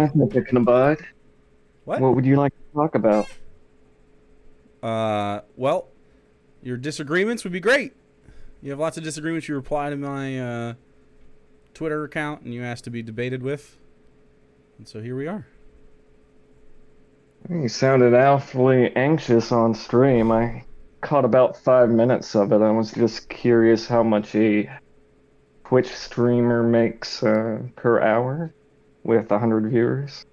Hi, Mr. Knabud. What? What would you like to talk about? Well, your disagreements would be great. You have lots of disagreements. You reply to my Twitter account and you asked to be debated with. And so here we are. You sounded awfully anxious on stream. I caught about 5 minutes of it. I was just curious how much a Twitch streamer makes per hour with 100 viewers.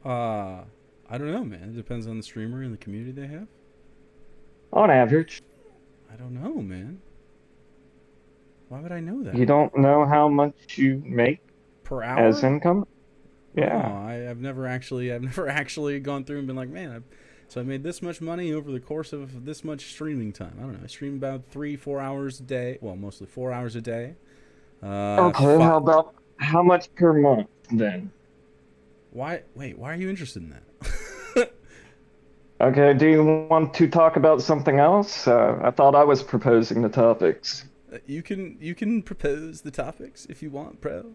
I don't know, man. It depends on the streamer and the community they have. On average. I don't know, man. Why would I know that? You don't know how much you make per hour as income? Yeah. No, I've never actually gone through and been like, man, so I made this much money over the course of this much streaming time. I don't know. I stream about 3-4 hours a day. Well, mostly 4 hours a day. Okay, how much per month then? Why are you interested in that? Okay, do you want to talk about something else? I thought I was proposing the topics. You can propose the topics if you want, bro.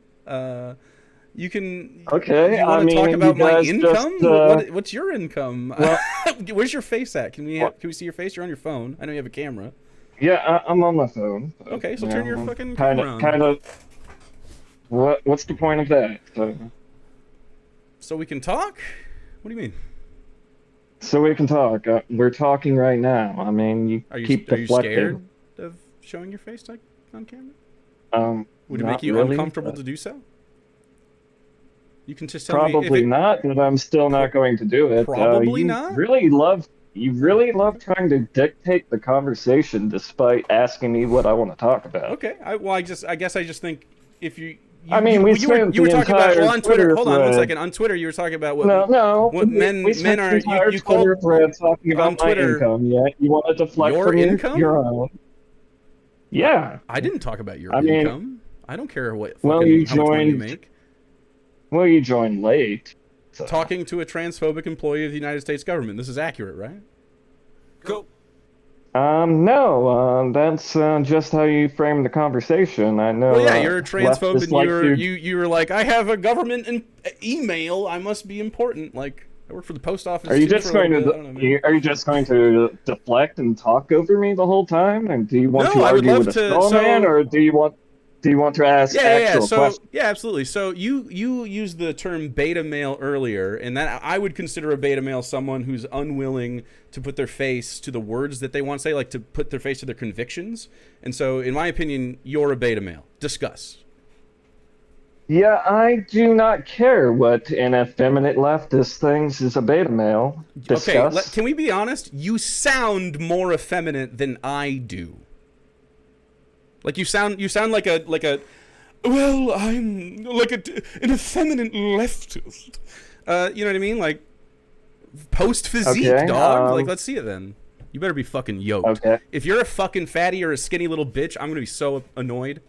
You can. Okay, you want to talk about my income? What's your income? Well, where's your face at? Can we see your face? You're on your phone. I know you have a camera. Yeah, I'm on my phone. Okay, so turn your fucking camera on. Kind of. What's the point of that? So we can talk? What do you mean? So we can talk. We're talking right now. I mean, you keep deflecting. Are you scared of showing your face on camera? Would it make you really, uncomfortable to do so? You can just tell me. Probably not, but I'm still not going to do it. Probably not. You really love trying to dictate the conversation, despite asking me what I want to talk about. Okay. I guess I just think if you I mean, you were talking about on Twitter. Hold on one second. On Twitter, you were talking about what men are. You called thread talking about on Twitter, my income. Yeah, you want to deflect your from income? Your own. Yeah. I didn't talk about your income. I don't care how much money you make. Well, you joined late. So. Talking to a transphobic employee of the United States government. This is accurate, right? Go. No, that's just how you frame the conversation. I know. Well, yeah, you're a transphobe, and you were like, I have a government email. I must be important. Like, I work for the post office. Are you just going to deflect and talk over me the whole time? And do you want to argue with a straw man, or do you want to ask actual questions? Yeah, absolutely. So you used the term beta male earlier, and that I would consider a beta male someone who's unwilling to put their face to the words that they want to say, like to put their face to their convictions. And so, in my opinion, you're a beta male. Discuss. Yeah, I do not care what an effeminate leftist thinks is a beta male. Discuss. Okay, can we be honest? You sound more effeminate than I do. Like you sound like a well, I'm like an effeminate leftist. You know what I mean? Like post physique, dog. Like let's see it then. You better be fucking yoked. Okay. If you're a fucking fatty or a skinny little bitch, I'm gonna be so annoyed.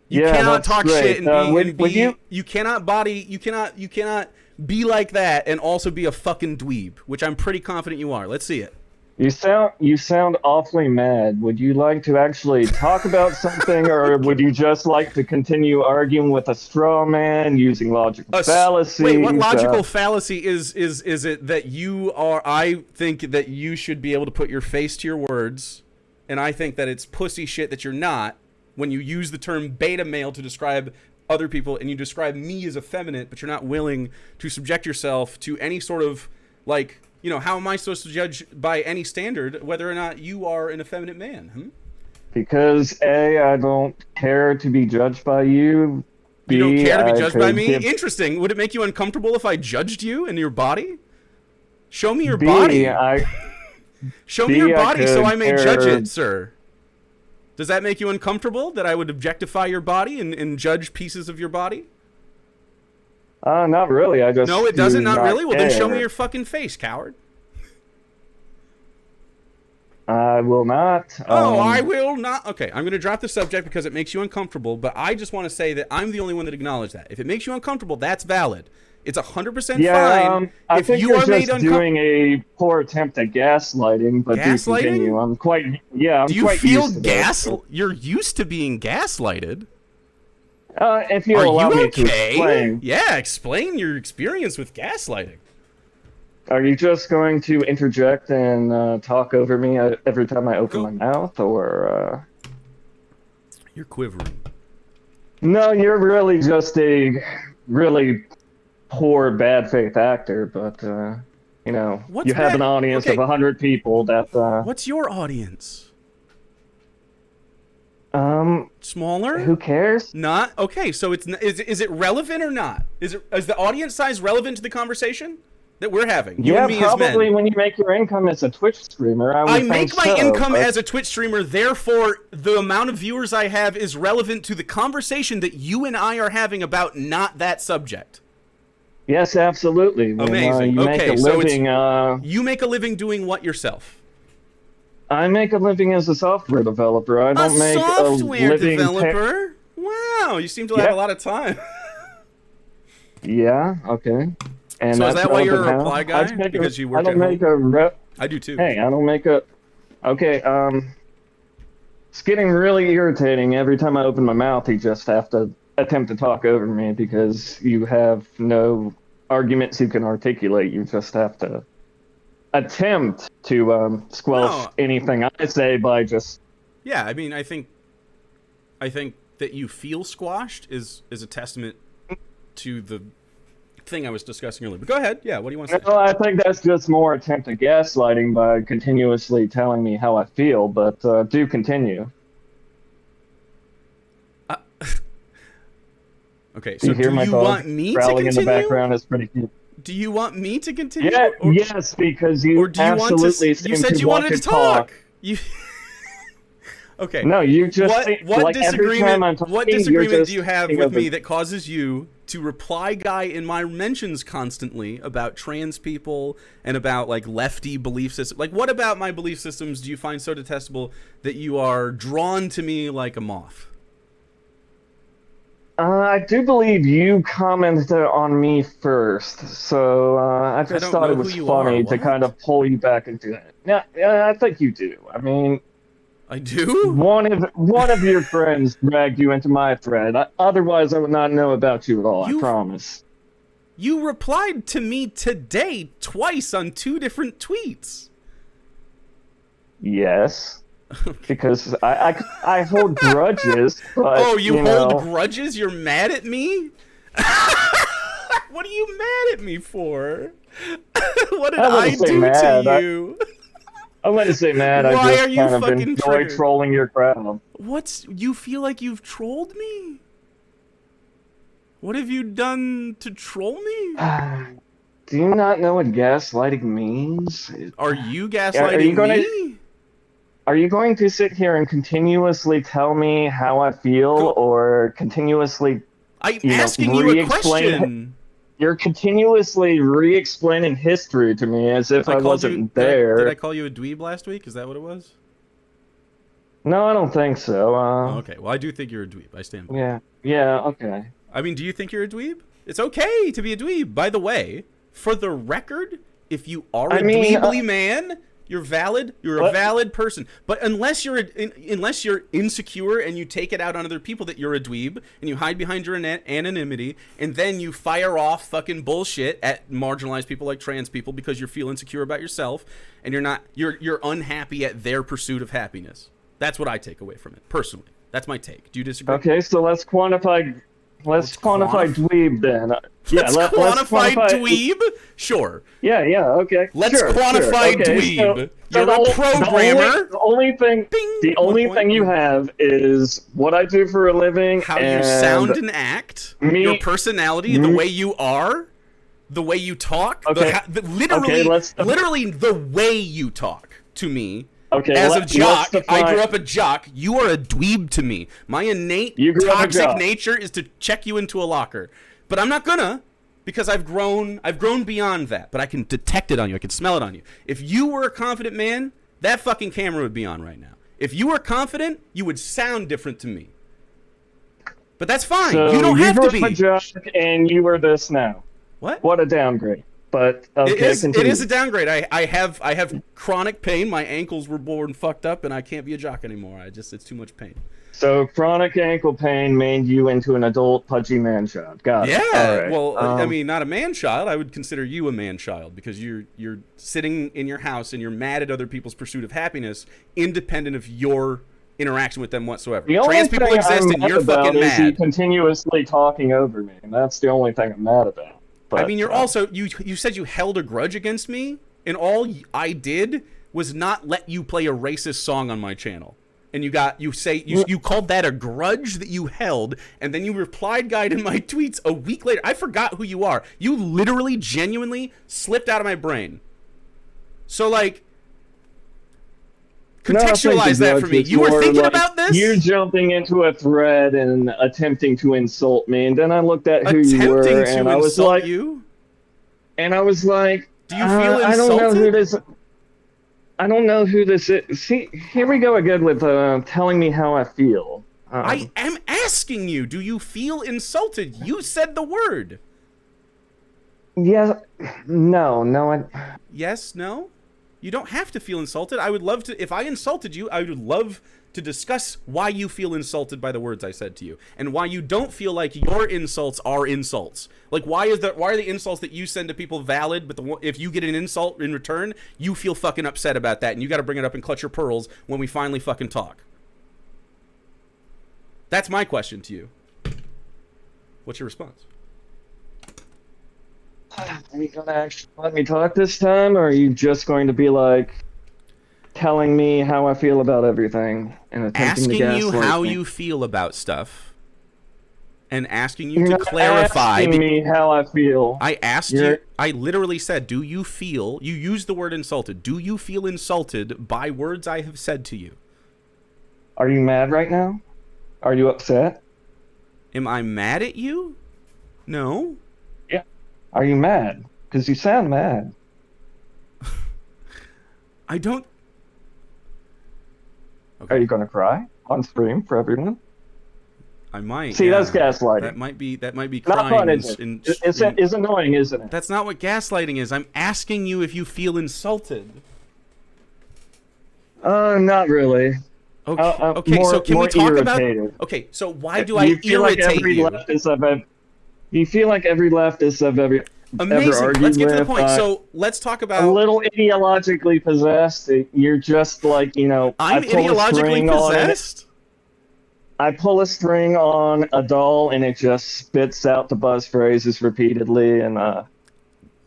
You cannot talk great. shit and be you cannot be like that and also be a fucking dweeb, which I'm pretty confident you are. Let's see it. You sound awfully mad. Would you like to actually talk about something, or would you just like to continue arguing with a straw man using logical fallacies? Wait, what logical fallacy is it that you are? I think that you should be able to put your face to your words, and I think that it's pussy shit that you're not when you use the term beta male to describe other people, and you describe me as effeminate, but you're not willing to subject yourself to any sort of like. You know, how am I supposed to judge by any standard whether or not you are an effeminate man? Because A, I don't care to be judged by you. B, you don't care to be judged by me? Interesting. Would it make you uncomfortable if I judged you and your body? Show me your body. Show me your body so I may judge it, sir. Does that make you uncomfortable that I would objectify your body and judge pieces of your body? Not really. I just No, it doesn't. Not really. Well, care. then show me your fucking face, coward. I will not. I will not. Okay, I'm going to drop the subject because it makes you uncomfortable, but I just want to say that I'm the only one that acknowledged that. If it makes you uncomfortable, that's valid. It's 100% fine. I think you're just doing a poor attempt at gaslighting, but gaslighting? Continue. I'm quite Do you feel You're used to being gaslighted. If you Are allow you me to okay? explain, Yeah, explain your experience with gaslighting. are you just going to interject and talk over me every time I open my mouth, or? You're quivering. No, you're really just a really poor bad faith actor, but What's you have an bad? audience Okay. of 100 people that What's your audience? um Smaller? who cares? Not okay. So is it relevant or not? Is the audience size relevant to the conversation that we're having? You Yeah, and me as men. probably when you make your income as a Twitch streamer, I I would make think my so, income but as a Twitch streamer, therefore the amount of viewers I have is relevant to the conversation that you and I are having about not that subject. yes, absolutely. When, Amazing. you make Okay, a so living, you make a living doing what yourself? I make a living as a software developer. I don't make a Software living developer? Wow, you seem to have a lot of time. Yeah, okay. And So is that's that why you're a relevant reply how? guy? Because you work I don't at make home? a I do too. Hey, I don't make a. Okay, it's getting really irritating every time I open my mouth. You just have to attempt to talk over me because you have no arguments you can articulate. You just have to attempt to squelch No. anything I say by just. Yeah, I mean, I think that you feel squashed is a testament to the thing I was discussing earlier. But go ahead. Yeah, what do you want to say? No, I think that's just more attempt at gaslighting by continuously telling me how I feel. But do continue. Okay, so You hear do my you dog want me to growling in the continue? background? It's pretty cute. Do you want me to continue? Yeah, Or- yes, because you Or do you want to? absolutely You seem said to you want wanted to to talk. You. Okay. No, you just What like every time I'm disagreement? talking, What you're disagreement just do you have thinking with of me it. that causes you to reply guy in my mentions constantly about trans people and about like lefty belief system? Like, what about my belief systems do you find so detestable that you are drawn to me like a moth? I do believe you commented on me first, so I just don't thought know it who was you funny are. to What? kind of pull you back into it. Yeah, I think you do. I mean, I do. one of your friends dragged you into my thread. Otherwise, I would not know about you at all. I You- promise. You replied to me today twice on 2 different tweets. Yes, because I hold grudges. But, Oh, you hold know, grudges? You're mad at me? What are you mad at me for? What did I I wouldn't say do mad. to you? I wouldn't say mad. I Why just are you kind of fucking enjoy triggered? trolling your crowd. You feel like you've trolled me? What have you done to troll me? Do you not know what gaslighting means? Are you Are gaslighting you gonna- me? Are you going to sit here and continuously tell me how I feel, or continuously? I'm You know, asking you a re-explain- question. You're continuously re-explaining history to me as if I called wasn't you, there. Did I call you a dweeb last week? Is that what it was? No, I don't think so. Oh, okay. Well, I do think you're a dweeb. I stand by it. Yeah, okay. I mean, do you think you're a dweeb? It's okay to be a dweeb. By the way, for the record, if you are a dweebly man, you're valid. You're a valid person. But unless you're insecure and you take it out on other people that you're a dweeb and you hide behind your anonymity and then you fire off fucking bullshit at marginalized people like trans people because you feel insecure about yourself and you're unhappy at their pursuit of happiness. That's what I take away from it personally. That's my take. Do you disagree? Okay, so let's quantify dweeb then. Let's quantify dweeb? Sure. Yeah, okay. Let's sure, quantify sure. Okay, dweeb. so You're a programmer. The only thing you have is what I do for a living. How you and sound and act. Your personality, the way you are, the way you talk. Okay. Literally the way you talk to me. Okay, as a jock, I grew up a jock. You are a dweeb to me. My innate toxic nature is to check you into a locker. But I'm not gonna, because I've grown beyond that. But I can detect it on you. I can smell it on you. If you were a confident man, that fucking camera would be on right now. If you were confident, you would sound different to me. But that's fine. So you don't have to be. A jock and you are this now. What? What a downgrade. But okay, it is a downgrade. I have chronic pain. My ankles were born fucked up, and I can't be a jock anymore. It's too much pain. So chronic ankle pain made you into an adult pudgy man child. Got it. All Yeah, right. well, I mean, not a man child. I would consider you a man child because you're sitting in your house and you're mad at other people's pursuit of happiness, independent of your interaction with them whatsoever. The only Trans people thing exist, I'm and mad you're about fucking is you mad. continuously talking over me, and that's the only thing I'm mad about. But, I mean, you're also you said you held a grudge against me, and all I did was not let you play a racist song on my channel. And you called that a grudge that you held, and then you replied guide in my tweets a week later. I forgot who you are. You literally, genuinely slipped out of my brain. So, like, contextualize that for me. You were thinking about this? You jumping into a thread and attempting to insult me, and then I looked at who you were, and I was like, you? And I was like, do you feel insulted? I don't know who this. I don't know who this is. See, here we go again with telling me how I feel. I am asking you, do you feel insulted? You said the word. Yeah, no. Yes, no? You don't have to feel insulted. I would love to, if I insulted you, I would love to discuss why you feel insulted by the words I said to you, and why you don't feel like your insults are insults. Like, why are the insults that you send to people valid, but if you get an insult in return, you feel fucking upset about that, and you got to bring it up and clutch your pearls when we finally fucking talk? That's my question to you. What's your response? Are you gonna actually let me talk this time, or are you just going to be like telling me how I feel about everything and attempting to gaslight you how me? You feel about stuff, and asking you You're to not clarify. Asking me how I feel. I asked you. I literally said, "Do you feel?" You used the word insulted. Do you feel insulted by words I have said to you? Are you mad right now? Are you upset? Am I mad at you? No. Yeah. Are you mad? Because you sound mad. I don't. Okay. Are you going to cry on stream for everyone? I might. See, that's gaslighting. That might be crying. Not fun, is it? It's annoying, isn't it? That's not what gaslighting is. I'm asking you if you feel insulted. Not really. Okay. So can we talk irritated. About? Okay. So why do I irritate you? You feel like every leftist I've ever argued Let's get to the with, point. So let's talk about a little ideologically possessed. You're just like, I'm ideologically possessed. I pull a string on a doll and it just spits out the buzz phrases repeatedly, and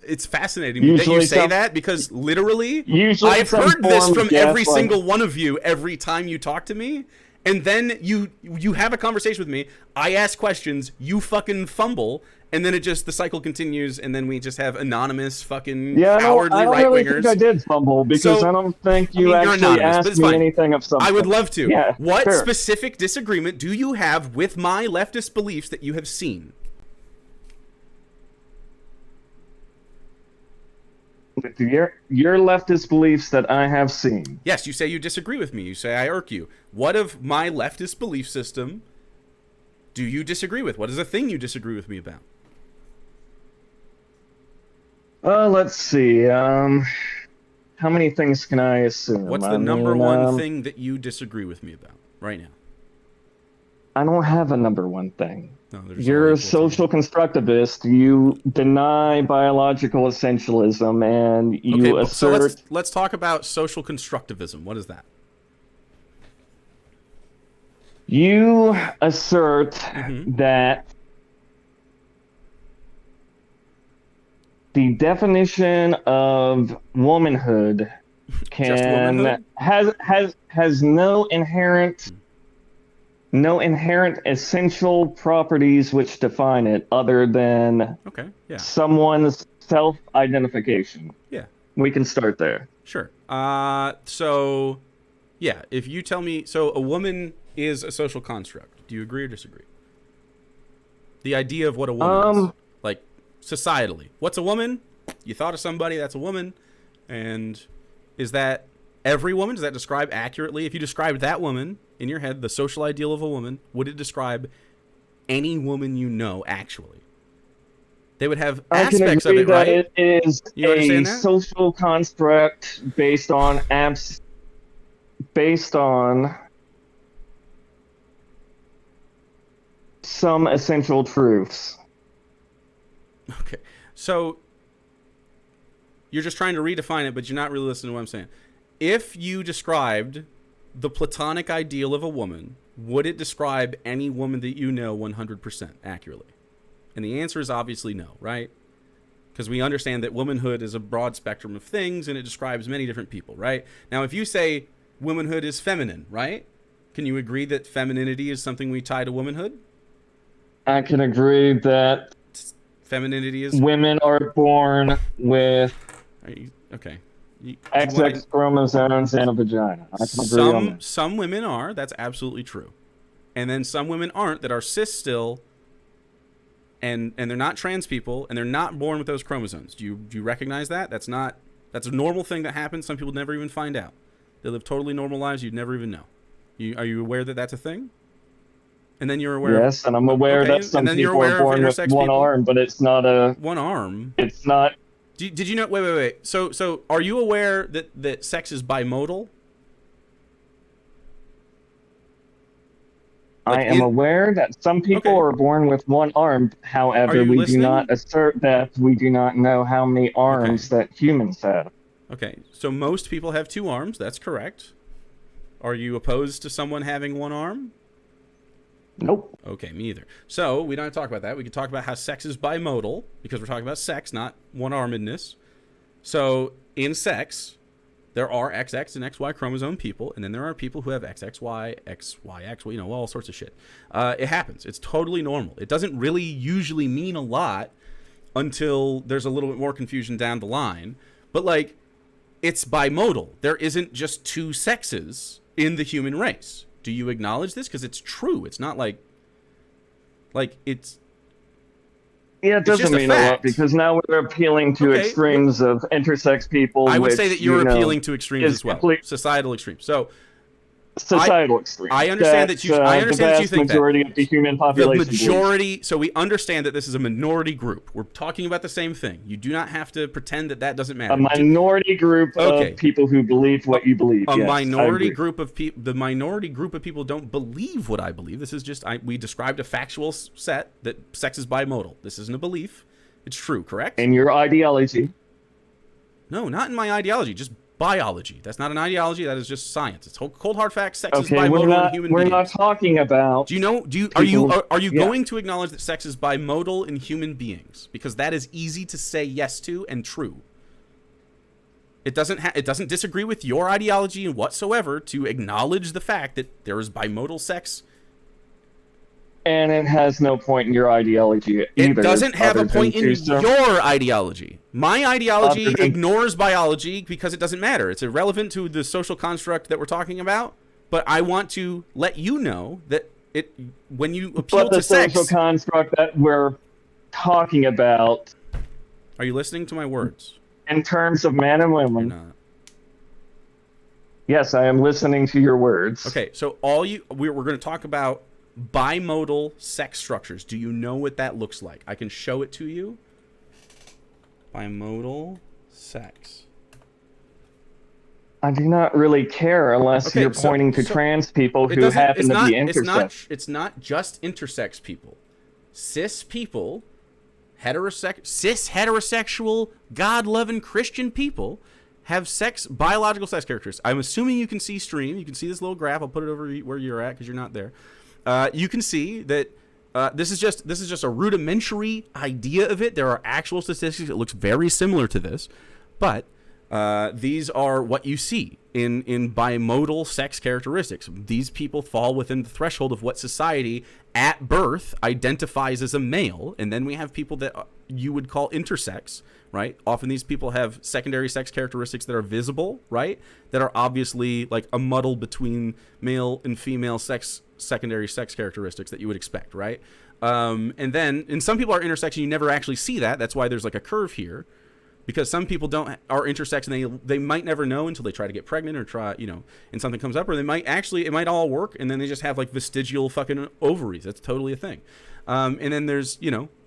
it's fascinating that you say that, because literally I've heard this from every single one of you every time you talk to me. And then you have a conversation with me, I ask questions, you fucking fumble, and then the cycle continues, and then we just have anonymous fucking cowardly right-wingers. I don't really think I did fumble, because I don't think you actually asked me anything of something. I would love to. Yeah, what specific disagreement do you have with my leftist beliefs that you have seen? Your leftist beliefs that I have seen. Yes, you say you disagree with me. You say I irk you. What of my leftist belief system do you disagree with? What is a thing you disagree with me about? Let's see. How many things can I assume? What's the number one thing that you disagree with me about right now? I don't have a number one thing. No, you're a social constructivist. You deny biological essentialism, and you assert... So let's talk about social constructivism. What is that? You assert that the definition of womanhood has no inherent essential properties which define it, other than someone's self-identification. Yeah. We can start there. Sure. So, yeah, if you tell me... So, a woman is a social construct. Do you agree or disagree? The idea of what a woman is. Like, societally. What's a woman? You thought of somebody, that's a woman. And is that every woman? Does that describe accurately? If you described that woman in your head, the social ideal of a woman, would it describe any woman you know actually? They would have aspects of it, right? It is a social construct based on some essential truths. Okay. So you're just trying to redefine it, but you're not really listening to what I'm saying. If you described the platonic ideal of a woman, would it describe any woman that you know 100% accurately? And the answer is obviously no, right? Because we understand that womanhood is a broad spectrum of things and it describes many different people, right? Now, if you say womanhood is feminine, right? Can you agree that femininity is something we tie to womanhood? I can agree that Femininity is... women are born with okay. XX chromosomes and a vagina. I can agree on that. Some women are. That's absolutely true. And then some women aren't, that are cis still, and they're not trans people, and they're not born with those chromosomes. Do you recognize that? That's a normal thing that happens. Some people never even find out. They live totally normal lives. You'd never even know. Are you aware that that's a thing? And then you're aware. Yes, and I'm aware that some people are born with one arm, but it's not a one arm. It's not. Did you know? Wait. So are you aware that sex is bimodal? I am aware that some people are born with one arm. However, we do not assert that we do not know how many arms that humans have. Okay, so most people have two arms. That's correct. Are you opposed to someone having one arm? Nope. Okay, me either. So we don't have to talk about that. We can talk about how sex is bimodal, because we're talking about sex, not one-armedness. So in sex, there are XX and XY chromosome people, and then there are people who have XXY, XYX, all sorts of shit. It happens. It's totally normal. It doesn't really usually mean a lot until there's a little bit more confusion down the line. But, like, it's bimodal. There isn't just two sexes in the human race. Do you acknowledge this? Because it's true. It's not like it's... Yeah, it doesn't mean a lot, because now we're appealing to extremes of intersex people. I would say that you're appealing to extremes as well. Societal extremes. So societal extremes. I understand that you think that. The vast majority of the human population. The majority. So we understand that this is a minority group. We're talking about the same thing. You do not have to pretend that doesn't matter. A minority group of people who believe what you believe. The minority group of people don't believe what I believe. This is just we described a factual set that sex is bimodal. This isn't a belief. It's true, correct? In your ideology. No, not in my ideology. Just biology. That's not an ideology. That is just science. It's cold hard facts. Sex is bimodal in human beings. We're not talking about. Are you going to acknowledge that sex is bimodal in human beings? Because that is easy to say yes to and true. It doesn't disagree with your ideology whatsoever to acknowledge the fact that there is bimodal sex. And it has no point in your ideology either. It doesn't have a point in your ideology. My ideology ignores biology because it doesn't matter. It's irrelevant to the social construct that we're talking about. But I want to let you know that when you appeal to sex... But the social construct that we're talking about... Are you listening to my words? In terms of man and woman... You're not. Yes, I am listening to your words. Okay, so we're going to talk about bimodal sex structures. Do you know what that looks like? I can show it to you. Bimodal sex. I do not really care unless you're pointing to trans people who happen to be intersex. It's not just intersex people. Cis people, cis heterosexual, God-loving Christian people have biological sex characteristics. I'm assuming you can see stream. You can see this little graph. I'll put it over where you're at because you're not there. You can see that this is just a rudimentary idea of it. There are actual statistics. It looks very similar to this, but these are what you see in bimodal sex characteristics. These people fall within the threshold of what society at birth identifies as a male, and then we have people that you would call intersex, right? Often these people have secondary sex characteristics that are visible, right? That are obviously like a muddle between male and female secondary sex characteristics that you would expect, right? And some people are intersex and you never actually see that. That's why there's like a curve here, because some people are intersex and they might never know until they try to get pregnant or try, and something comes up, or it might all work and then they just have like vestigial fucking ovaries. That's totally a thing. And then there's,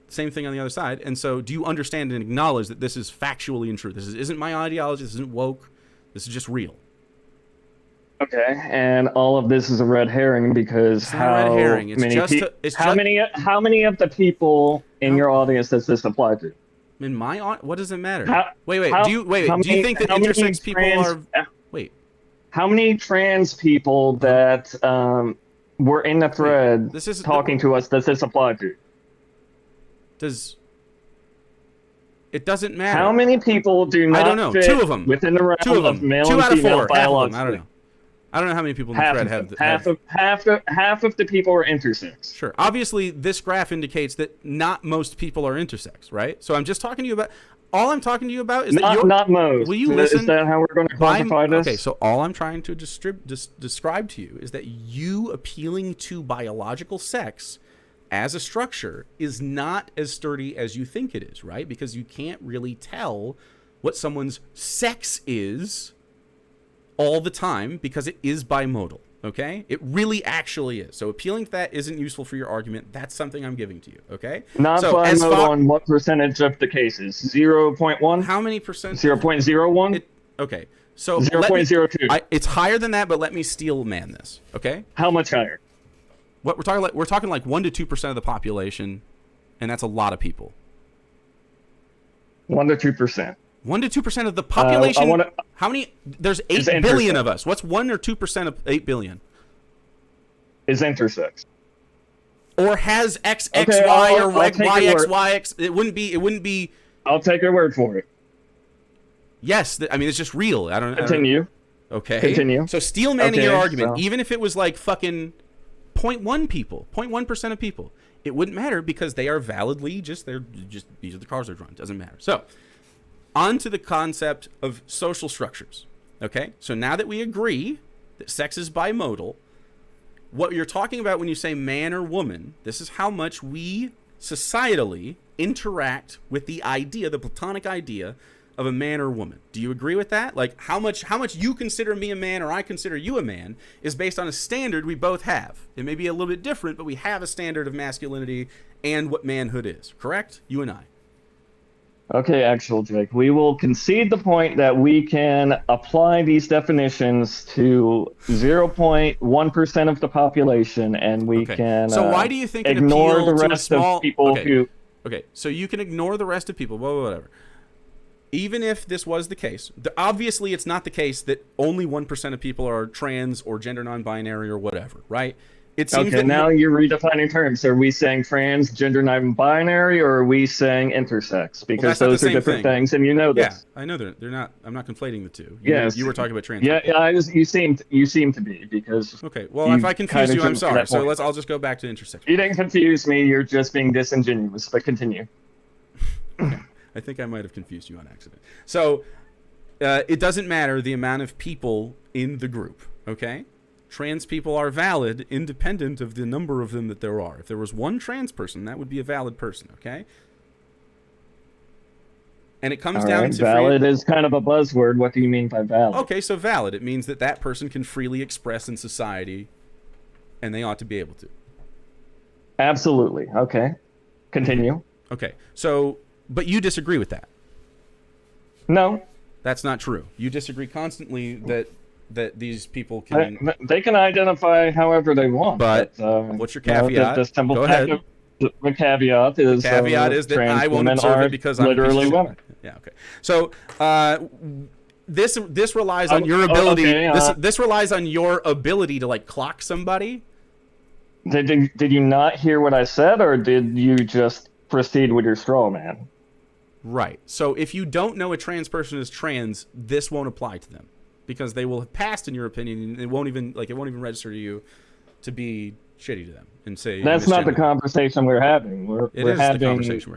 same thing on the other side. And so do you understand and acknowledge that this is factually untrue? This isn't my ideology. This isn't woke. This is just real. Okay, and all of this is a red herring because It's not a red herring. It's just how many of the people in how your audience does this apply to? in my what does it matter? How Wait. how Do you think that how many intersex people trans are? Wait. how many trans people that were in the Wait. thread This is talking to us does this apply to? Does it doesn't matter? How many people do not I don't know. fit 2 of them. within the realm 2 of them. of male 2 and out of 4. female Half of them. biologically? I don't know. I don't know how many people in the Half thread of them. have. Half of the people are intersex. Sure. Obviously, this graph indicates that not most people are intersex, right? So I'm just talking to you about. All I'm talking to you about is that Not most. Will you listen? Is that how we're going to quantify this? Okay, so all I'm trying to describe to you is that you appealing to biological sex as a structure is not as sturdy as you think it is, right? Because you can't really tell what someone's sex is all the time because it is bimodal, okay? It really actually is. So appealing to that isn't useful for your argument. That's something I'm giving to you, okay? Not so bimodal on what percentage of the cases? 0.1? How many percent? 0.01? Okay. So 0.02. It's higher than that, but let me steel man this, okay? How much higher? What we're talking like 1 to 2% of the population, and that's a lot of people. 1 to 2%. 1 to 2% of the population. How many? There's 8 billion intersex. of us. What's 1 or 2% of 8 billion? Is intersex. Or has XXY Okay, or I'll take your word. YXYX? It wouldn't be. I'll take your word for it. Yes, I mean it's just real. I don't. Continue. Okay. Continue. So steel manning your argument, so- even if it was like fucking 0.1 people, 0.1% of people, it wouldn't matter because they are validly just these are the cars they're drawn. Doesn't matter. So, on to the concept of social structures. Okay? So now that we agree that sex is bimodal, what you're talking about when you say man or woman, this is how much we societally interact with the idea, the platonic idea of a man or woman. Do you agree with that? Like how much you consider me a man or I consider you a man is based on a standard we both have. It may be a little bit different, but we have a standard of masculinity and what manhood is. Correct? You and I. Okay, actual Jake. We will concede the point that we can apply these definitions to 0.1% of the population, and we can so why do you think it ignore appeal the to a rest small of people who... Okay, so you can ignore the rest of people, whatever. Even if this was the case, obviously it's not the case that only 1% of people are trans or gender non-binary or whatever, right? It seems Okay, that now you're redefining terms. Are we saying trans, gender non-binary, or are we saying intersex? Because not the those are same different thing. things, and you know this. Yeah, I know they're not. I'm not conflating the two. Yes. You were talking about trans. Yeah, you seem to be, because... Okay, well, if I confused you, I'm sorry. So point. I'll just go back to intersex. You didn't confuse me. You're just being disingenuous. But continue. Okay. I think I might have confused you on accident. So it doesn't matter the amount of people in the group. Okay. Trans people are valid independent of the number of them that there are. If there was one trans person, that would be a valid person, okay? And it comes down to... Valid is kind of a buzzword. What do you mean by valid? Okay, so valid. It means that that person can freely express in society, and they ought to be able to. Absolutely. Okay. Continue. Okay, so... But you disagree with that. No. That's not true. You disagree constantly that these people can... They can identify however they want. But what's your caveat? Go ahead. The caveat is... The caveat is that I won't observe it because I'm literally women. Yeah, okay. So this relies on your ability... this relies on your ability to, like, clock somebody. Did you not hear what I said, or did you just proceed with your straw man? Right. So if you don't know a trans person is trans, this won't apply to them because they will have passed, in your opinion, and it won't even register to you to be shitty to them and say that's not the conversation we're having. We're having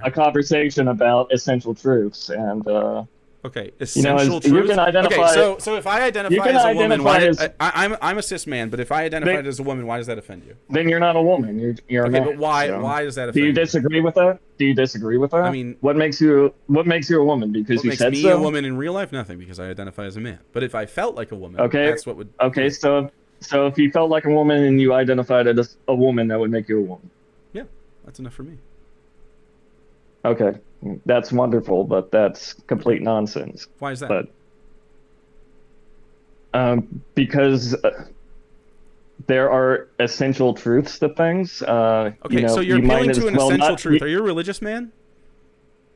a conversation about essential truths and okay, essential truths. You can identify. Okay, so if I identify as a woman, I'm a cis man, but if I identified as a woman, why does that offend you? Then you're not a woman. You're a man. But why? So. Why does that offend you? you? Do you disagree with that? I mean, what makes you a woman? Because you said so. What makes me a woman in real life? Nothing, because I identify as a man. But if I felt like a woman, that's what would. Okay, so if you felt like a woman and you identified as a woman, that would make you a woman. Yeah, that's enough for me. Okay, that's wonderful, but that's complete nonsense. Why is that? But Because there are essential truths to things. Okay, so you're you might appealing as to an well essential not. truth. Are you a religious man?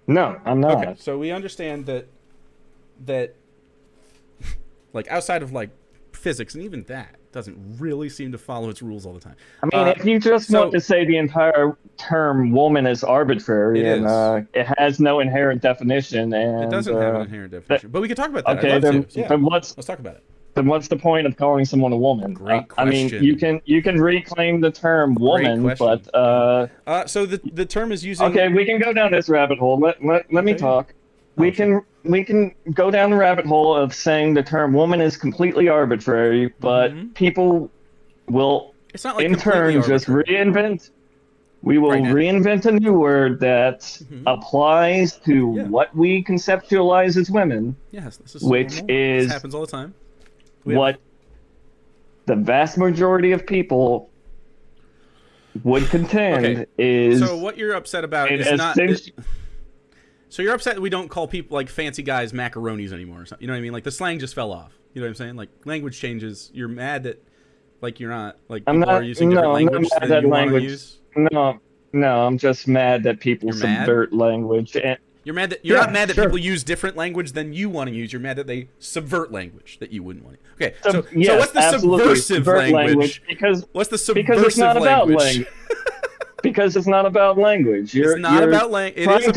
No, I'm not. Okay, so we understand that like outside of like physics, and even that doesn't really seem to follow its rules all the time. I mean, if you just want to say the entire term "woman" is arbitrary it and is. it has no inherent definition, and It doesn't have an inherent definition, but we could talk about that. okay, I'd love to. Yeah, then let's talk about it. then what's the point of calling someone a woman? Great I mean, question. you can reclaim the term "woman," Great question. but so the term is using. okay, we can go down this rabbit hole. Let me talk. Oh, We can go down the rabbit hole of saying the term "woman" is completely arbitrary, but people will it's not like in turn just reinvent. We will reinvent a new word that applies to what we conceptualize as women. Yes, this is which normal. is this happens all the time. What the vast majority of people would contend is. So what you're upset about is not. So you're upset that we don't call people like fancy guys macaronis anymore or something. You know what I mean? Like the slang just fell off. You know what I'm saying? Like language changes. You're mad that like you're not like people are using different language than you want to use. No, I'm just mad that people subvert language. You're mad that you're not mad that people use different language than you want to use. You're mad that they subvert language that you wouldn't want to. Okay, so what's the subversive language? What's the subversive language? Because it's not about language. It's not about language.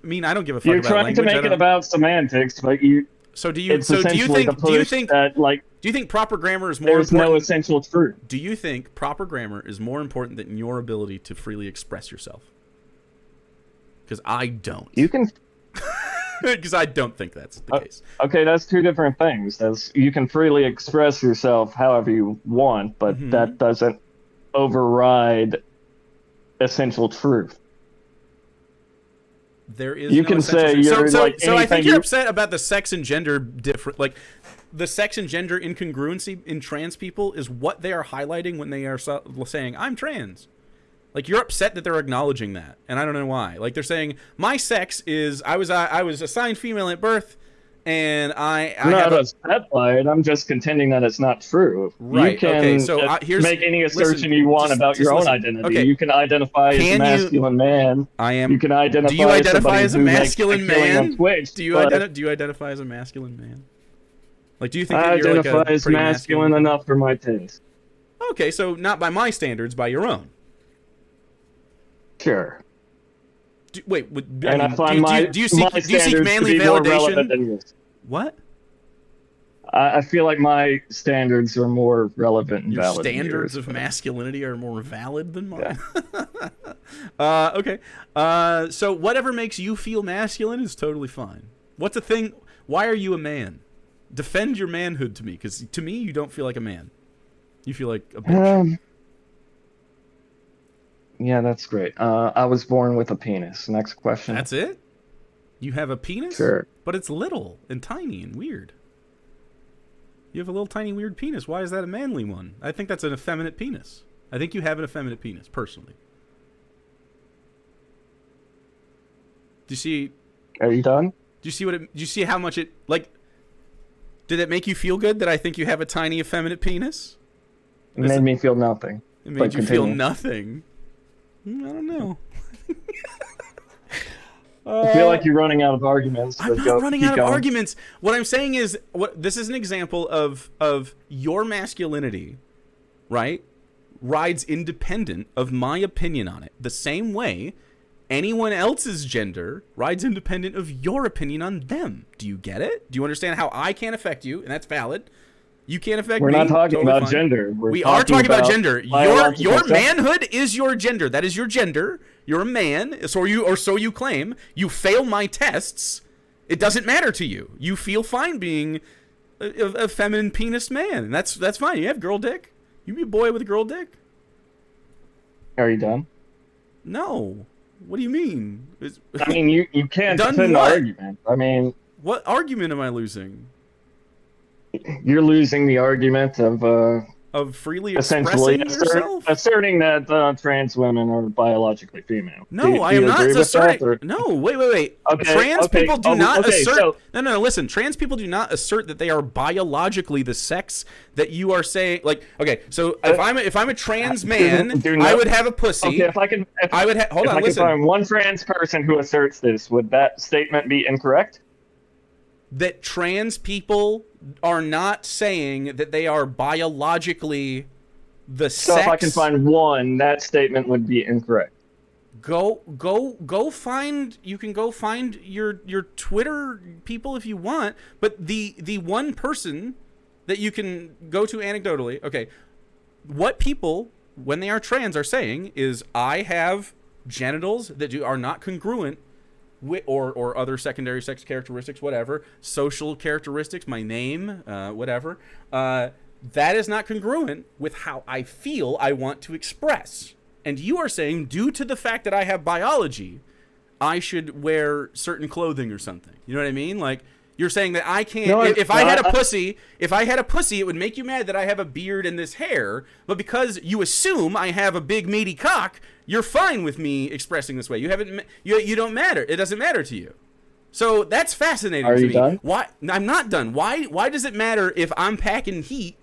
I mean, I don't give a fuck about language. You're trying to make it about semantics, but you. So do you? So do you think that like? Do you think proper grammar is more important? There's no essential truth. Do you think proper grammar is more important than your ability to freely express yourself? Because I don't. You can. Because I don't think that's the case. Okay, that's two different things. You can freely express yourself however you want, but that doesn't override essential truth. There is. You can say you're so I think you're upset about the sex and gender different, like the sex and gender incongruency in trans people is what they are highlighting when they are saying I'm trans. Like you're upset that they're acknowledging that, and I don't know why. Like they're saying my sex is I was assigned female at birth, and I'm not upset by it. I'm just contending that it's not true. Right. You can okay. So make any assertion you want about your own identity. Okay. You can identify as a masculine man. I am. You can identify. Do you identify as a masculine man? Twitch, do you identify as a masculine man? Like, do you think I that you're identify like as masculine enough for my taste? Okay, so not by my standards, by your own. Sure. Do you seek manly validation? What? I feel like my standards are more relevant and valid. Your standards of masculinity are more valid than mine. Yeah. Okay. So whatever makes you feel masculine is totally fine. What's the thing? Why are you a man? Defend your manhood to me, because to me you don't feel like a man. You feel like a bitch. Yeah, that's great. I was born with a penis. Next question. That's it? You have a penis? Sure. But it's little and tiny and weird. You have a little tiny weird penis. Why is that a manly one? I think that's an effeminate penis. I think you have an effeminate penis, personally. Do you see... Are you done? Do you see how much it... Like, did it make you feel good that I think you have a tiny effeminate penis? It made me feel nothing. It made you feel nothing. I don't know. I feel like you're running out of arguments. I'm not running out of arguments. What I'm saying is, this is an example of your masculinity, right? Rides independent of my opinion on it. The same way anyone else's gender rides independent of your opinion on them. Do you get it? Do you understand how I can't affect you? And that's valid. You can't affect me. We're not talking about gender. We are talking about gender. Your manhood is your gender. That is your gender. You're a man, so you claim. You fail my tests. It doesn't matter to you. You feel fine being a feminine penis man. That's fine. You have girl dick. You be a boy with a girl dick. Are you done? No. What do you mean? I mean, you can't defend the argument. I mean, what argument am I losing? You're losing the argument of of freely Essentially expressing yourself? asserting that trans women are biologically female. No, I do am you not agree with asserting. that, or? No, wait. Okay, Trans okay, people do not okay, assert. so No. Listen, trans people do not assert that they are biologically the sex that you are saying. Like, okay, so if I'm a trans man, I would have a pussy. Okay, if I can, I would hold if on. I can Listen, find one trans person who asserts this, would that statement be incorrect? that trans people are not saying that they are biologically the So sex. if I can find one, that statement would be incorrect. Go find. You can go find your Twitter people if you want, but the one person that you can go to anecdotally. Okay, what people when they are trans are saying is, I have genitals that are not congruent with, or other secondary sex characteristics, whatever, social characteristics, my name, whatever. That is not congruent with how I feel I want to express. And you are saying, due to the fact that I have biology, I should wear certain clothing or something. You know what I mean? Like, you're saying that I can't. No, if I had a pussy, it would make you mad that I have a beard and this hair. But because you assume I have a big meaty cock, you're fine with me expressing this way. You don't matter. It doesn't matter to you. So that's fascinating to me. Are you done? Why? I'm not done. Why does it matter if I'm packing heat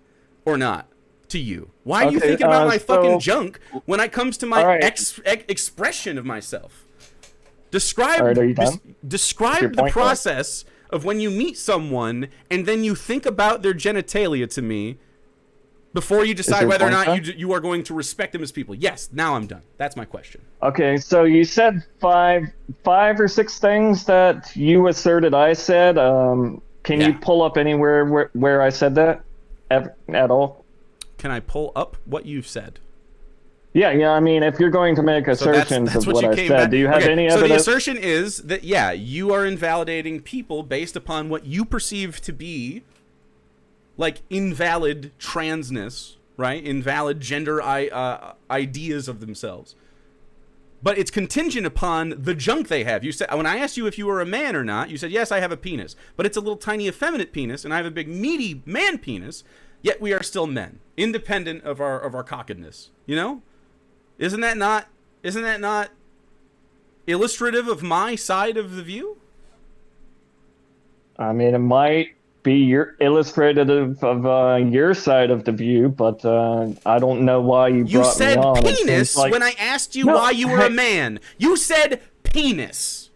or not to you? Why are you thinking about my fucking junk when it comes to my expression of myself? Describe describe the process of when you meet someone and then you think about their genitalia to me before you decide whether or not you are going to respect them as people. Yes, now I'm done. That's my question. Okay, so you said five or six things that you asserted I said. Can you pull up anywhere where I said that at all? Can I pull up what you've said? Yeah. I mean, if you're going to make assertions that's of what I said, back. do you have any evidence? So the assertion is that, you are invalidating people based upon what you perceive to be, like, invalid transness, right? Invalid gender ideas of themselves. But it's contingent upon the junk they have. You said, when I asked you if you were a man or not, you said, yes, I have a penis. But it's a little tiny effeminate penis, and I have a big meaty man penis, yet we are still men, independent of our cockedness. You know? Isn't that not illustrative of my side of the view? I mean, it might be your illustrative of your side of the view, but I don't know why you brought me on. You said penis when I asked you why you were a man. You said penis.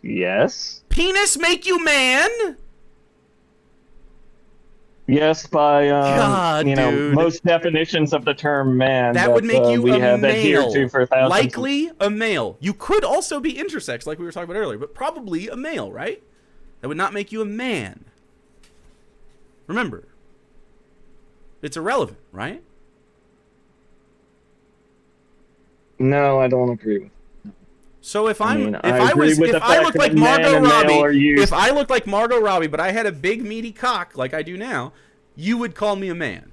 Yes. Penis make you man? Yes, by God, dude. most definitions of the term man that would make you we a have male. adhered to for thousands. Likely a male. You could also be intersex, like we were talking about earlier, but probably a male, right? That would not make you a man. Remember, it's irrelevant, right? No, I don't agree with. So if I looked like Margot Robbie, but I had a big meaty cock like I do now, you would call me a man.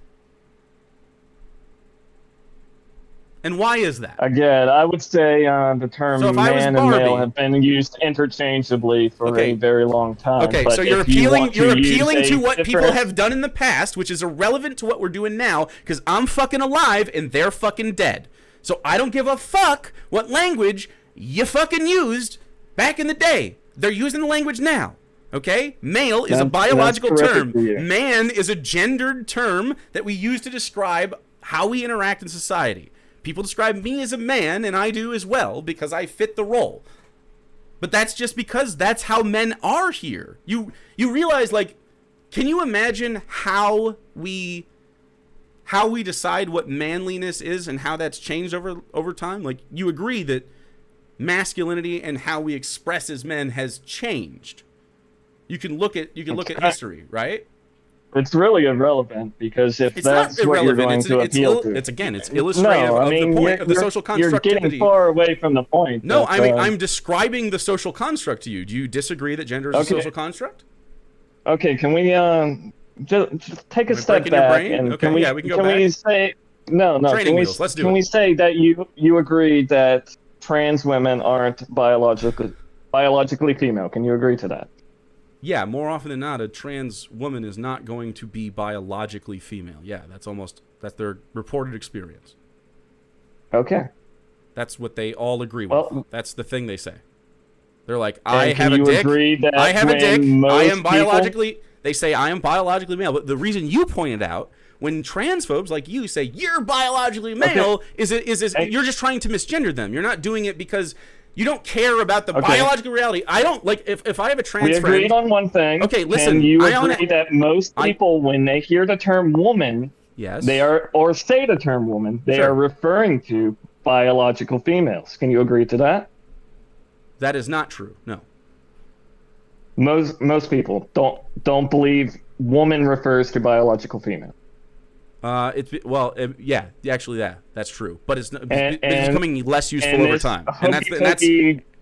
And why is that? Again, I would say the term man and male have been used interchangeably for a very long time. Okay, but so you're if appealing you to what people have done in the past, which is irrelevant to what we're doing now, because I'm fucking alive and they're fucking dead. So I don't give a fuck what language you fucking used back in the day. They're using the language now. Okay? Male is a biological term. Man is a gendered term that we use to describe how we interact in society. People describe me as a man, and I do as well, because I fit the role. But that's just because that's how men are here. You realize, like, can you imagine how we decide what manliness is and how that's changed over time? Like, you agree that masculinity and how we express as men has changed. You can look at history, right? It's really irrelevant, because if that's what you're going to appeal to, it's illustrative of the point of the social constructivity. You're getting far away from the point. No, I'm describing the social construct to you. Do you disagree that gender is a social construct? Okay, can we just take a step back and can we say no? Training wheels. Let's do it. Can we say that you agree that trans women aren't biologically female? Can you agree to that? Yeah, more often than not, a trans woman is not going to be biologically female. Yeah, that's their reported experience. Okay. That's what they all agree with. Well, That's the thing they say. They're like, and I have can a you dick. agree that I have a when dick. I most am biologically. They say I am biologically male. But the reason you pointed out, when transphobes like you say you're biologically male, is you're just trying to misgender them. You're not doing it because you don't care about the biological reality. I don't like if I have a trans we friend. agreed on one thing. Okay, listen. Can you agree that most people, when they hear the term woman, yes, they are, or say the term woman, they are referring to biological females. Can you agree to that? That is not true. No. Most people don't believe woman refers to biological female. Yeah, actually, that's true, but it's becoming less useful over time, and that's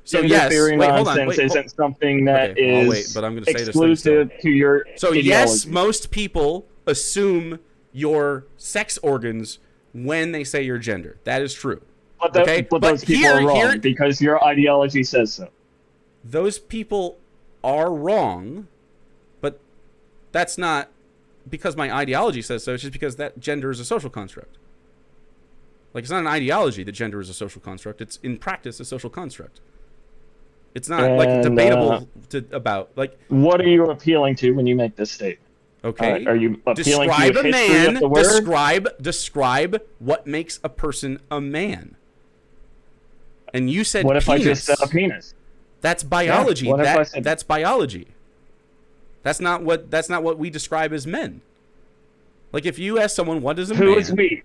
so yes. Wait, hold on. Wait, isn't something that is but I'm going to say exclusive to your. So ideology. Yes, most people assume your sex organs when they say your gender. That is true. But those people are wrong because your ideology says so. Those people are wrong, but that's not because my ideology says so. It's just because that gender is a social construct. Like, it's not an ideology that gender is a social construct. It's in practice a social construct. It's not like debatable about like. What are you appealing to when you make this statement? Okay. Are you appealing describe to a man? Of the word? Describe what makes a person a man. And you said, what if penis. I just said a penis? That's biology. Yeah, that's biology. That's not what we describe as men. Like, if you ask someone, what is a man? Who is we?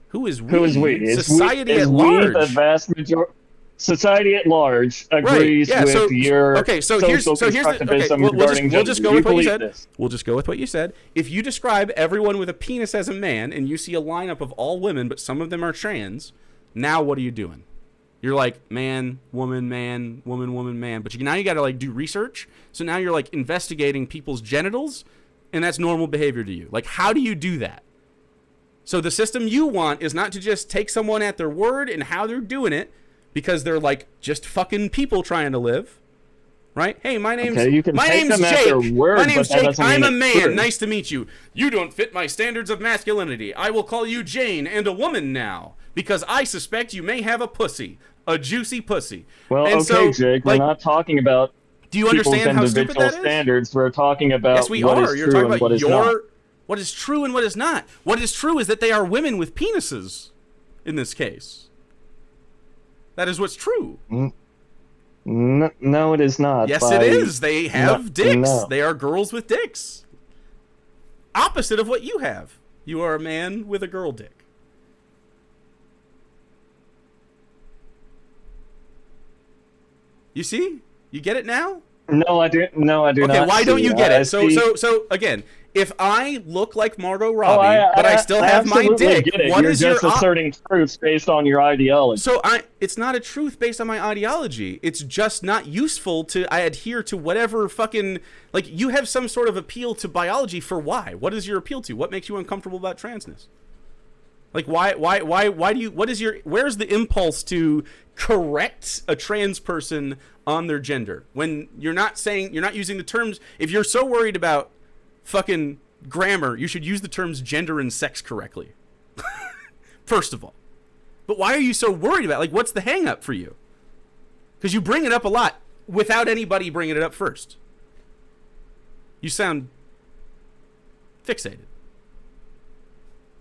Who is we? Who is we? Society at large. The vast majority. Society at large agrees with your social constructivism regarding we'll just go with what you said. This. We'll just go with what you said. If you describe everyone with a penis as a man and you see a lineup of all women, but some of them are trans, now what are you doing? You're like, man, woman, man, woman, woman, man. But now you got to like do research. So now you're like investigating people's genitals, and that's normal behavior to you. Like, how do you do that? So the system you want is not to just take someone at their word and how they're doing it, because they're like just fucking people trying to live, right? Hey, my name's Jake. My name's Jake. I'm a man. True. Nice to meet you. You don't fit my standards of masculinity. I will call you Jane and a woman now because I suspect you may have a pussy, a juicy pussy. Well, and okay, so, Jake. Like, we're not talking about. Do you understand how stupid that is? Standards. We're talking about. Yes, we what are. Is You're true talking about what is not. what is true and what is not. What is true is that they are women with penises. In this case. That is what's true. No, it is not. Yes, it is. They have dicks. No. They are girls with dicks. Opposite of what you have. You are a man with a girl dick. You see? You get it now? No, I do. No, I do not. Okay, why don't you get it? See. So again, if I look like Margot Robbie, but I still have my dick, what is your... You're just asserting truths based on your ideology. So it's not a truth based on my ideology. It's just not useful to... I adhere to whatever fucking... Like, you have some sort of appeal to biology for why? What is your appeal to? What makes you uncomfortable about transness? Like, why do you... What is your... Where's the impulse to correct a trans person on their gender? When you're not saying... You're not using the terms... If you're so worried about fucking grammar, you should use the terms gender and sex correctly. First of all. But why are you so worried about it? Like, what's the hang up for you? Because you bring it up a lot without anybody bringing it up first. You sound fixated.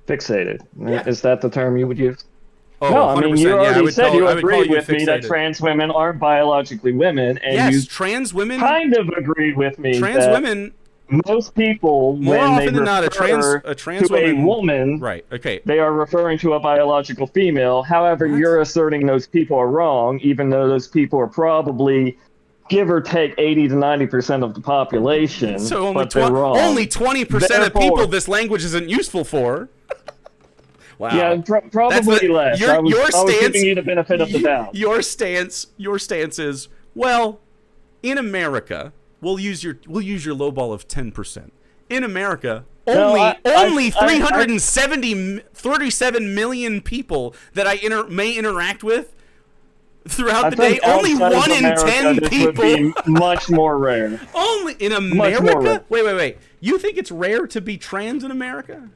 Fixated. Yeah. Is that the term you would use? Oh, no, I mean, you already said you agreed with me that fixated. trans women aren't biologically women, and yes, you trans women kind of agreed with me trans that women most people, more when often they than not, a refer trans to woman, a woman, right? Okay, they are referring to a biological female. However, you're asserting those people are wrong, even though those people are probably, give or take, 80 to 90% of the population. So only but they're wrong. Only 20% of people this language isn't useful for. Wow. Yeah, probably less. I was giving you the benefit of the doubt. Your stance is, well, in America, we'll use your lowball of 10%. In America, only 37 million people that I may interact with throughout I the day. think Only outside of 1 in America, 10 this would people. be much more rare. Only in Much more America? rare. Wait. You think it's rare to be trans in America?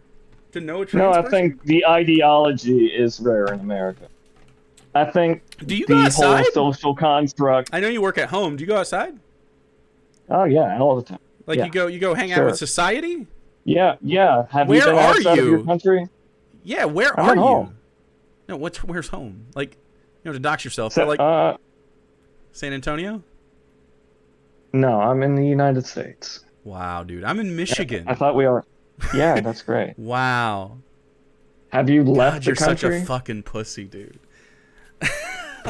To know a No, trans I person? think the ideology is rare in America. I think Do you go the outside? whole social construct. I know you work at home. Do you go outside? Oh yeah, all the time. Like Yeah. you go hang out Sure. with society? Yeah. Have Where you been are outside of your you? country? Yeah, where I'm are at you? home. No, where's home? Like, you don't have to dox yourself, So, but like San Antonio? no, I'm in the United States. Wow, dude. I'm in Michigan. I thought we are. Yeah, that's great. Wow. Have you left God, the you're such country? a fucking pussy, dude.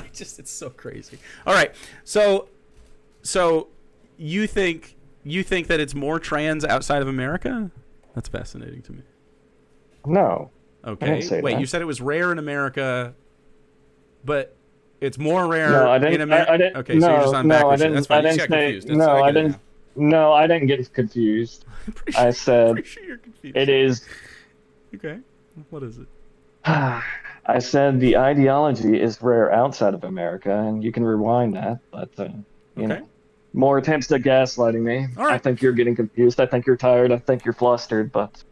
It's so crazy. All right, so you think that it's more trans outside of America? That's fascinating to me. No. Okay, I didn't say wait. that. You said it was rare in America, but it's more rare No, I didn't. in America. I didn't. Okay, so you're just on no, I backwards. didn't. That's fine. I You just didn't got say. confused. No, I I get it didn't. No, I didn't get confused. now. Pretty I said pretty sure you're confused. it is. Okay, what is it? I said the ideology is rare outside of America, and you can rewind that. But you know, more attempts at gaslighting me. All right. I think you're getting confused. I think you're tired. I think you're flustered. But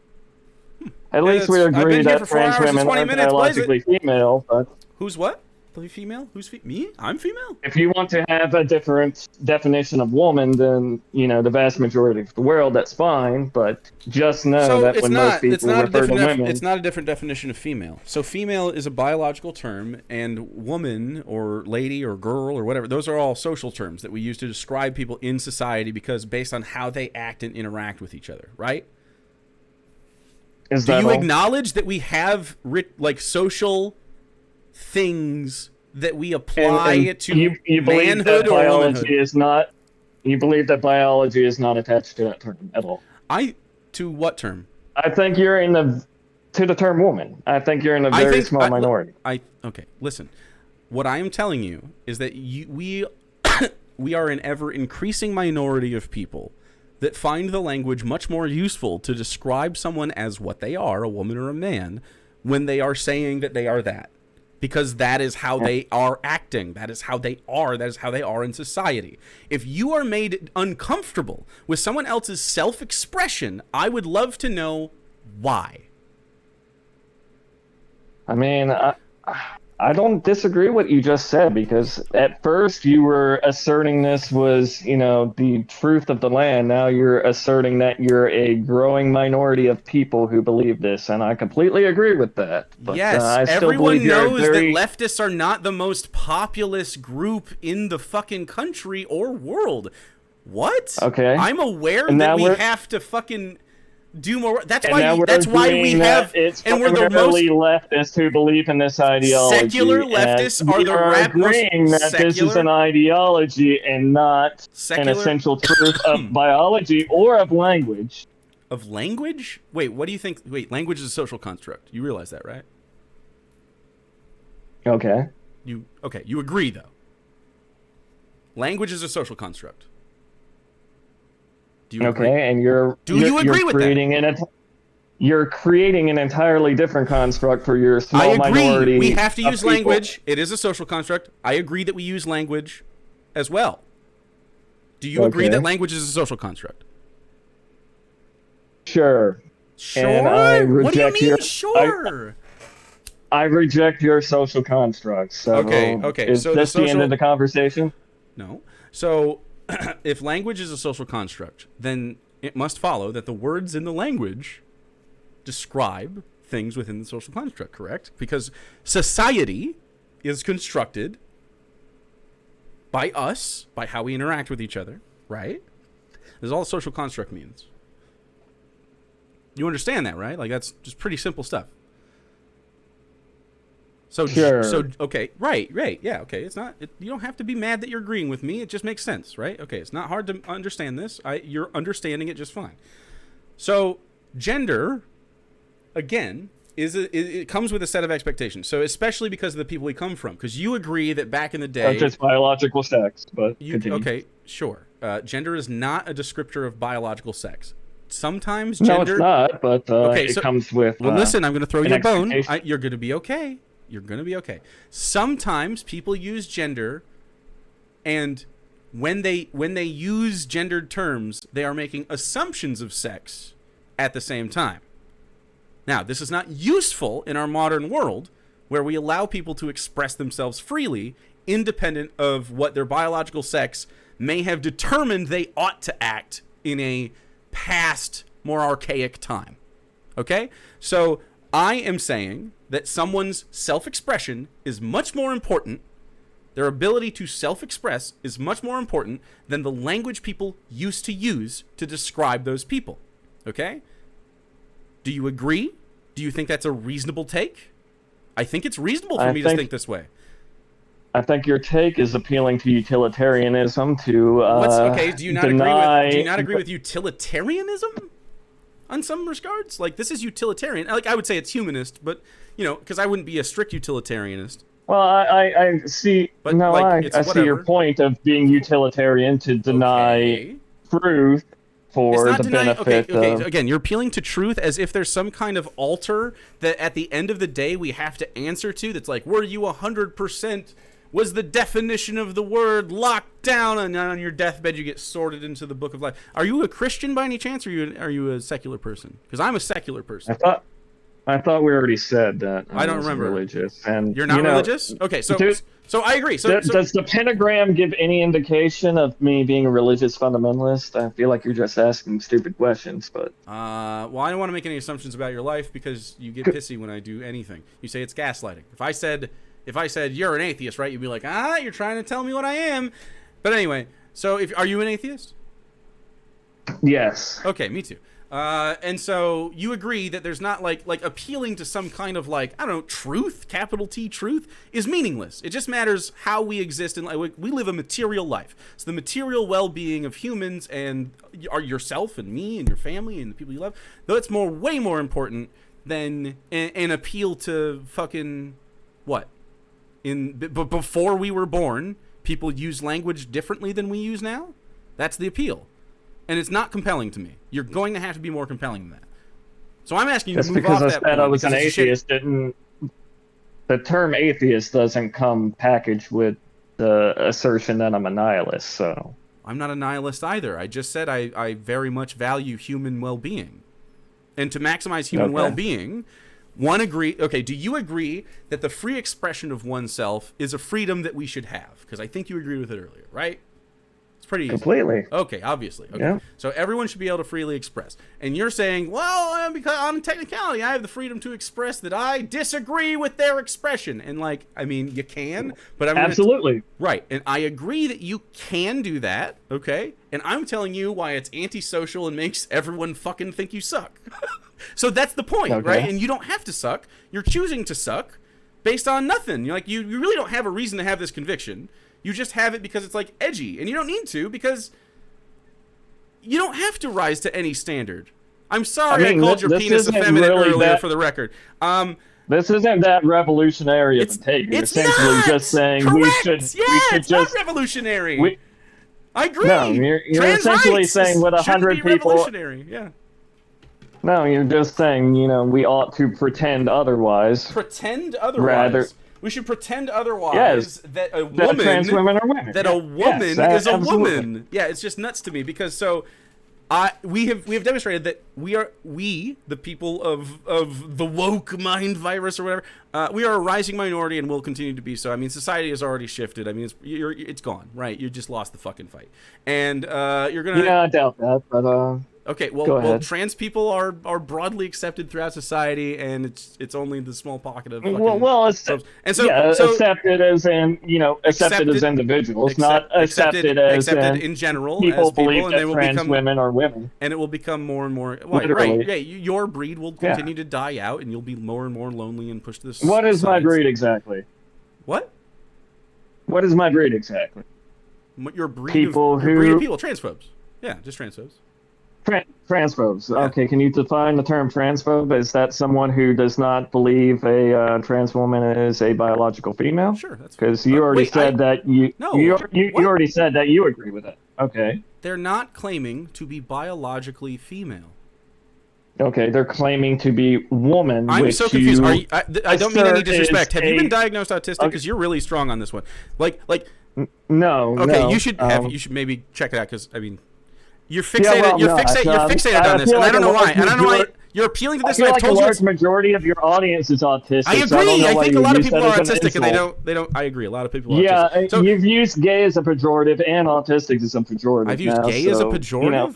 at least we I've been agree here that for 4 trans hours and women 20 are minutes, blaze it. biologically female. But Who's what? Female? Who's me? I'm female. if you want to have a different definition of woman than the vast majority of the world, that's fine. But just know So that it's when not. most people It's not a refer to different. women, It's not a different definition of female. So female is a biological term, and woman or lady or girl or whatever. Those are all social terms that we use to describe people in society because based on how they act and interact with each other. Right? is Do that you all? acknowledge that we have like social things that we apply And to you believe manhood that or biology womanhood? is not. You believe that biology is not attached to that term at all. To what term? I think you're in to the term woman. I think you're in a very small minority. Okay, listen. What I am telling you is that we are an ever increasing minority of people that find the language much more useful to describe someone as what they are, a woman or a man, when they are saying that they are that. Because that is how they are acting. That is how they are. That is how they are in society. If you are made uncomfortable with someone else's self-expression, I would love to know why. I mean, I don't disagree with what you just said, because at first you were asserting this was, the truth of the land. Now you're asserting that you're a growing minority of people who believe this, and I completely agree with that. But, Yes, I still everyone believe you're knows very... that leftists are not the most populous group in the fucking country or world. What? Okay. I'm aware And that now we we're- have to fucking do more. That's And now why. we're That's why we agreeing have. that it's And we're the most primarily leftists who believe in this ideology. secular leftists and are we the are most agreeing that this is secular. an ideology and not an Secular essential truth of biology or of language. of language. Wait, what do you think? Wait, language is a social construct. You realize that, right? Okay. You agree though. Language is a social construct. Do you agree? Okay, and you're agree with that? You're creating an entirely different construct for your small I agree. minority. We have to of use people. language. It is a social construct. I agree that we use language as well. Do you agree Okay. that language is a social construct? Sure. Sure. And I What do you reject mean, your- sure? I reject your social constructs. So Okay, Is so this the the end social- of the conversation? No. So, if language is a social construct, then it must follow that the words in the language describe things within the social construct, correct? Because society is constructed by us, by how we interact with each other, right? That's all a social construct means. You understand that, right? Like, that's just pretty simple stuff. So, Sure. Okay, right, yeah, okay. It's not. You don't have to be mad that you're agreeing with me. It just makes sense, right? Okay, it's not hard to understand this. You're understanding it just fine. So, gender, again, it comes with a set of expectations. So, especially because of the people we come from, because you agree that back in the day, That's just biological sex, but continue. okay, sure. Gender is not a descriptor of biological sex. Sometimes No, gender. it's not, but Okay, it so- comes with... Well, listen, I'm going to throw you a an bone. expectation. You're going to be okay. You're going to be okay. Sometimes people use gender, and when they use gendered terms, they are making assumptions of sex at the same time. Now, this is not useful in our modern world, where we allow people to express themselves freely, independent of what their biological sex may have determined they ought to act in a past, more archaic time. Okay? So I am saying that someone's self-expression is much more important, their ability to self-express is much more important than the language people used to use to describe those people. Okay? Do you agree? Do you think that's a reasonable take? I think it's reasonable for me to think this way. I think your take is appealing to utilitarianism to okay? Do you not deny... agree with utilitarianism? On some regards, like, this is utilitarian. Like, I would say it's humanist, but because I wouldn't be a strict utilitarianist. Well, I see. But, no, like, I see your point of being utilitarian to deny truth for the benefit. Okay. Again, you're appealing to truth as if there's some kind of altar that at the end of the day we have to answer to. That's like, were you 100%? Was the definition of the word locked down, and on your deathbed you get sorted into the book of life? Are you a Christian by any chance, or are you a secular person? Because I'm a secular person. I thought we already said that. I don't remember. Religious, and you're not religious. Okay, so I agree. So does the pentagram give any indication of me being a religious fundamentalist? I feel like you're just asking stupid questions, but well, I don't want to make any assumptions about your life because you get pissy when I do anything. You say it's gaslighting. If I said you're an atheist, right? You'd be like, you're trying to tell me what I am. But anyway, so are you an atheist? Yes. Okay, me too. And so you agree that there's not like appealing to some kind of like, I don't know, truth, capital T truth, is meaningless. It just matters how we exist in life. We live a material life. So the material well-being of humans and yourself and me and your family and the people you love, though it's way more important than an appeal to fucking what? Before we were born, people use language differently than we use now. That's the appeal. And it's not compelling to me. You're going to have to be more compelling than that. So I'm asking you to move off that point. Just because I said I was an atheist didn't... The term atheist doesn't come packaged with the assertion that I'm a nihilist, so... I'm not a nihilist either. I just said I very much value human well-being. And to maximize human well-being... do you agree that the free expression of oneself is a freedom that we should have? Because I think you agreed with it earlier, right? It's pretty easy. Completely. Okay, obviously. Okay. Yeah. So everyone should be able to freely express. And you're saying, well, because on technicality, I have the freedom to express that I disagree with their expression. And like, I mean, you can, but I'm absolutely right. And I agree that you can do that. Okay. And I'm telling you why it's antisocial and makes everyone fucking think you suck. So that's the point, right? And you don't have to suck. You're choosing to suck based on nothing. You're like, you really don't have a reason to have this conviction. You just have it because it's like edgy, and you don't need to because you don't have to rise to any standard. I'm sorry I called your penis effeminate earlier for the record. This isn't that revolutionary of a take. You're essentially just saying correct. we should it's just not revolutionary. I agree. No, you're essentially saying with 100 people. Revolutionary. Yeah. No, you're just saying, we ought to pretend otherwise. Pretend otherwise? We should pretend otherwise that a woman... That trans women are women. That a woman is a woman. Yeah, it's just nuts to me because we have demonstrated that we, the people of the woke mind virus or whatever, we are a rising minority and will continue to be so. I mean, society has already shifted. I mean, it's gone, right? You just lost the fucking fight. And you're going to... Yeah, I doubt that, but... Okay, well, trans people are broadly accepted throughout society, and it's only the small pocket of accepted as as individuals, not accepted in general. People as believe and that they will trans become, women are women, and it will become more and more. Literally. Right? Yeah, your breed will continue to die out, and you'll be more and more lonely and pushed to the What is my breed exactly? What? What is my breed exactly? Your breed people of people, transphobes. Yeah, just transphobes. Transphobes. Yeah. Okay, can you define the term transphobe? Is that someone who does not believe a trans woman is a biological female? Sure, that's because you already said that you already said that you agree with it. Okay. They're not claiming to be biologically female. Okay, they're claiming to be woman, I'm which so confused. Are you you, I don't mean any assert is disrespect. Have you been a diagnosed autistic? okay, Because you're really strong on this one. Like, no, okay, no. you should maybe check that because I mean, you're Yeah, fixated. well, no, You're fixated on I this, feel and I like don't a know why. large And I don't know why majority. you're appealing to I this. And feel I've like a told you large it's. majority of your audience is autistic. I So I don't agree. know I why think you a lot of use people that as are an autistic, and insult. they don't. I agree. A lot of people are Yeah, autistic. So you've used gay as a pejorative and autistic as a pejorative I've used now. gay as a So pejorative.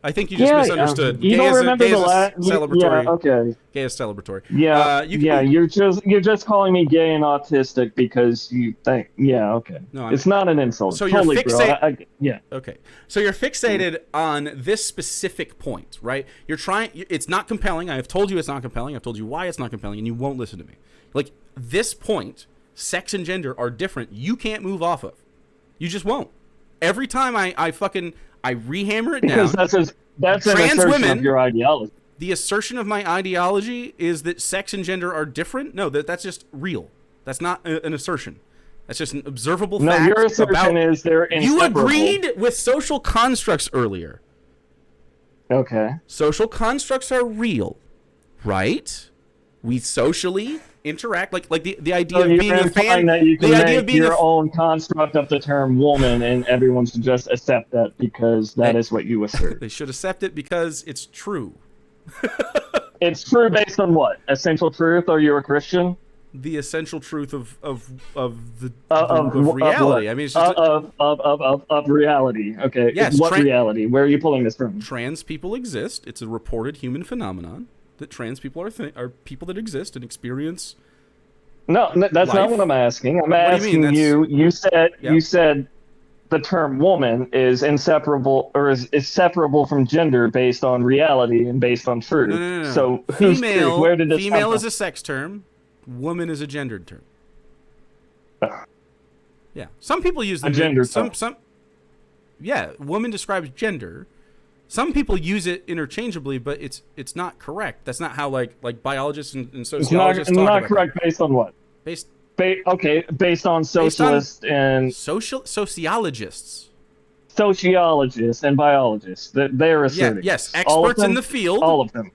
I think you just yeah, misunderstood. you don't remember Gay the is a last. Yeah, celebratory. okay. Gay is celebratory. Yeah, You can yeah. be. You're just calling me gay and autistic because you think. Yeah, okay. No, I'm. It's not an insult. So you're Totally, bro. fixate. Yeah. Okay. So you're fixated on this specific point, right? You're trying. It's not compelling. I have told you it's not compelling. I've told you why it's not compelling, and you won't listen to me. Like this point, sex and gender are different. You can't move off of. You just won't. Every time I rehammer it Because down. that's an Trans assertion women. of your ideology. The assertion of my ideology is that sex and gender are different. No, that's just real. That's not an assertion. That's just an observable No, fact. your assertion is they're You inseparable. agreed with social constructs earlier. Okay. Social constructs are real, right? We socially interact, like the idea So of you're being a implying fan. that you can The idea of make being your own construct of the term woman, and everyone should just accept that because that is what you assert. They should accept it because it's true. It's true based on what? Essential truth? Are you a Christian? The essential truth of Of reality. what? I mean, it's just of reality. Okay. Yes, What reality? Where are you pulling this from? trans people exist. It's a reported human phenomenon that trans people are people that exist and experience. No, that's Life? not what I'm asking. I'm What do you asking mean? you. Yeah. You said the term woman is inseparable or is separable from gender based on reality and based on truth. No. So who's truth? Where did this come Female from? is a sex term. Woman is a gendered term. Yeah. Some people use the A gender some term. Yeah, woman describes gender. Some people use it interchangeably, but it's not correct. That's not how like biologists and It's sociologists talk not about correct that. based on what? Based Okay, based on socialists and sociologists. sociologists and biologists. They're asserting. Yes, All of experts in them? the field. All of them.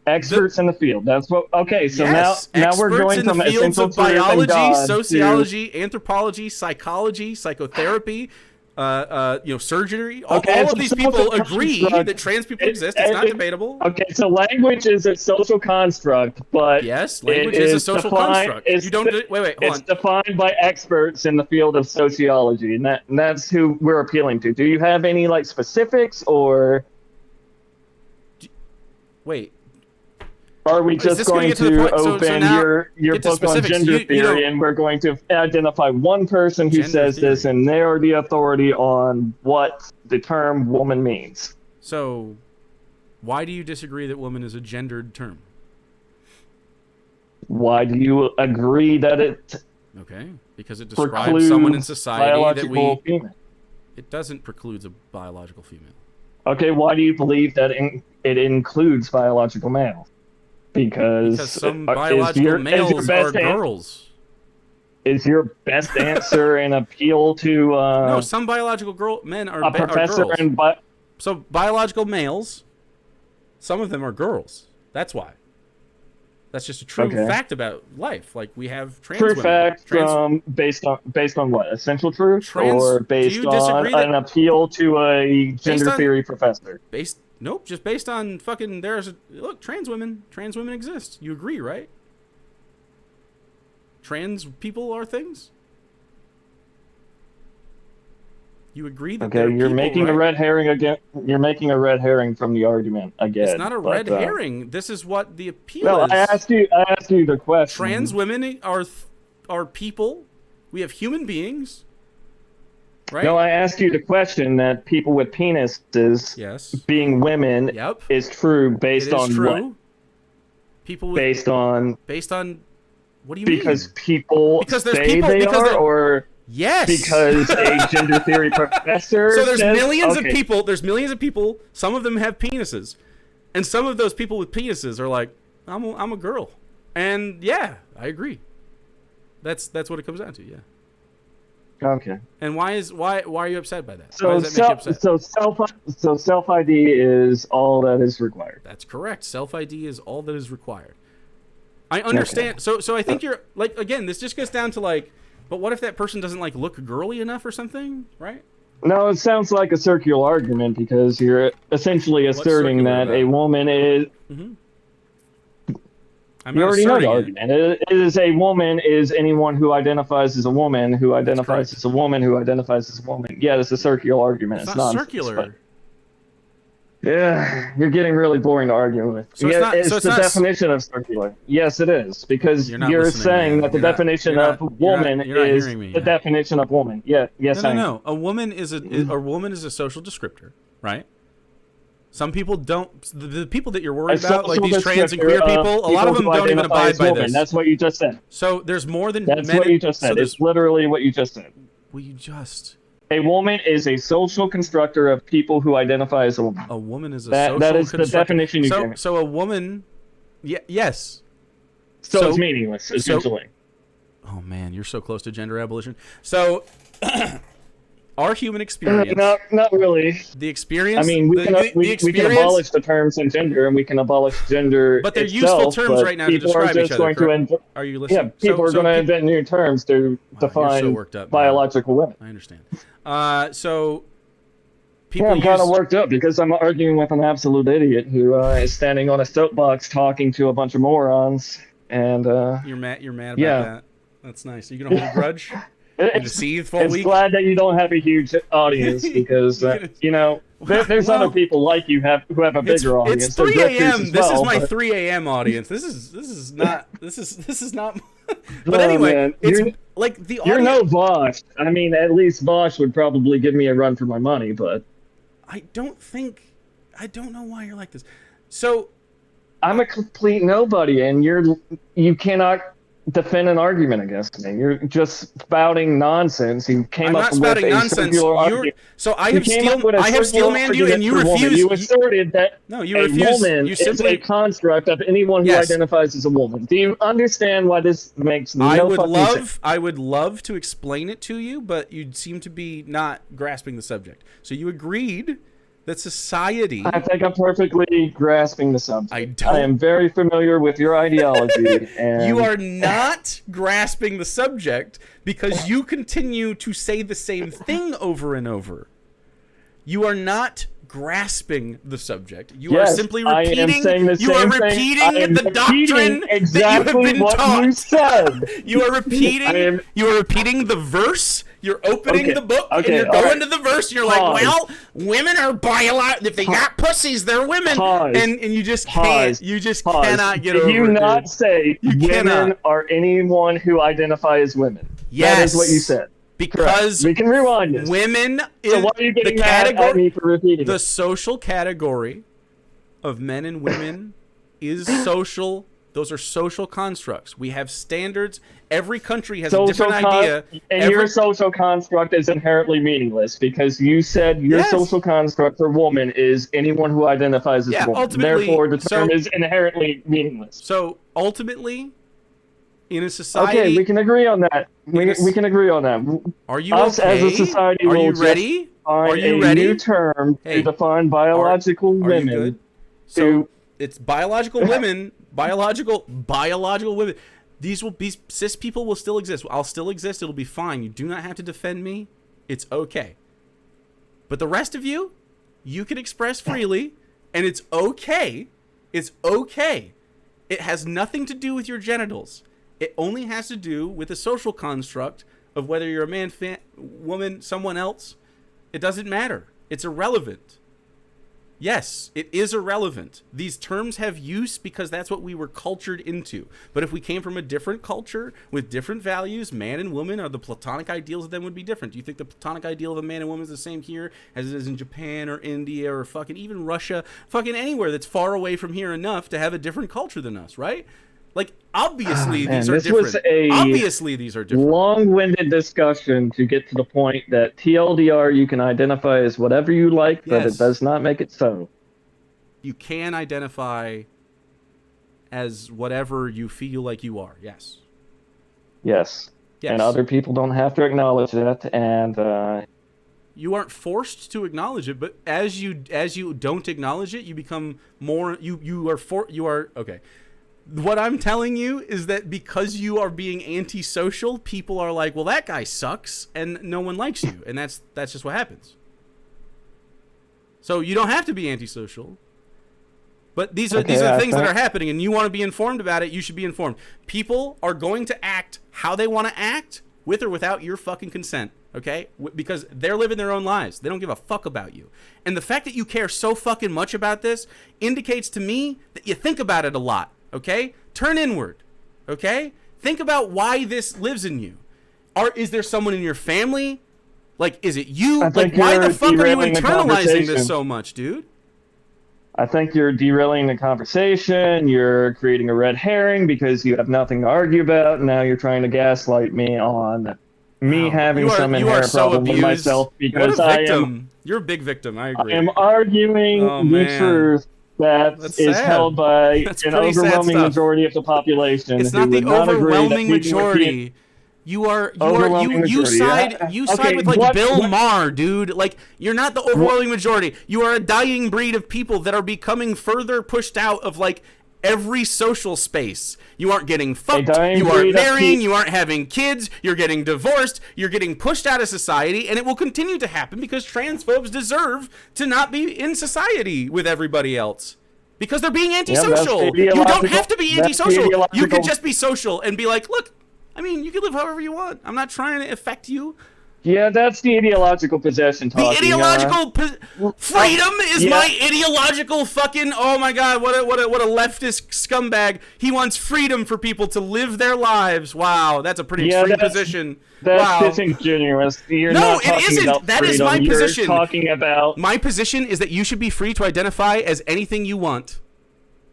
Experts in the field. That's what. Okay, so Yes, now we're experts going in the from fields essential of truth and biology, God sociology, anthropology, psychology, psychotherapy, surgery. All Okay, of so these social people agree construct- that trans people exist. It's not debatable. Okay, so language is a social construct, but Yes, language it is a social construct. It's You don't. Wait, hold It's on. defined by experts in the field of sociology, and that's who we're appealing to. Do you have any like specifics, or Wait. are we Is just this gonna going get to the to point? So open now your get to book on specifics. gender You theory, know- and we're going to identify one person who Gender says this, theory. and they are the authority on what the term woman means? So, why do you disagree that woman is a gendered term? Why do you agree that it Okay, because it describes precludes someone in society that biological female? It doesn't precludes a biological female. Okay, why do you believe that it includes biological male? Because some is biological your males are best girls. Is your best answer an appeal to No, some biological men are a professor girls. and So biological males, some of them are girls. That's why. That's just a true Okay. fact about life. Like we have trans true women. fact Trans, based on what? Essential truth, Trans- or do based you on disagree that- an appeal to a gender on- theory professor? Nope, just based on fucking look, trans women exist. You agree, right? Trans people are things? You agree that Okay, they're you're people, making right? a red herring again. You're making a red herring from the argument again. It's not a red herring. This is what the appeal No, is. I asked you the question. Trans women are people. We have human beings. Right? No, I asked you the question that people with penises Yes. being women Yep. is true It based is on true. what? People with, Based on what do you because mean? people Because there's say people- they because are, there- or Yes. because a gender theory professor. So there's says, millions of okay, people. There's millions of people. Some of them have penises, and some of those people with penises are like, I'm a girl, and yeah, I agree. That's what it comes down to. Yeah. Okay. And why are you upset by that? Why So does that make you upset? self ID is all that is required. That's correct. Self ID is all that is required. I understand. Okay. So I think you're like, again, this just gets down to like, but what if that person doesn't like look girly enough or something, right? No, it sounds like a circular argument because you're essentially asserting circular that a about? woman is. I'm You not already know the asserting it. argument. It is a woman is anyone who identifies as a woman, who identifies correct. as a woman, who identifies as a woman. Yeah, it's a circular argument. It's not nonsense, circular. but- yeah, you're getting really boring to argue with. So it's yeah, not- it's so it's the not- definition of circular. Yes, it is because You're not you're listening, saying man. that the You're not- definition you're of not- woman you're not is hearing me. the definition of woman. Yeah, yes, I am. No. A woman is a social descriptor, right? Some people don't. The people that you're worried about, like these trans and queer people, a lot of them who don't even identify abide as by woman. this. That's what you just said. So there's more than That's men. what you just so said. there's- It's literally what you just said. Well, you just. A woman is a social constructor of people who identify as a woman. A woman is a That- social that is the constructor. definition you gave me. So a woman, yes. So it's meaningless, essentially. Oh man, you're so close to gender abolition. So our human experience. Not really. The experience. I mean, we can experience, abolish the terms in gender, and we can abolish gender. But they're itself, useful terms but right now to people are describe each just other. going to Are you listening? Yeah, people are going to invent new terms to you're define so worked up, man. biological women. I understand. So people Yeah, I'm kind of use- worked up because I'm arguing with an absolute idiot who is standing on a soapbox talking to a bunch of morons, and You're mad about yeah. that. That's nice. Are you gonna hold a grudge? And it's, seethe for a it's week? glad that you don't have a huge audience because you know there's Well, other people like you who have a bigger audience. It's They're 3 drifters a.m. as This is well, my but- 3 a.m. audience. This is not. This is not. But Oh, anyway, man. it's You're- like the You're audience. no Bosch. I mean, at least Bosch would probably give me a run for my money, but I don't know why you're like this. So I'm a complete nobody, and you cannot defend an argument against me. You're just spouting nonsense. You came I'm up not with spouting a nonsense. circular argument. So I You have came up with a circular steelmanned you, and you argument for woman. refuse. You asserted that No, you a refuse. woman You is simply. a construct of anyone who Yes. identifies as a woman. Do you understand why this makes no fucking sense? I would love to explain it to you, but you seem to be not grasping the subject. So you agreed that society. I think I'm perfectly grasping the subject. I don't- I am very familiar with your ideology, and You are not grasping the subject because you continue to say the same thing over and over. You are not grasping the subject. You are Yes, simply I am repeating. saying the You are same thing. I repeating am the doctrine exactly that you have been what taught. you said. You are repeating. I am- You are repeating the verse. You're opening Okay, the book and okay, you're all going right. to the verse. And you're like, Pause. well, women are biological. If they got pussies, they're women. Pause. And you just Pause. can't. You just Pause. cannot get Did over you it. not dude. say You women cannot. are anyone who identify as women? Yes. That is what you said. Because We can rewind this. women So is why are you the getting mad at category. me for repeating The it? social category of men and women is social. Those are social constructs. We have standards. Every country has a different idea. And your social construct is inherently meaningless because you said your Yes. social construct for woman is anyone who identifies as Yeah, a woman. ultimately, Therefore, the term so- is inherently meaningless. So ultimately, in a society, Okay, we can agree on that. We can agree on that. are you Us okay? as a society Are will you just ready? find Are you a ready? new term Hey, to define biological Are you women. good? So it's biological women. Biological women. These cis people will still exist. I'll still exist. It'll be fine. You do not have to defend me. It's okay. But the rest of you, you can express freely, and it's okay. It's okay. It has nothing to do with your genitals. It only has to do with the social construct of whether you're a man, woman, someone else. It doesn't matter. It's irrelevant. Yes, it is irrelevant. These terms have use because that's what we were cultured into. But if we came from a different culture with different values, man and woman, or the platonic ideals of them would be different. Do you think the platonic ideal of a man and woman is the same here as it is in Japan or India or fucking even Russia, fucking anywhere that's far away from here enough to have a different culture than us, right? Like, obviously man, these are this was different. a Obviously these are different. long-winded discussion to get to the point that TLDR, you can identify as whatever you like, but Yes. it does not make it so. You can identify as whatever you feel like you are. Yes. Yes. and Yes. other people don't have to acknowledge it. And You aren't forced to acknowledge it, but as you don't acknowledge it, you become more. You are okay. What I'm telling you is that because you are being antisocial, people are like, well, that guy sucks, and no one likes you, and that's just what happens. So you don't have to be antisocial. But these are the things that are happening, and you want to be informed about it, you should be informed. People are going to act how they want to act, with or without your fucking consent, okay? Because they're living their own lives. They don't give a fuck about you. And the fact that you care so fucking much about this indicates to me that you think about it a lot, okay? Turn inward, okay? Think about why this lives in you. Is there someone in your family? Like, is it you? Like, why the fuck are you internalizing this so much, dude? I think you're derailing the conversation. You're creating a red herring because you have nothing to argue about. And now you're trying to gaslight me on having some inherent problem with myself because You're a big victim. I agree. I am arguing the truth that is held by an overwhelming majority of the population. It's not the overwhelming majority. You side with like Bill Maher, dude. Like, you're not the overwhelming majority. You are a dying breed of people that are becoming further pushed out of like every social space. You aren't getting fucked. You aren't marrying. You aren't having kids. You're getting divorced. You're getting pushed out of society, and it will continue to happen because transphobes deserve to not be in society with everybody else. Because they're being antisocial. You don't have to be antisocial. You can just be social and be like, look, I mean, you can live however you want. I'm not trying to affect you. Yeah, that's the ideological possession talking. The ideological freedom is my ideological fucking. Oh my god, what a leftist scumbag. He wants freedom for people to live their lives. Wow, that's a pretty extreme position. That's disingenuous. No, it isn't. That is my position. Talking about my position is that you should be free to identify as anything you want.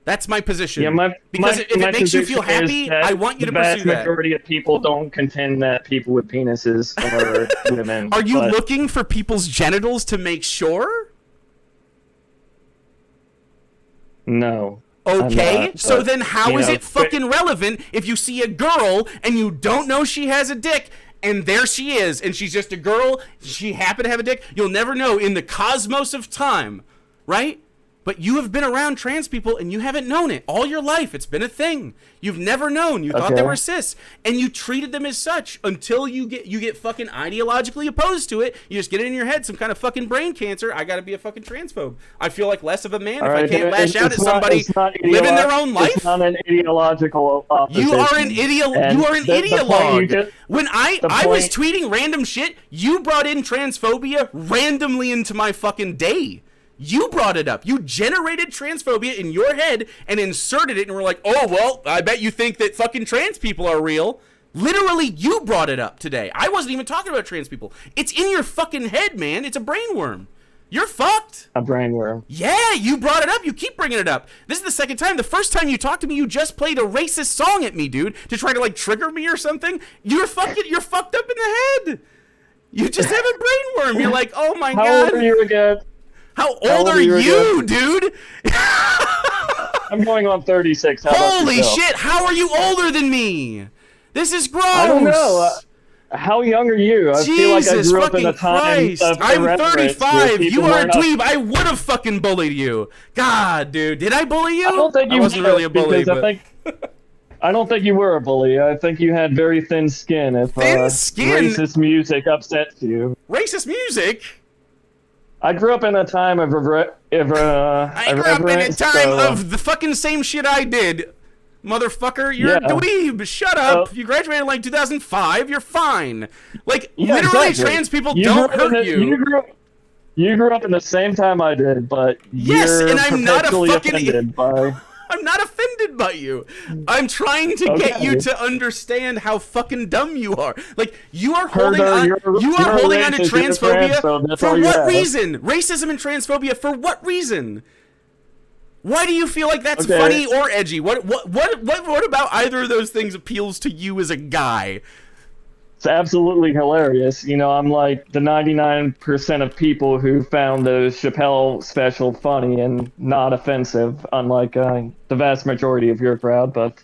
That's my position. Yeah, because if it makes you feel happy, I want you to pursue that. The vast majority of people don't contend that people with penises are women. Are you looking for people's genitals to make sure? No. Okay, so then how is it fucking relevant if you see a girl and you don't know she has a dick, and there she is, and she's just a girl, she happened to have a dick? You'll never know in the cosmos of time, right? But you have been around trans people and you haven't known it all your life. It's been a thing. You've never known. You thought they were cis, and you treated them as such until you get fucking ideologically opposed to it. You just get it in your head, some kind of fucking brain cancer. I gotta be a fucking transphobe. I feel like less of a man if I can't lash out at somebody living their own life. It's not an ideological opposition. You are an ideologue. When I was tweeting random shit, you brought in transphobia randomly into my fucking day. You brought it up. You generated transphobia in your head and inserted it, and were like, oh, well, I bet you think that fucking trans people are real. Literally, you brought it up today. I wasn't even talking about trans people. It's in your fucking head, man. It's a brainworm. You're fucked. A brainworm. Yeah, you brought it up. You keep bringing it up. This is the second time. The first time you talked to me, you just played a racist song at me, dude, to try to, like, trigger me or something. You're fucked up in the head. You just have a brainworm. You're like, oh, my God. How old are you again? How old are you, dude? I'm going on 36. Holy shit, how are you older than me? This is gross. I don't know. How young are you? I feel like I grew up in a time of I'm 35. You are a dweeb. I would have fucking bullied you. God, dude. Did I bully you? I don't think you wasn't really a bully. But... I don't think you were a bully. I think you had very thin skin if racist music upsets you. Racist music? I grew up in a time of of the fucking same shit I did. Motherfucker, you're a dweeb. Shut up. You graduated in like 2005. You're fine. Like, literally, trans people don't hurt you. You grew up in the same time I did, but you're and I'm not offended by... I'm not offended by you. I'm trying to get you to understand how fucking dumb you are. Like, you are holding on to transphobia for what reason? Racism and transphobia for what reason? Why do you feel like that's funny or edgy? What about either of those things appeals to you as a guy? It's absolutely hilarious. You know, I'm like the 99% of people who found the Chappelle special funny and not offensive, unlike the vast majority of your crowd, but...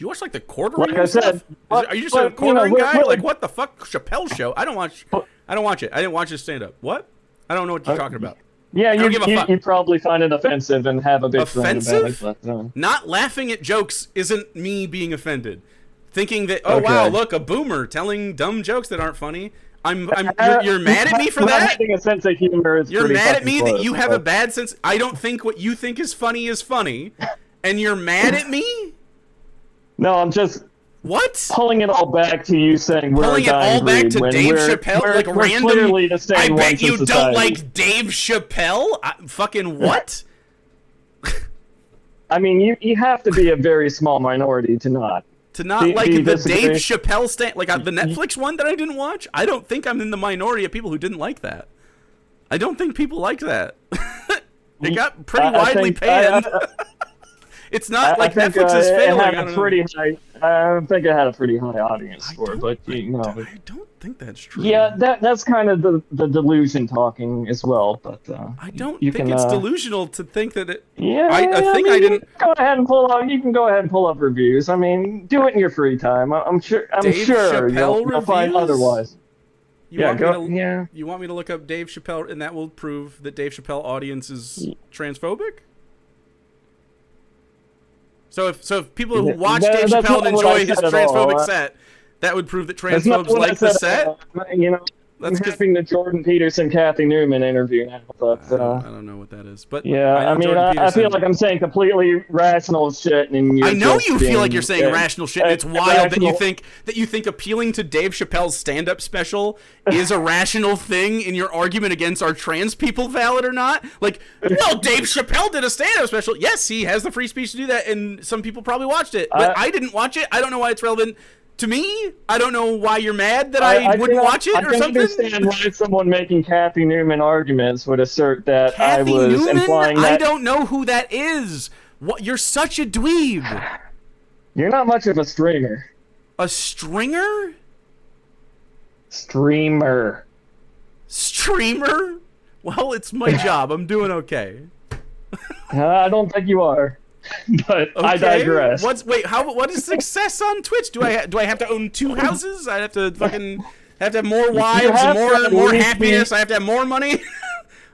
you watch like the quartering Like I and stuff? said, Are you just a but, quartering guy? we're- Like what the fuck? Chappelle show? I don't watch it. I didn't watch his stand up. What? I don't know what you're talking about. Yeah, don't give a fuck. you probably find it offensive and have a big Offensive? about it, but, Not laughing at jokes isn't me being offended. Thinking that, oh wow, Okay. look, a boomer telling dumb jokes that aren't funny. You're mad at me for not that? having a sense of humor is You're pretty mad at fucking me close, that you have a but- bad sense. I don't think what you think is funny, and you're mad at me? No, I'm just What? pulling it all back to you saying we're Pulling a it all dying back breed to when Dave we're, Chappelle, we're, like we're random. clearly the same I bet ones in you don't society. like Dave Chappelle. Fucking what? I mean, you have to be a very small minority to not. To not Do like you the disagree? Dave Chappelle stand, like the Netflix one that I didn't watch. I don't think I'm in the minority of people who didn't like that. I don't think people like that. It got pretty widely panned. It's not like I think, Netflix is failing. It I had a don't pretty know. high. I think it had a pretty high audience for it, but you know. I don't think that's true. Yeah, that's kind of the delusion talking as well, but I don't you think can, it's delusional to think that it. Yeah, I think mean, I didn't. Go ahead and pull up. You can go ahead and pull up reviews. I mean, do it in your free time. I'm sure. Dave sure Chappelle you'll find reviews? otherwise. You Yeah, want go. me to, Yeah. You want me to look up Dave Chappelle, and that will prove that Dave Chappelle audience is transphobic? So if people who watch Dave That's Chappelle not what I enjoy his said at all. transphobic set, that would prove that That's not transphobes what I like the said set? at all. You know, I'm That's 'cause- having the Jordan Peterson, Kathy Newman interview now, but I don't know what that is, but yeah, know I mean, Jordan I feel Peterson- like I'm saying completely rational shit, and you're I know just you feel like being- you're saying yeah, rational shit. And it's wild that you rational- think appealing to Dave Chappelle's stand-up special is a rational thing in your argument against are trans people valid or not? Like, no, Dave Chappelle did a stand-up special. Yes, he has the free speech to do that, and some people probably watched it, but I didn't watch it. I don't know why it's relevant to me. I don't know why you're mad that I wouldn't watch it or I something. can understand why someone making Kathy Newman arguments would assert that Kathy I was Newman? implying I that don't know who that is. What? You're such a dweeb. you're not much of a streamer. A stringer? Streamer. Streamer? Well, it's my job. I'm doing okay. I don't think you are, but I digress. What is success on Twitch? Do I have to own 2 houses? I have to fucking have more wives, have to at more least happiness. be- I have to have more money.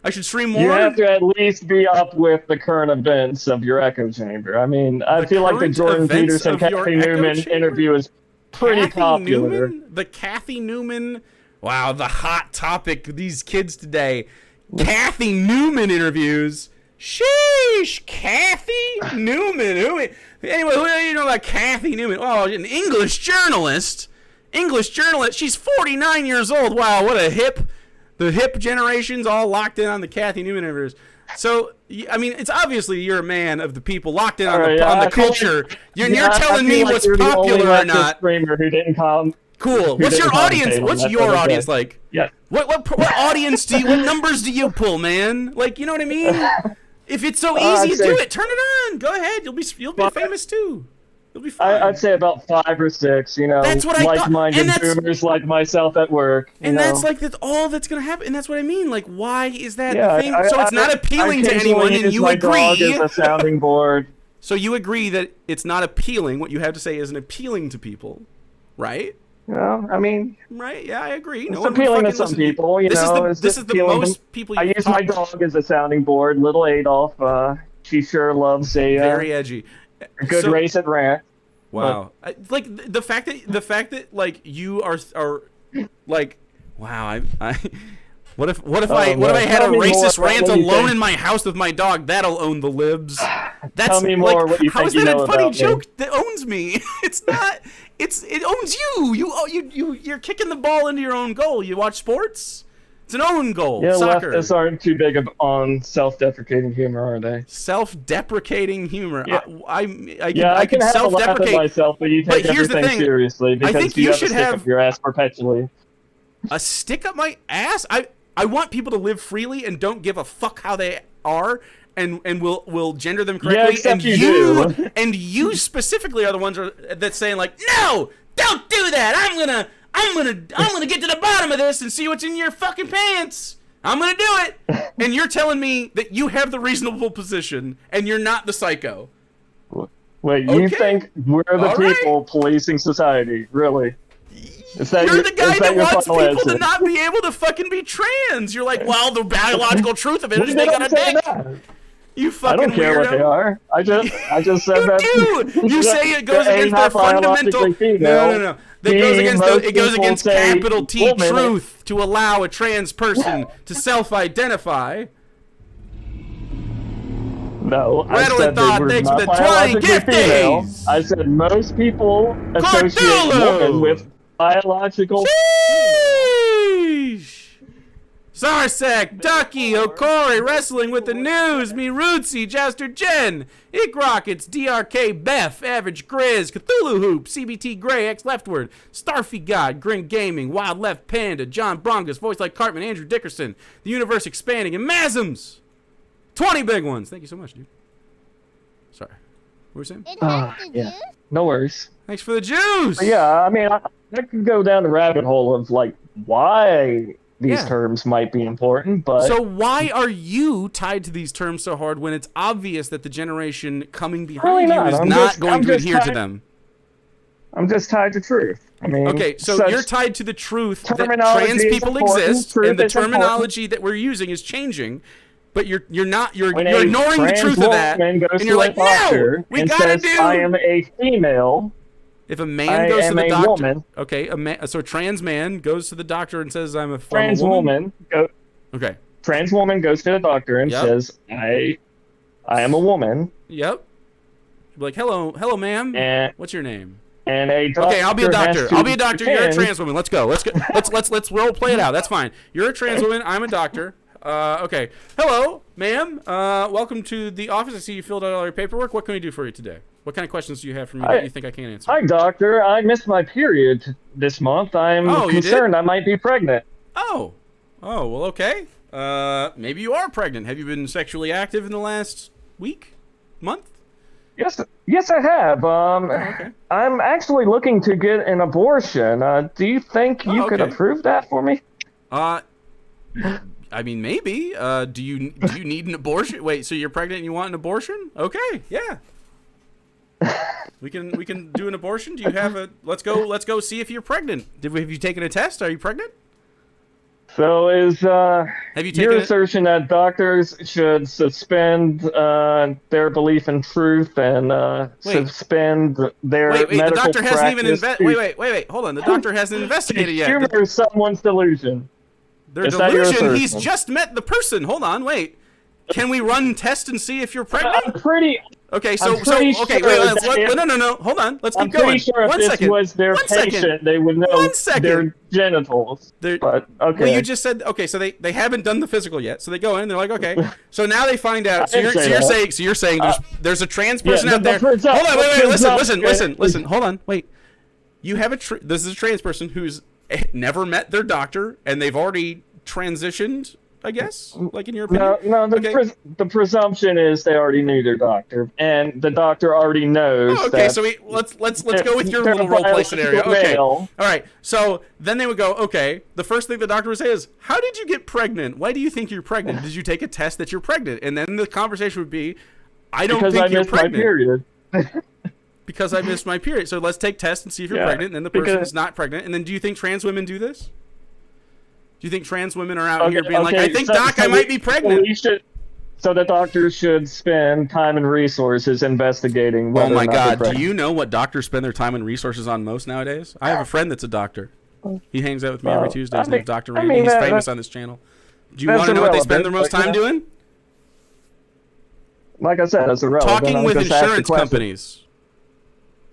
I should stream more. You have to at least be up with the current events of your echo chamber. I mean, I The feel like the current Jordan events Peterson, of your Kathy echo Newman chamber? interview is pretty Kathy popular. Newman? The Kathy Newman. Wow, the hot topic. These kids today. Kathy Newman interviews. Sheesh, Kathy Newman. Anyway, who do you know about Kathy Newman? Oh, an English journalist. She's 49 years old. Wow, what a the hip generation's all locked in on the Kathy Newman interviews. So, I mean, it's obviously you're a man of the people, locked in on All right, on the I feel culture. like- You're Yeah, I telling feel me like what's you're the only popular or leftist not. streamer who didn't come. Cool. who What's your didn't audience? commentate on What's that your other audience day. like? Yeah. What audience do you? What numbers do you pull, man? Like, you know what I mean? If it's so easy to I'd say- do it, turn it on. Go ahead. You'll be famous too. You'll be fine. I'd say about 5 or 6, you know, That's what I thought, like-minded and that's- boomers like myself at work. and you that's know. like that's all that's gonna happen. And that's what I mean. Like, why is that Yeah, the thing? So it's not appealing to anyone, and you My dog agree. is a sounding board. So you agree that it's not appealing. What you have to say isn't appealing to people, right? Well, I mean, Right? Yeah, I agree. it's No one would appealing to fucking some listen to you. people, you This know. is it's the appealing to- most people. I you use talk my dog as a sounding board, little Adolf. She sure loves a very edgy. good So- race at rant. Wow. Like the fact that like you are like, wow. I what if I had a Tell me more racist about rant what you alone think. in my house with my dog? That'll own the libs. That's Tell me more like, what you how think is you that know a funny about me. joke that owns me? It's not. It owns you. You're kicking the ball into your own goal. You watch sports. It's an own goal. Yeah, Soccer. leftists aren't too big on self-deprecating humor, are they? Self-deprecating humor. Yeah. I I can can have a laugh at self-deprecate. myself, but you But take here's the everything thing. seriously because think you you have should a stick have- up your ass perpetually. A stick up my ass? I want people to live freely and don't give a fuck how they are and will gender them correctly. except and you do. and you specifically are the ones that's saying like, no, don't do that. I'm gonna get to the bottom of this and see what's in your fucking pants. I'm gonna do it. And you're telling me that you have the reasonable position and you're not the psycho. Well, Wait, you Okay. think we're the All right. people policing society? Really? You're the guy is that your wants final people to answer? not be able to fucking be trans. You're like, well, the biological truth of it When is did they got I a say dick. that? You I fucking don't care what they weirdo. are. I just said You that. do. You say it goes that A, against their not fundamental. biologically female. No. That goes B, against most it goes people against say capital T woman. truth to allow a trans person to self-identify. No, I Rattle said and they Thought, were thanks for not the 20 biologically gift female. days. I said most people associate Cthulhu. woman with biological. Sheesh. Sarsek, Ducky, Okori, Wrestling with the News, Me Rootsy, Jouster Jen, Ick Rockets, DRK, Beth, Average Grizz, Cthulhu Hoop, CBT Gray, X Leftward, Starfy God, Grin Gaming, Wild Left Panda, John Brongus, Voice Like Cartman, Andrew Dickerson, The Universe Expanding, and Masms. 20 big ones. Thank you so much, dude. Sorry. What were you saying? It has the Yeah. juice? No worries. Thanks for the juice. But yeah, I mean, I could go down the rabbit hole of like why these Yeah. terms might be important, but So why are you tied to these terms so hard when it's obvious that the generation coming behind Really you not. is I'm not just- going I'm to just adhere to tied- them? I'm just tied to truth. I mean, Okay, so such you're tied to the truth that terminology trans is people important, exist, truth and the is important. terminology that we're using is changing. But you're when you're a ignoring the trans truth of that, woman goes and to you're a like, doctor no, we and gotta says, do. I am a female. If a man I goes to am the a doctor, woman. okay, so a trans man goes to the doctor and says, I'm a Trans woman. woman trans woman goes to the doctor and Yep. says, I am a woman. Yep. Be like, hello, ma'am. And What's your name? and a doctor Okay, I'll be a doctor. has to I'll be a doctor. You're a pretend- trans woman. Let's go. Let's role play it out. That's fine. You're a trans woman. I'm a doctor. Okay. Hello, ma'am. Welcome to the office. I see you filled out all your paperwork. What can we do for you today? What kind of questions do you have for me that you think I can't answer? Hi, doctor. I missed my period this month. I'm Oh, you concerned I might be pregnant. Oh, well, okay. Maybe you are pregnant. Have you been sexually active in the last week, month? Yes, I have. okay. I'm actually looking to get an abortion. Do you think you could okay. approve that for me? I mean, maybe. Do you need an abortion? Wait, so you're pregnant and you want an abortion? Okay, yeah. We can do an abortion. Do you have a? Let's go see if you're pregnant. Have you taken a test? Are you pregnant? So is Have you taken your it? assertion that doctors should suspend their belief in truth and suspend their Wait, the medical doctor hasn't even practice wait. Hold on. The doctor hasn't investigated yet. humor someone's delusion? Their Is that your delusion. He's assertion? just met the person. Hold on, wait. Can we run tests and see if you're I'm pregnant? pretty. Okay, I'm pretty sure no. Hold on. Let's I'm keep going. pretty sure if One this second. was their One second. patient, they would know One second. their genitals. But okay. Well, you just said okay, so they haven't done the physical yet, so they go in and they're like, okay, so now they find out. So I didn't you're say that. saying there's a trans person yeah, out there. the presump- Hold on, wait, the listen. presumption- Hold on, wait. You have this is a trans person who's never met their doctor and they've already transitioned, I guess, like in your opinion. No. The presumption is they already knew their doctor, and the doctor already knows. Oh, okay, that so let's go with your they're little role play biological scenario. Okay, male. all right. So then they would go, okay. The first thing the doctor would say is, "How did you get pregnant? Why do you think you're pregnant? Did you take a test that you're pregnant?" And then the conversation would be, "I don't because think I you're missed pregnant my period. because I missed my period. So let's take tests and see if you're Yeah, pregnant." And then the person because- is not pregnant. And then do you think trans women do this? Do you think trans women are out here being like, "I think, doc, I might be pregnant"? So the doctor should spend time and resources investigating whether Oh my or not they're God! Do pregnant. you know what doctors spend their time and resources on most nowadays? I have a friend that's a doctor. He hangs out with me every Tuesday. His name's Dr. Randy. He's famous on this channel. Do you that's want to know what they spend irrelevant, their most but, time doing? Like I said, that's irrelevant. Talking I'm with just asking insurance questions. companies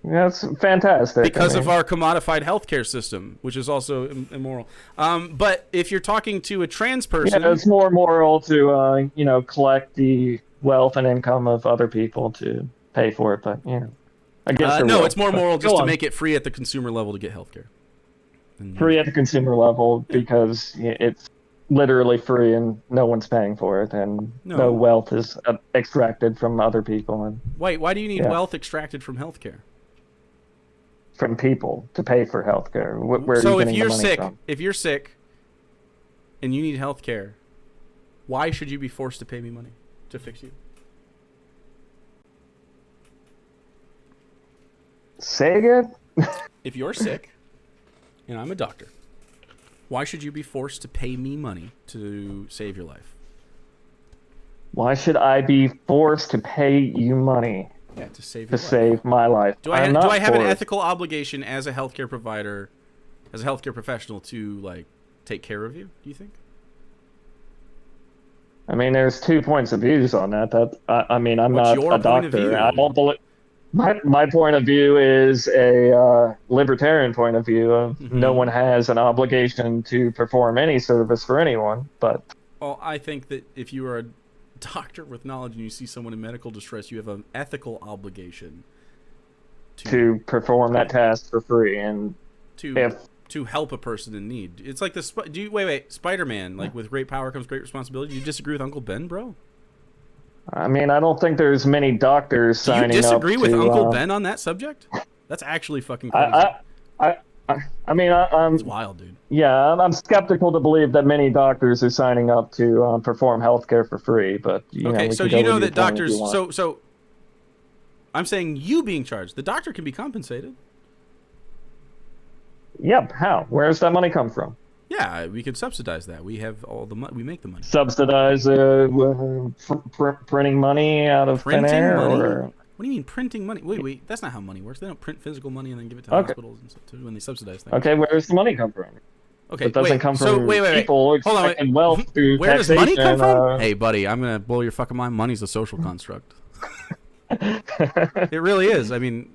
That's fantastic. because I of mean, our commodified healthcare system, which is also immoral. But if you're talking to a trans person, yeah, it's more moral to collect the wealth and income of other people to pay for it, but against their no, will. it's more But moral go just to on. make it free at the consumer level to get healthcare. Free at the consumer level because it's literally free and no one's paying for it, and No. no wealth is extracted from other people and Wait, why do you need Yeah. wealth extracted from healthcare? from people to pay for healthcare. Where are So you if getting you're the money sick, from? and you need healthcare, why should you be forced to pay me money to fix you? Say again? If you're sick and I'm a doctor, why should you be forced to pay me money to save your life? Why should I be forced to pay you money Yeah, to save to your life. save my life? Do I have an ethical obligation as a healthcare provider, as a healthcare professional, to like take care of you? Do you think? I mean, there's 2 points of views on that. I mean, I'm What's not your a point of doctor. view? I don't believe. My point of view is a libertarian point of view of no one has an obligation to perform any service for anyone. But well, I think that if you are a doctor with knowledge and you see someone in medical distress, you have an ethical obligation to perform that task for free, and to help a person in need. It's like Spider-Man, like with great power comes great responsibility. Do you disagree with Uncle Ben, bro? I mean, I don't think there's many doctors signing up. Do you disagree with Uncle Ben on that subject? That's actually fucking crazy. I mean, I'm. It's wild, dude. Yeah, I'm skeptical to believe that many doctors are signing up to perform healthcare for free. But okay, so you know that doctors. So I'm saying you being charged. The doctor can be compensated. Yep. How? Where's that money come from? Yeah, we could subsidize that. We have all the money. We make the money. Subsidize printing money out of thin air, or what do you mean printing money? Wait, that's not how money works. They don't print physical money and then give it to hospitals and stuff too when they subsidize things. Okay, where does the money come from? Okay, it doesn't come from people expecting wealth through Where does money come taxation, from? Hey, buddy, I'm gonna blow your fucking mind. Money's a social construct. It really is. I mean,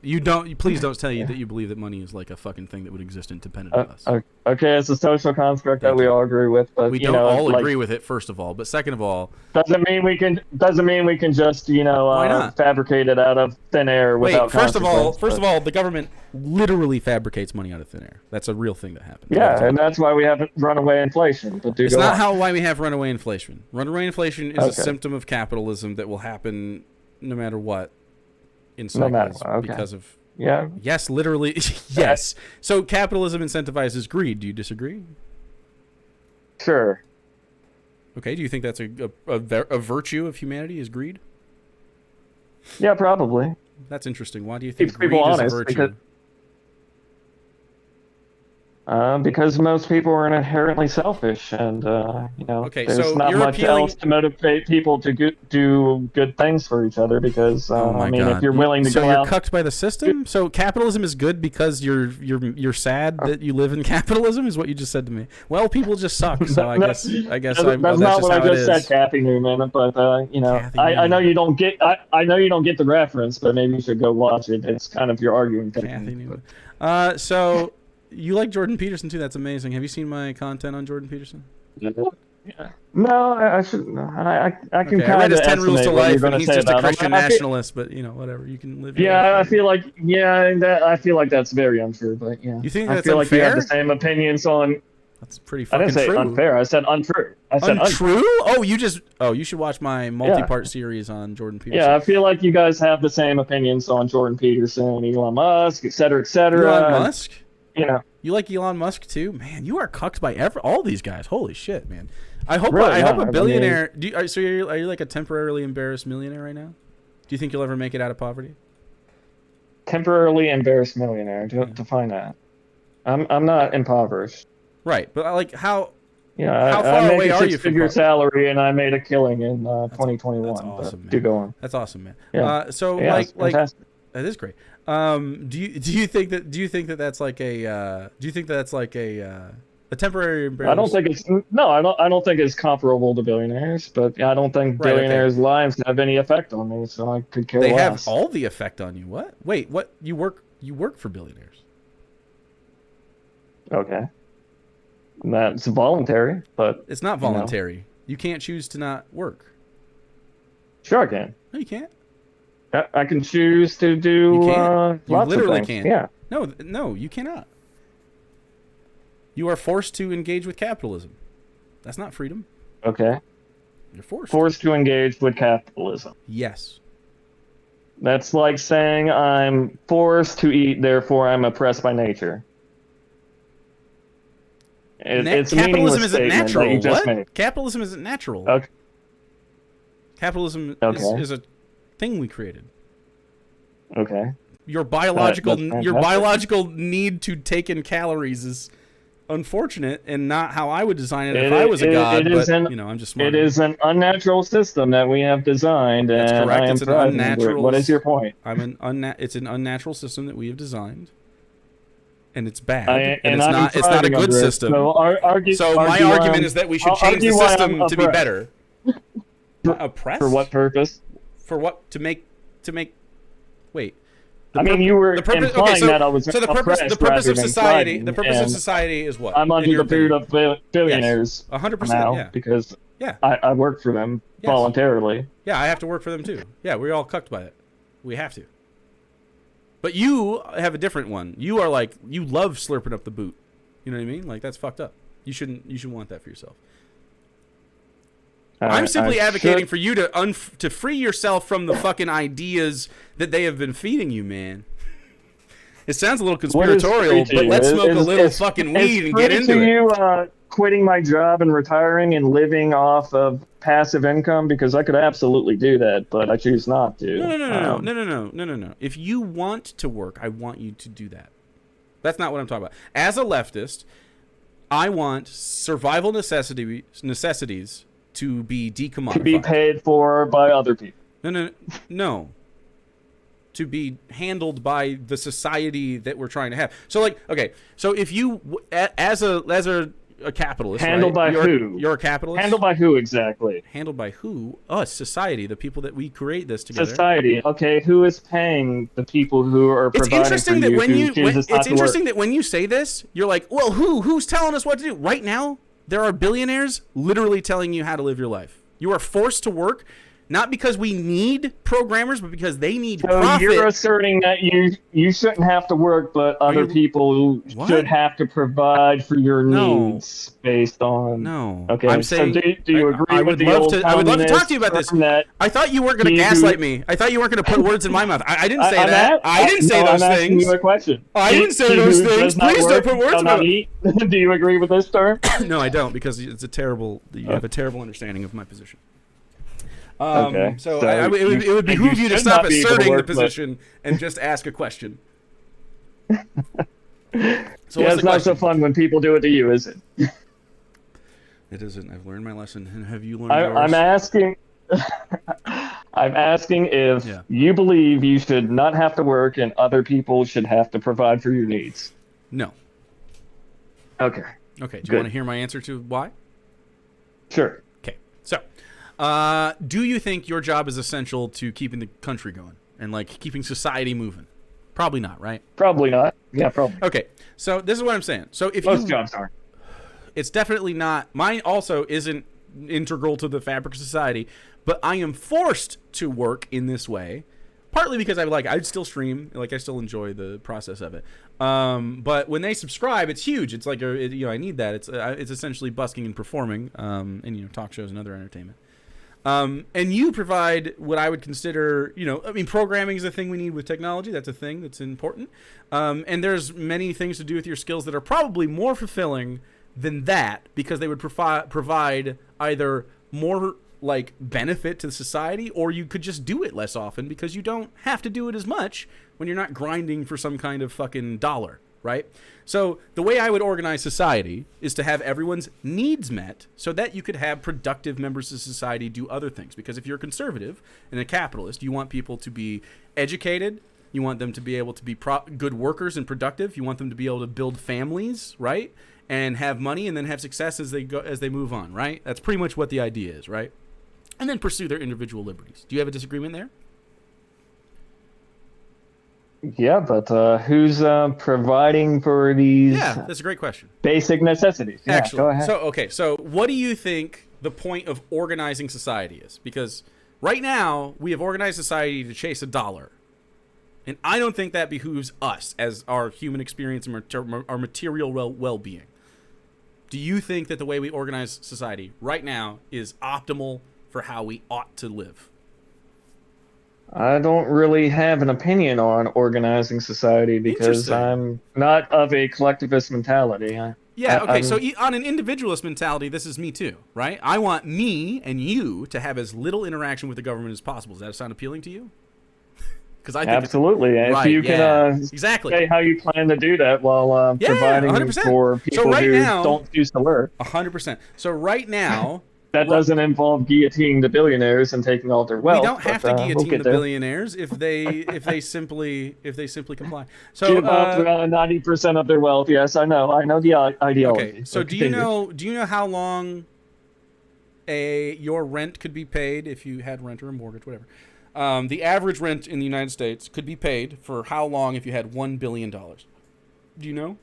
please don't tell you that you believe that money is like a fucking thing that would exist independent of us. Okay, it's a social construct that we all agree with, but we don't all agree with it. First of all, but second of all, doesn't mean we can just fabricate it out of thin air without consequence. First of all, the government literally fabricates money out of thin air. That's a real thing that happens. Yeah, and that's why we have runaway inflation. But it's not why we have runaway inflation. Runaway inflation is a symptom of capitalism that will happen no matter what in cycles because of yes, literally yes. So capitalism incentivizes greed. Do you disagree? Sure. Okay. Do you think that's a virtue of humanity is greed? Yeah, probably. That's interesting. Why do you think greed is a virtue? Because most people are inherently selfish, and there's not much else to motivate people to do good things for each other. Because if you're willing to go out, so you're cucked by the system. So capitalism is good because you're sad that you live in capitalism, is what you just said to me. Well, people just suck. So I guess that's not what I just said, Kathy Newman. But I know you don't get the reference, but maybe you should go watch it. It's kind of your arguing technique. So. You like Jordan Peterson too? That's amazing. Have you seen my content on Jordan Peterson? Yeah. No, I shouldn't. I can kind of. I read his 10 Rules to Life, and he's just a Christian nationalist. But whatever. You can live. Yeah, I feel like that's very untrue. But yeah, you think that's unfair? Like you have the same opinions on. That's pretty fucking true. I didn't say unfair. I said untrue. Untrue? Oh, you should watch my multi-part series on Jordan Peterson. Yeah, I feel like you guys have the same opinions on Jordan Peterson, Elon Musk, et cetera, et cetera. Elon Musk? You like Elon Musk too, man. You are cucked by all these guys. Holy shit, man. I hope a billionaire. Are you like a temporarily embarrassed millionaire right now? Do you think you'll ever make it out of poverty? Temporarily embarrassed millionaire. Define that. I'm not impoverished. Right, but like how? Yeah, how far away are you from six-figure salary, and I made a killing in 2021. That's awesome, man. Do go on. That's awesome, man. Yeah. Fantastic. That is great. Do you think that that's like a temporary embarrassment? I don't think it's comparable to billionaires, but I don't think billionaires' lives have any effect on me, so I could care less. They have all the effect on you. What? Wait, what? You work for billionaires? Okay. That's voluntary, but it's not voluntary. You can't choose to not work. Sure, I can. No, you can't. I can choose to do you lots literally of things. Can't. Yeah. No, you cannot. You are forced to engage with capitalism. That's not freedom. Okay. You're forced. Forced to engage with capitalism. Yes. That's like saying I'm forced to eat, therefore I'm oppressed by nature. It's capitalism isn't natural. That you just what? made. Capitalism isn't natural. Okay. Capitalism is a thing we created. Okay. Your biological That's fantastic. need to take in calories is unfortunate and not how I would design it if I was a god. But I'm just It smarter. is an unnatural system that we have designed, That's and I correct. am It's an thriving under it. unnatural. What is your point? It's an unnatural system that we have designed, and it's bad, and And it's I'm not. It's not a thriving good under it. system. So My argument is that we should change the system to be better. Oppressed? For what purpose? For what? To make. Wait. You were implying that I was so the purpose rather of than society. thriving, The purpose of and society is what? I'm under the boot of billionaires. 100%. Now Yeah. because Yeah. I work for them Yes. voluntarily. Yeah, I have to work for them too. Yeah, we're all cucked by it. We have to. But you have a different one. You are like, you love slurping up the boot. You know what I mean? Like, that's fucked up. You shouldn't want that for yourself. I'm simply advocating for you to free yourself from the fucking ideas that they have been feeding you, man. It sounds a little conspiratorial, but let's smoke a little fucking weed and get into it. You quitting my job and retiring and living off of passive income, because I could absolutely do that, but I choose not to. No. If you want to work, I want you to do that. That's not what I'm talking about. As a leftist, I want survival necessities to be decommodified. To be paid for by other people. No. To be handled by the society that we're trying to have. So, like, okay, so if you, as a capitalist, handled right? by who? You're a capitalist. Handled by who exactly? Handled by who? Us, society, the people that we create this together. Society. Okay, who is paying the people who are providing for you? It's interesting that when you say this, you're like, well, who's telling us what to do? Right now, there are billionaires literally telling you how to live your life. You are forced to work, not because we need programmers, but because they need profit. You're asserting that you shouldn't have to work, but other people should have to provide for your needs based on. No. Okay. I'm saying. So do you agree I with would the love old to. I would love to talk to you about this. I thought you weren't going to gaslight me. I thought you weren't going to put words in my mouth. I didn't say that. I didn't say those I'm things. asking you a question. I didn't say those things. Please don't put words in my mouth. Do you agree with this term? No, I don't, because it's a terrible. You have a terrible understanding of my position. Okay. So it would behoove you to stop asserting the position and just ask a question. So it's not so fun when people do it to you, is it? It isn't. I've learned my lesson. And have you learned yours? I'm asking. I'm asking if you believe you should not have to work and other people should have to provide for your needs. No. Okay. Okay. Do you want to hear my answer to why? Sure. Okay. So, do you think your job is essential to keeping the country going and like keeping society moving? Probably not, right? Probably not. Yeah, probably. Okay. So this is what I'm saying. So if most jobs are. It's definitely not. Mine also isn't integral to the fabric of society, but I am forced to work in this way, partly because I'd still stream, like I still enjoy the process of it. But when they subscribe, it's huge. It's like I need that. It's essentially busking and performing, and talk shows and other entertainment. And you provide what I would consider, programming is a thing we need with technology. That's a thing that's important. And there's many things to do with your skills that are probably more fulfilling than that, because they would provide either more like benefit to society, or you could just do it less often because you don't have to do it as much when you're not grinding for some kind of fucking dollar, right? So the way I would organize society is to have everyone's needs met so that you could have productive members of society do other things. Because if you're a conservative and a capitalist, you want people to be educated, you want them to be able to be good workers and productive, you want them to be able to build families, right? And have money and then have success as they move on, right? That's pretty much what the idea is, right? And then pursue their individual liberties. Do you have a disagreement there? Yeah, but who's providing for these? Yeah, that's a great question. Basic necessities. Yeah, actually, go ahead. So what do you think the point of organizing society is? Because right now we have organized society to chase a dollar, and I don't think that behooves us as our human experience and our material well-being. Do you think that the way we organize society right now is optimal for how we ought to live? I don't really have an opinion on organizing society because I'm not of a collectivist mentality. So on an individualist mentality, this is me too, right? I want me and you to have as little interaction with the government as possible. Does that sound appealing to you? Because I think Absolutely. right, If you can exactly. say how you plan to do that while providing 100%. for So people right who now, don't choose to work. 100%. So right now, That doesn't involve guillotining the billionaires and taking all their we wealth, don't have but to we'll guillotine get the there. billionaires if they simply comply. So Give up 90% of their wealth. Yes, I know. I know the ideology. okay. So But continue. do you know how long your rent could be paid if you had rent or a mortgage, whatever? The average rent in the United States could be paid for how long if you had $1 billion? Do you know?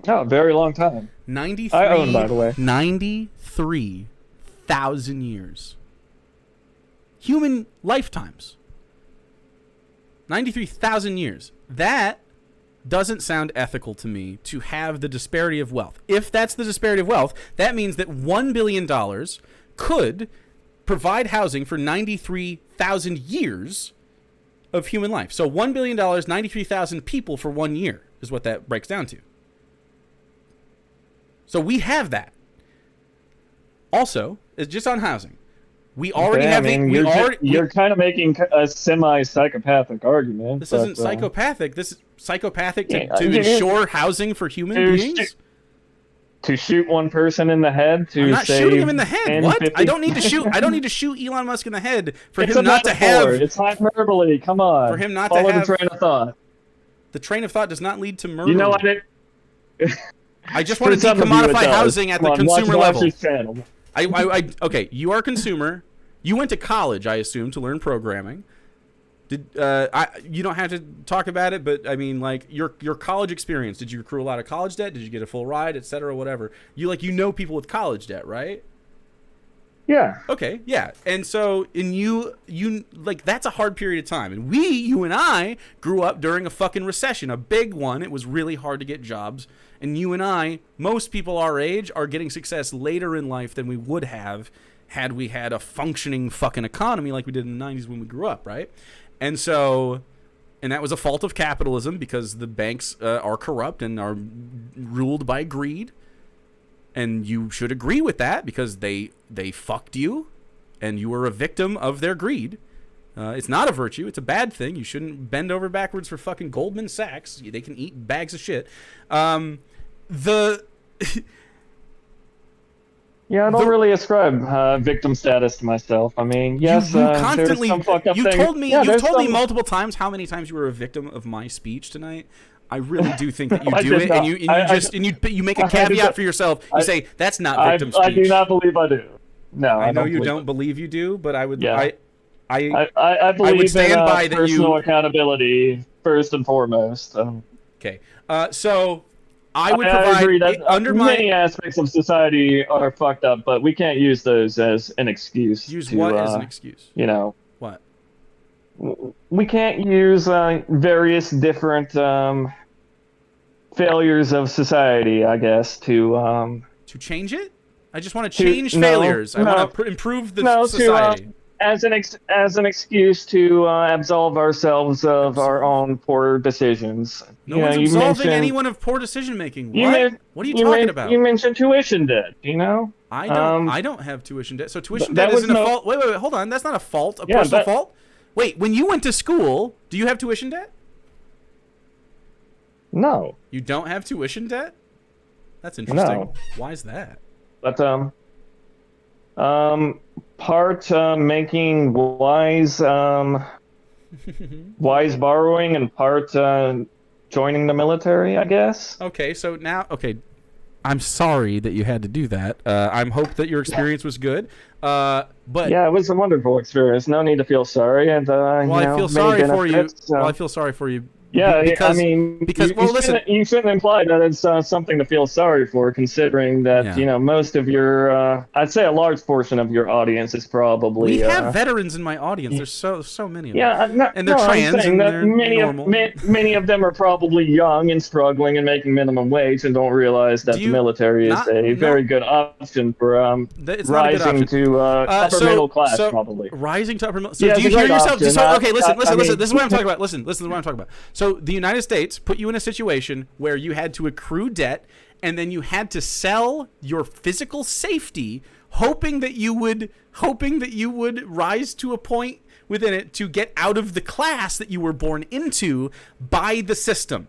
Oh, very long time. 93. I own, by the way. 93,000 years. Human lifetimes. 93,000 years. That doesn't sound ethical to me to have the disparity of wealth. If that's the disparity of wealth, that means that $1 billion could provide housing for 93,000 years of human life. So $1 billion, 93,000 people for 1 year is what that breaks down to. So we have that. Also, it's just on housing. We already have you're kind of making a semi-psychopathic argument. This isn't psychopathic. This is psychopathic to ensure housing for human beings. To shoot one person in the head to I'm not save shooting him in the head. 10, What? 50? I don't need to shoot. I don't need to shoot Elon Musk in the head for It's him not to have. It's hyperbole. Come on. For him not Follow to have. the train of thought. The train of thought does not lead to murder. You know what? I just want to decommodify housing at the consumer level. Channel. Okay, you are a consumer. You went to college, I assume, to learn programming. You don't have to talk about it, but I mean, like your college experience. Did you accrue a lot of college debt? Did you get a full ride, etc., whatever? You know people with college debt, right? Yeah. Okay, yeah. And so you like that's a hard period of time. And you and I grew up during a fucking recession, a big one. It was really hard to get jobs. And you and I, most people our age, are getting success later in life than we would have had we had a functioning fucking economy like we did in the 90s when we grew up, right? And so, and that was a fault of capitalism because the banks are corrupt and are ruled by greed. And you should agree with that because they fucked you and you were a victim of their greed. It's not a virtue. It's a bad thing. You shouldn't bend over backwards for fucking Goldman Sachs. They can eat bags of shit. Yeah, I don't really ascribe victim status to myself. I mean, yes, you constantly. There's some fucked up You've thing. told me. Yeah, you've told me multiple times how many times you were a victim of my speech tonight. I really do think that you do it, and you make a caveat for yourself. You say that's not victim speech. I do not believe I do. No, I know you don't believe you do, but I would. Yeah. I believe would stand in by that personal accountability first and foremost. Okay, so I would agree provide that under many aspects of society are fucked up, but we can't use those as an excuse. Use what as an excuse? You know what? We can't use various different failures of society, I guess, to change it. I just want to change failures. I want to improve the society. As an excuse to absolve ourselves of our own poor decisions. No one's absolving anyone of poor decision making. What? What are you talking about? You mentioned tuition debt. You know. I don't have tuition debt. So tuition debt isn't a fault. Wait. Hold on. That's not a fault. A personal fault. Wait. When you went to school, do you have tuition debt? No. You don't have tuition debt? That's interesting. No. Why is that? But part making wise borrowing and part joining the military, I guess. Okay, so now I'm sorry that you had to do that. I hope that your experience was good. But yeah, it was a wonderful experience. No need to feel sorry. And I feel sorry for you. Well, I feel sorry for you. Yeah, because listen, you shouldn't imply that it's something to feel sorry for, considering that most of your, I'd say a large portion of your audience is probably. We have veterans in my audience. There's so many of them. Yeah, and they're trans and they're normal. Many of them are probably young and struggling and making minimum wage and don't realize that the military is a very good option for rising to upper middle class, probably. Rising to upper middle. So do you hear yourself? Okay, listen. This is what I'm talking about. Listen, this is what I'm talking about. So the United States put you in a situation where you had to accrue debt and then you had to sell your physical safety hoping that you would rise to a point within it to get out of the class that you were born into by the system.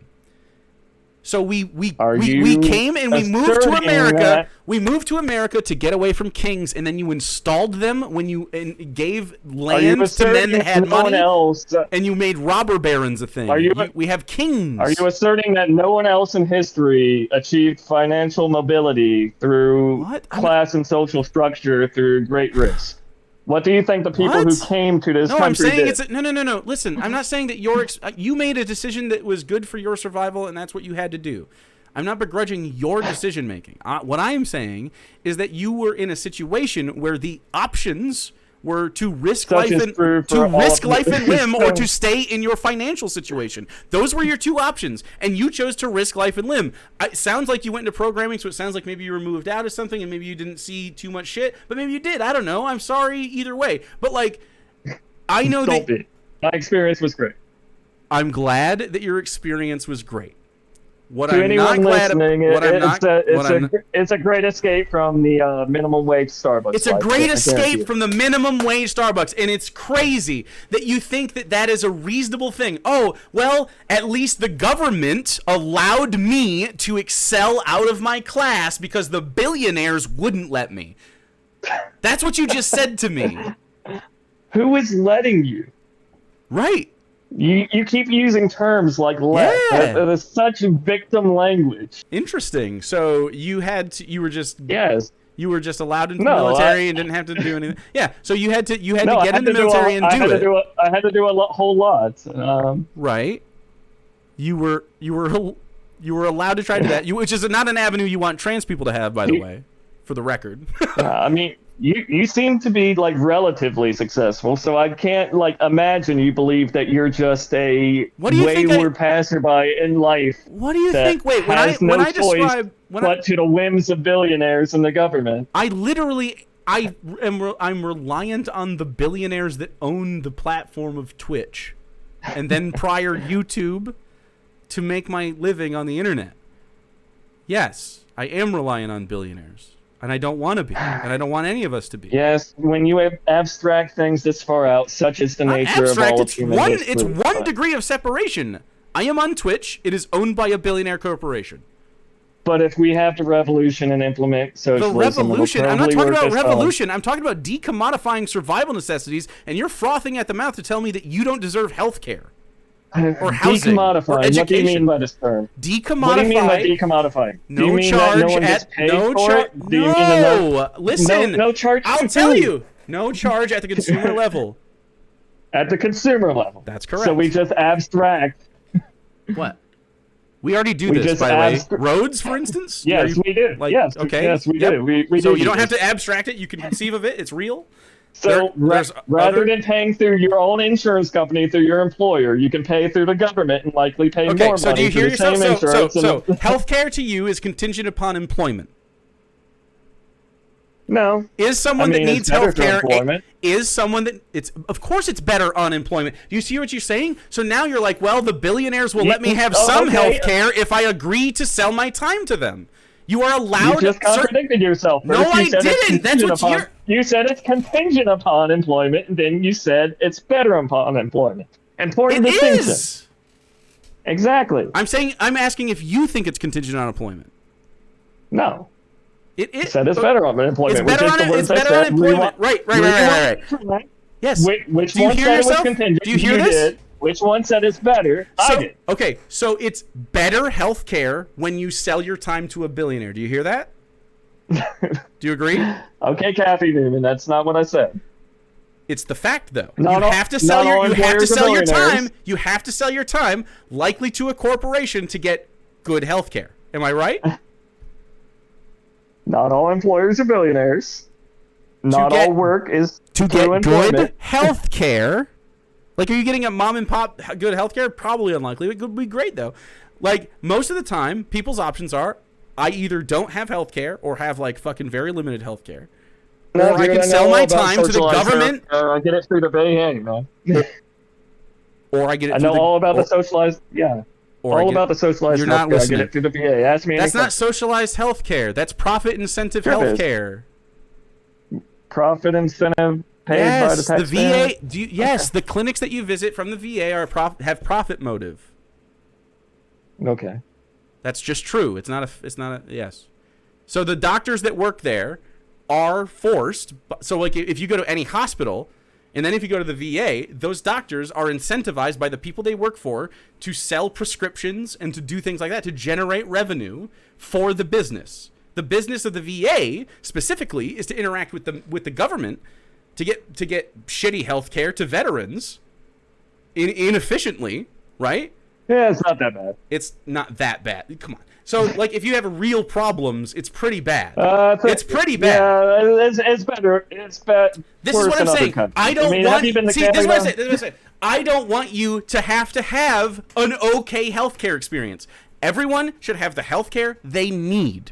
So we came and we moved to America. That? We moved to America to get away from kings, and then you installed them when you gave land to men that had money, and you made robber barons a thing. We have kings. Are you asserting that no one else in history achieved financial mobility through class and social structure through great risk? What do you think the people who came to this country did? No. Listen, I'm not saying that you made a decision that was good for your survival, and that's what you had to do. I'm not begrudging your decision making. What I am saying is that you were in a situation where the options were to risk life and limb, or to stay in your financial situation. Those were your two options, and you chose to risk life and limb. It sounds like you went into programming, so it sounds like maybe you were moved out of something, and maybe you didn't see too much shit, but maybe you did. I don't know. I'm sorry either way. But, like, I know that... My experience was great. I'm glad that your experience was great. What to I'm anyone not glad listening, it's a great escape from the minimum wage Starbucks. It's a great escape from the minimum wage Starbucks, and it's crazy that you think that that is a reasonable thing. Oh, well, at least the government allowed me to excel out of my class because the billionaires wouldn't let me. That's what you just said to me. Who is letting you? Right. You keep using terms like let. Yeah. That is such victim language. Interesting. So you were just allowed into the military and didn't have to do anything. Yeah. So you had to get in the military and do it. I had to do a whole lot. Right. You were allowed to try to do that. Which is not an avenue you want trans people to have, by the way, for the record. I mean. You seem to be like relatively successful, so I can't like imagine you believe that you're just a wayward passerby in life. What do you think? Wait, to the whims of billionaires and the government. I'm reliant on the billionaires that own the platform of Twitch, and then prior YouTube, to make my living on the internet. Yes, I am reliant on billionaires. And I don't want to be. And I don't want any of us to be. Yes, when you abstract things this far out, such as the nature of all of human history. It's one degree of separation. I am on Twitch. It is owned by a billionaire corporation. But if we have the revolution and implement socialism... The revolution? I'm not talking about revolution. I'm talking about decommodifying survival necessities, and you're frothing at the mouth to tell me that you don't deserve health care. Or housing, or education. What do you mean by this term? Decommodify. What do you mean by decommodifying? No charge listen. No charge. I'll tell you. No charge at the consumer level. At the consumer level. That's correct. So we just abstract. What? We already do this, by the way. Roads, for instance? Yes, we do. Yes, okay. Yes, we do. We so do you don't have to abstract it. You can conceive of it. It's real. So rather than paying through your own insurance company, through your employer, you can pay through the government and likely pay more money. So do you hear yourself? So healthcare to you is contingent upon employment. No. Is someone that needs healthcare? Is someone that of course it's better on employment. Do you see what you're saying? So now you're like, well, the billionaires will let me have some healthcare if I agree to sell my time to them. You are allowed. You just contradicted yourself. No, I didn't. That's what you said. It's contingent upon employment, and then you said it's better upon employment. Important distinction. It is. Exactly. I'm asking if you think it's contingent on employment. No. It said it's better on employment. It's better on employment. Right. Yes. Which one said it was contingent? Do you hear this? Did. Which one said it's better? I did. Okay, so it's better health care when you sell your time to a billionaire. Do you hear that? Do you agree? Okay, Kathy Newman, that's not what I said. It's the fact, though. You have to sell your time. You have to sell your time, likely to a corporation, to get good health care. Am I right? Not all employers are billionaires. Not all work is to get good health care. Like, are you getting a mom and pop good healthcare? Probably unlikely. It would be great, though. Like, most of the time, people's options are, I either don't have healthcare or have, like, fucking very limited healthcare. No, or I can sell my time to the government. I get it through the VA, man. Or I get it I know all about the socialized, all about the socialized you're not healthcare. listening. I get it through the VA. Ask me That's not socialized healthcare. That's profit incentive healthcare. Profit incentive paid by the Yes, the taxpayer? VA. Yes, the clinics that you visit from the VA have profit motive. Okay. That's just true. It's not a. Yes. So the doctors that work there are forced. So like if you go to any hospital, and then if you go to the VA, those doctors are incentivized by the people they work for to sell prescriptions and to do things like that to generate revenue for the business. The business of the VA specifically is to interact with the government to get shitty health care to veterans inefficiently, right? Yeah, it's not that bad. It's not that bad. Come on. So, like, if you have real problems, it's pretty bad. It's pretty bad. Yeah, it's better. It's bad. This is what I'm saying. I don't want. See, this is what I'm saying. I don't want you to have an okay healthcare experience. Everyone should have the healthcare they need.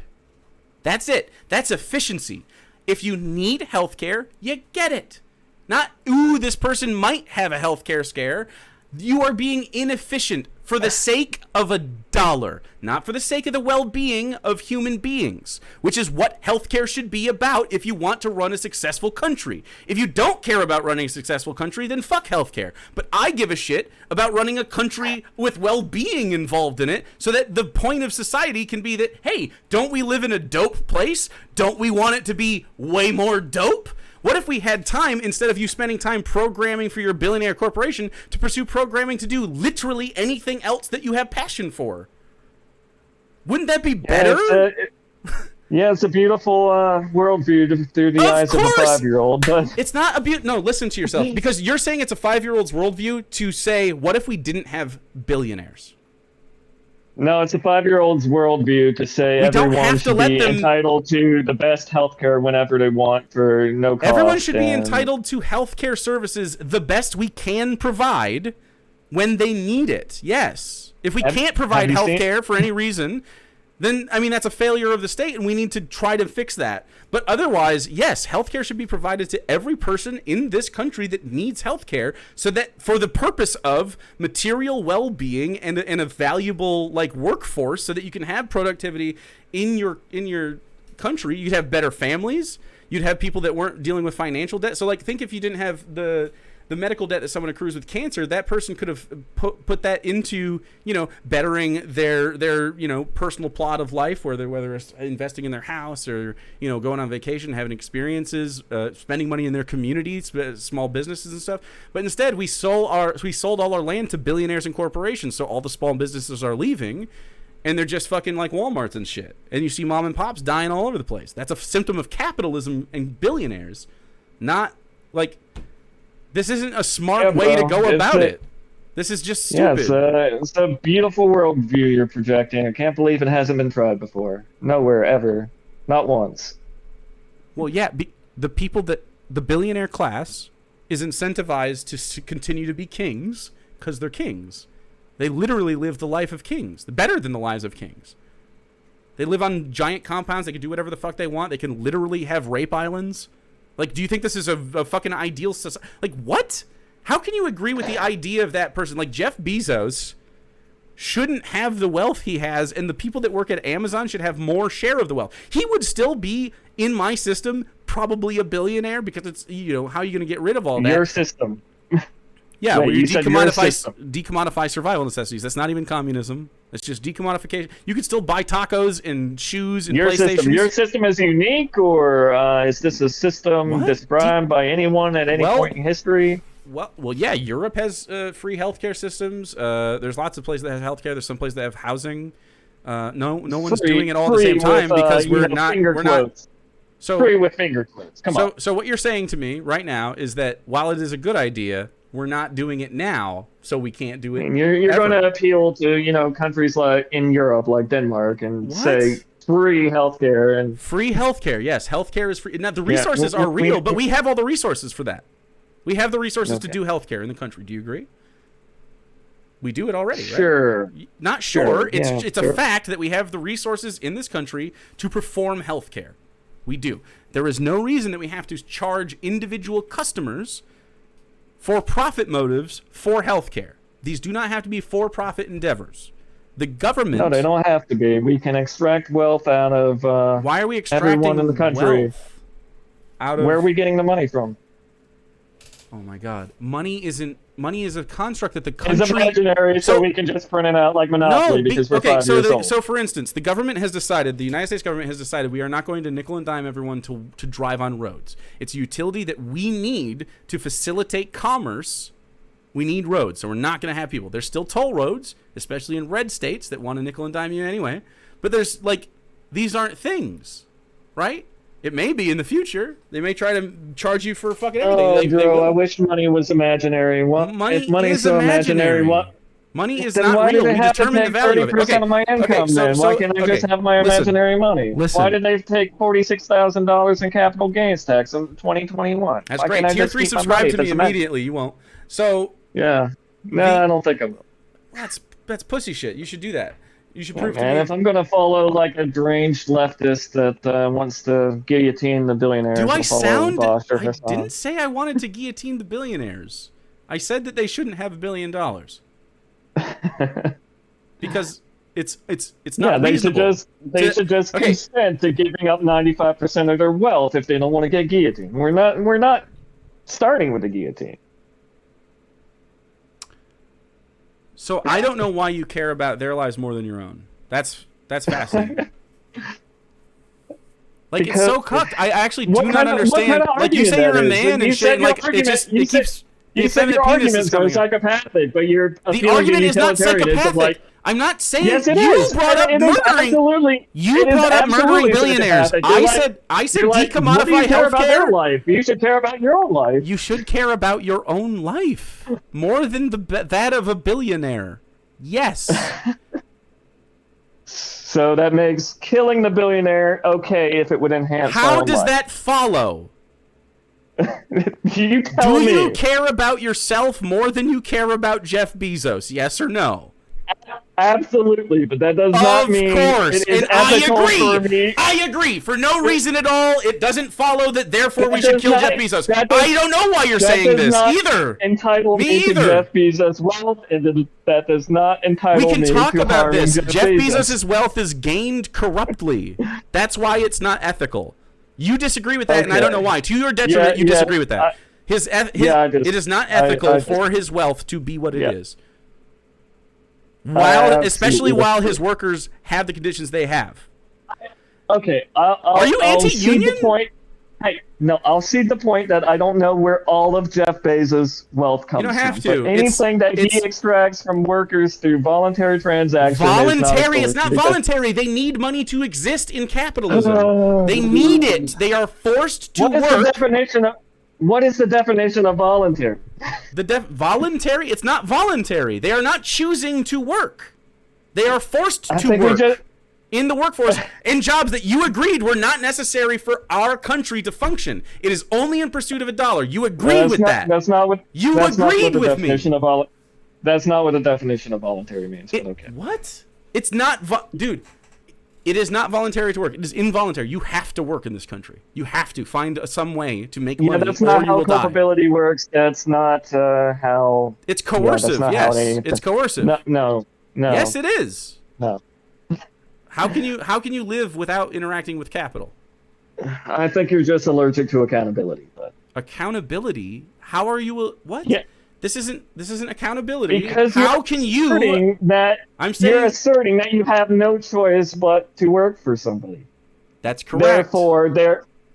That's it. That's efficiency. If you need healthcare, you get it. Not, ooh, this person might have a healthcare scare. You are being inefficient for the sake of $1, not for the sake of the well-being of human beings, which is what healthcare should be about if you want to run a successful country. If you don't care about running a successful country, then fuck healthcare. But I give a shit about running a country with well-being involved in it so that the point of society can be that, hey, don't we live in a dope place? Don't we want it to be way more dope? What if we had time, instead of you spending time programming for your billionaire corporation, to pursue programming to do literally anything else that you have passion for? Wouldn't that be better? It's a beautiful worldview through the eyes of a 5-year-old. But it's not a No, listen to yourself. Because you're saying it's a 5-year-old's worldview to say, what if we didn't have billionaires? No, it's a 5-year-old's worldview to say everyone should be entitled to the best healthcare whenever they want for no cost. Everyone should be entitled to healthcare services the best we can provide when they need it. Yes. If we can't provide healthcare for any reason, then, I mean, that's a failure of the state, and we need to try to fix that. But otherwise, yes, healthcare should be provided to every person in this country that needs healthcare, so that for the purpose of material well-being and a valuable like workforce, so that you can have productivity in your country. You'd have better families. You'd have people that weren't dealing with financial debt. So like, think if you didn't have the medical debt that someone accrues with cancer, that person could have put that into, bettering their personal plot of life, whether it's investing in their house or, going on vacation, having experiences, spending money in their communities, small businesses and stuff. But instead, we sold all our land to billionaires and corporations. So all the small businesses are leaving, and they're just fucking like Walmarts and shit. And you see mom and pops dying all over the place. That's a symptom of capitalism and billionaires, not like. This isn't a smart way to go about it. This is just stupid. Yeah, it's a beautiful worldview you're projecting. I can't believe it hasn't been tried before. Nowhere, ever. Not once. Well, yeah, the billionaire class is incentivized to continue to be kings because they're kings. They literally live the life of kings, better than the lives of kings. They live on giant compounds. They can do whatever the fuck they want. They can literally have rape islands. Like, do you think this is a fucking ideal society? Like, what? How can you agree with the idea of that person? Like, Jeff Bezos shouldn't have the wealth he has, and the people that work at Amazon should have more share of the wealth. He would still be, in my system, probably a billionaire, because it's, how are you going to get rid of all that? Your system. Yeah, where you decommodify survival necessities. That's not even communism. It's just decommodification. You could still buy tacos and shoes and PlayStations. Your system is unique, or is this a system described by anyone at any point in history? Well, yeah. Europe has free healthcare systems. There's lots of places that have healthcare. There's some places that have housing. No one's doing it all at the same time because we're not. So free with finger quotes. Come on. So what you're saying to me right now is that while it is a good idea, we're not doing it now, so we can't do it. You're going to appeal to countries like in Europe, like Denmark, and say free healthcare and free healthcare. Yes, healthcare is free. Now the resources are real, but we have all the resources for that. We have the resources to do healthcare in the country. Do you agree? We do it already, right? Sure. Not sure. It's a fact that we have the resources in this country to perform healthcare. We do. There is no reason that we have to charge individual customers for profit motives for healthcare. These do not have to be for-profit endeavors. The government... No, they don't have to be. We can extract wealth out of why are we extracting everyone in the country. Wealth out of... Where are we getting the money from? Oh my God. Money is a construct that the It's country... imaginary, so we can just print it out like Monopoly because we're 5 years old. So for instance, the United States government has decided we are not going to nickel and dime everyone to drive on roads. It's a utility that we need to facilitate commerce. We need roads, so we're not going to have people. There's still toll roads, especially in red states that want to nickel and dime you anyway. But there's like, these aren't things, right? It may be in the future. They may try to charge you for fucking everything. I wish money was imaginary. What? If money's so imaginary, what? Money is then not why real. do they We have determine to the take value of it. 30% of my income then? Why can't I just have my imaginary money? Listen. Why did they take $46,000 in capital gains tax in 2021? That's why great. Tier 3 subscribe to me immediately. You won't. So yeah. No, I don't think I will. That's pussy shit. You should do that. You should prove to me. And if I'm going to follow like a deranged leftist that wants to guillotine the billionaires, do I sound? I Hassan. didn't say I wanted to guillotine the billionaires. I said that they shouldn't have $1 billion. Because it's not reasonable. They should just consent to giving up 95% of their wealth if they don't want to get guillotined. We're not starting with the guillotine. So I don't know why you care about their lives more than your own. That's fascinating. Like, because it's so cucked. I actually do not understand. Like, you say you're a man and shit. Like, it keeps. You said your arguments are psychopathic, but you're the argument is not psychopathic. Like, I'm not saying yes, it you is. brought up murdering. You brought up murdering billionaires. I said decommodify healthcare. You should care about your own life. You should care about your own life more than that of a billionaire. Yes. So that makes killing the billionaire okay if it would enhance. How does that follow? You tell me. Do you care about yourself more than you care about Jeff Bezos? Yes or no? Absolutely, but that does not mean of course. It is and ethical I agree. For me. I agree. For no reason at all, it doesn't follow that therefore we should kill Jeff Bezos. I don't know why you're saying this either. Entitle me to Jeff Bezos' wealth, and that does not entitle me to We can talk about this. Jeff Bezos. Bezos' wealth is gained corruptly. That's why it's not ethical. You disagree with that, and I don't know why. To your detriment, you disagree with that. It is not ethical for his wealth to be what it is. Especially while his workers have the conditions they have. Okay, are you anti-union? I'll cede the point that I don't know where all of Jeff Bezos' wealth comes from. You don't have to. But anything that he extracts from workers through voluntary transactions. It's not voluntary. They need money to exist in capitalism. They need it. They are forced to work. What is the definition of voluntary? Voluntary? It's not voluntary. They are not choosing to work. They are forced to work in the workforce in jobs that you agreed were not necessary for our country to function. It is only in pursuit of a dollar. You agreed with that. That's not what you agreed with me. That's not what the definition of voluntary means. But okay. What? It's not, dude. It is not voluntary to work. It is involuntary. You have to work in this country. You have to find some way to make money. Yeah, that's not how culpability works. That's not how. It's coercive. Yes, it's coercive. No. Yes, it is. No. How can you live without interacting with capital? I think you're just allergic to accountability. But accountability? How are you? What? Yeah. This isn't accountability. Because how can you? You're asserting that you have no choice but to work for somebody. That's correct.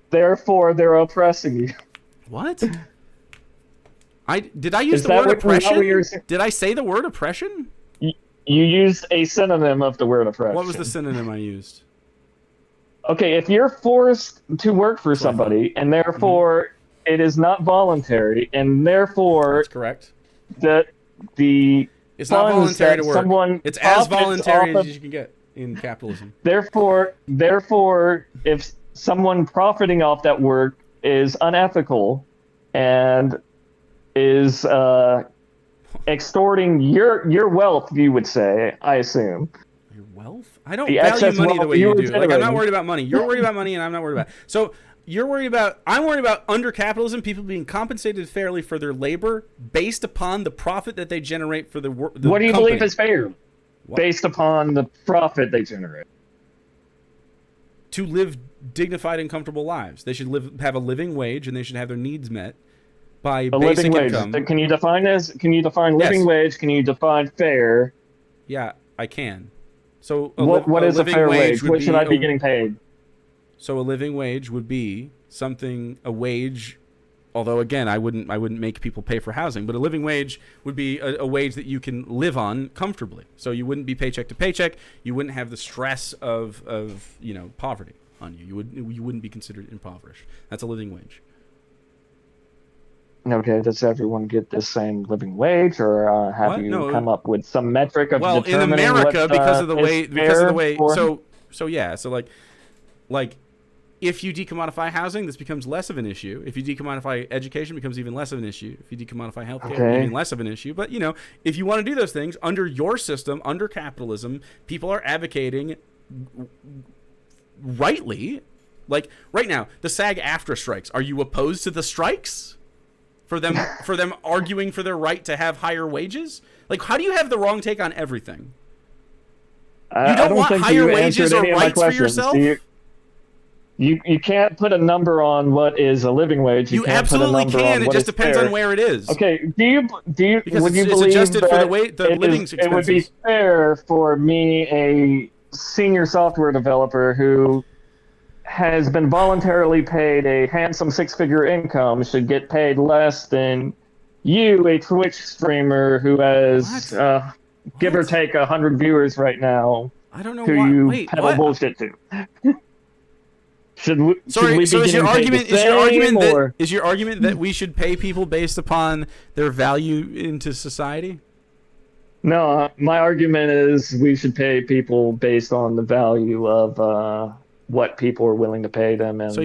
Therefore, they're oppressing you. What? Did I use the word oppression? Did I say the word oppression? You used a synonym of the word oppression. What was the synonym I used? Okay, if you're forced to work for somebody, and therefore it is not voluntary, and therefore that's correct. It's not voluntary to work. It's as voluntary as you can get in capitalism. Therefore, if someone profiting off that work is unethical and is extorting your wealth, you would say, I assume. Your wealth? I don't value money the way you do. Like, I'm not worried about money. You're worried about money, and I'm not worried about it. So I'm worried about under capitalism, people being compensated fairly for their labor based upon the profit that they generate for the what do you believe is fair? Based upon the profit they generate. To live dignified and comfortable lives. They should have a living wage, and they should have their needs met by A basic living wage. income. Can you define this? Can you define living Yes. wage? Can you define fair? Yeah, I can. So What is a living fair wage? would What should I be a- getting paid? So a living wage would be a wage. Although again, I wouldn't make people pay for housing, but a living wage would be a wage that you can live on comfortably. So you wouldn't be paycheck to paycheck. You wouldn't have the stress of poverty on you. You wouldn't be considered impoverished. That's a living wage. Okay, does everyone get the same living wage, or have What? you No. come up with some metric of Well, in determining America, what, because of the is way, fair for- so like if you decommodify housing, this becomes less of an issue. If you decommodify education, it becomes even less of an issue. If you decommodify healthcare, Okay. even less of an issue. But if you want to do those things under your system, under capitalism, people are advocating rightly. Like right now, the SAG-AFTRA strikes. Are you opposed to the strikes? For them arguing for their right to have higher wages? Like, how do you have the wrong take on everything? I don't want think higher you wages answered or any of my rights for questions. yourself? You can't put a number on what is a living wage. You can't absolutely put a number can. on It what just is depends fair. on where it is. Okay, do you Because would you it's believe adjusted for that the living it would be expenses. fair for me, a senior software developer who has been voluntarily paid a handsome six-figure income, should get paid less than you, a Twitch streamer who has give or take 100 viewers right now, I don't know who why. you Wait, peddle what? bullshit to? Should we Sorry, be so is your getting paid argument the same, or? is your argument that we should pay people based upon their value into society? No, my argument is we should pay people based on the value of what people are willing to pay them, and So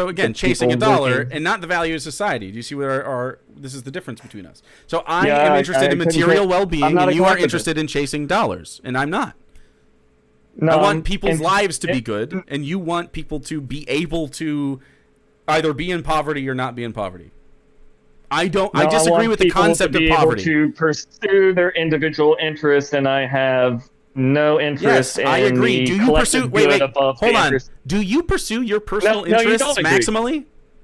again, the chasing a people dollar working- and not the value of society. Do you see what this is the difference between us? So I Yeah, am I interested in couldn't material get- well-being, I'm not and a you are collectivist. interested in chasing dollars, and I'm not. No, I want people's and- lives to be good, and you want people to be able to either be in poverty or not be in poverty. I disagree want with the people concept to of be able poverty. to pursue their individual interests, and I have no interest Yes, in I agree. the Do you collective pursue? Wait, good wait. above the Hold on. interest. Do you pursue your personal No, you interests don't agree. maximally?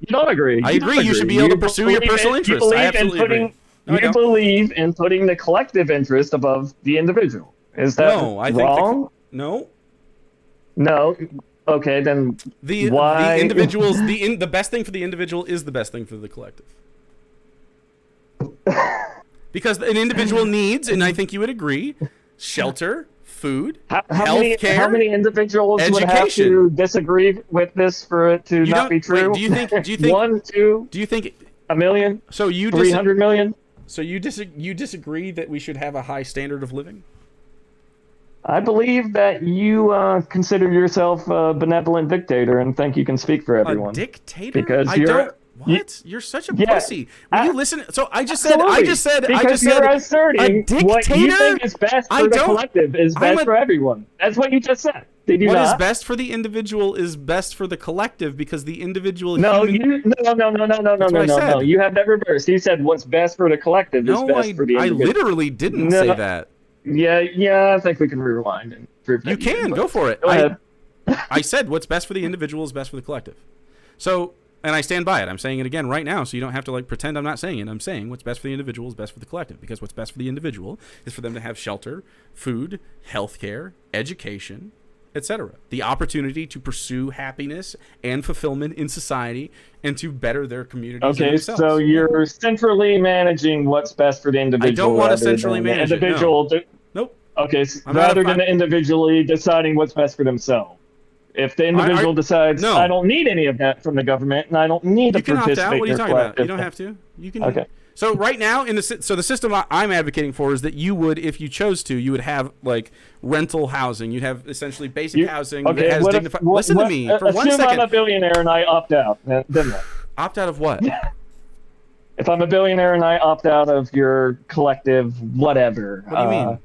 You don't agree. I You don't agree. You should be able to pursue your believe personal in- interests. You believe I absolutely in putting, agree. No, I you don't. believe in putting the collective interest above the individual. Is that No, I think wrong? No. No. Okay, then The why? individuals the best thing for the individual is the best thing for the collective. Because an individual needs, and I think you would agree, shelter, food, How healthcare. how many individuals would have education. to disagree with this for it to You not don't- be true? wait, do you think 1, 2, Do you think a million, so? You 300 million? you disagree that we should have a high standard of living? I believe that you consider yourself a benevolent dictator and think you can speak for everyone. A dictator? Because I you're- don't. you- What? You're such a Yeah, pussy. Will you listen? So I just said. Absolutely. Because you're a asserting what you dictator. think is best I for the don't- collective is best for everyone. That's what you just said. Did you What is not? best for the individual is best for the collective because the individual. No, human, no. I said. You have that reversed. You said what's best for the collective is No, best for the I individual. literally didn't No. say that. Yeah. I think we can rewind and prove that You can did, go but for it. Go ahead. I said what's best for the individual is best for the collective. So, and I stand by it. I'm saying it again right now, so you don't have to like pretend I'm not saying it. I'm saying what's best for the individual is best for the collective because what's best for the individual is for them to have shelter, food, healthcare, education, etc. The opportunity to pursue happiness and fulfillment in society and to better their communities. and Okay, themselves. so you're centrally managing what's best for the individual. don't wanna rather centrally than the manage it, no. individual. Nope. Okay, I'm not rather a- than individually deciding what's best for themselves. If the individual decides, no. I don't need any of that from the government, and I don't need to You can opt participate out. What are you in their talking about? You collective. don't have to. You can. Okay. So right now, the system I'm advocating for is that you would, if you chose to, you would have like rental housing. You'd have essentially basic housing Okay, that has what if- dignified. what- Listen what- to me for 1 assume second. I'm a billionaire and I opt out. Then what? Opt out of what? If I'm a billionaire and I opt out of your collective whatever. What do you mean?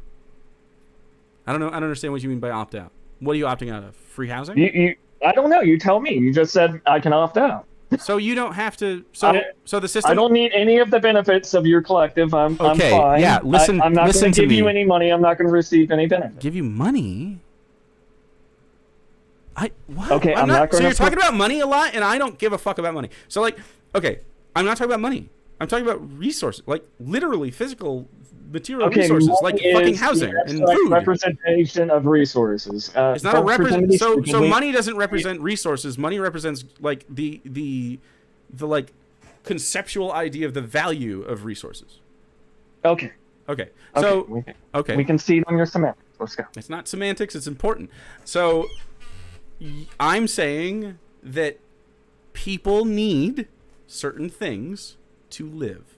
I don't know. I don't understand what you mean by opt out. What are you opting out of? Free housing? I don't know. You tell me. You just said I can opt out. So you don't have to. So the system. I don't need any of the benefits of your collective. I'm Okay, fine. yeah, listen- I'm not listen going to to give you me. any money. I'm not going to receive any benefits. give you money. What? Okay, I'm not So gonna you're talking about money a lot, and I don't give a fuck about money. So like, okay, I'm not talking about money. I'm talking about resources, like literally physical, material Okay, resources, like money fucking is housing the and abstract food. representation of resources. It's not a represent. So speaking, money doesn't represent resources. Money represents like the like conceptual idea of the value of resources. Okay. Okay. Okay. So okay. We can see on your semantics. Let's go. It's not semantics. It's important. So I'm saying that people need certain things to live.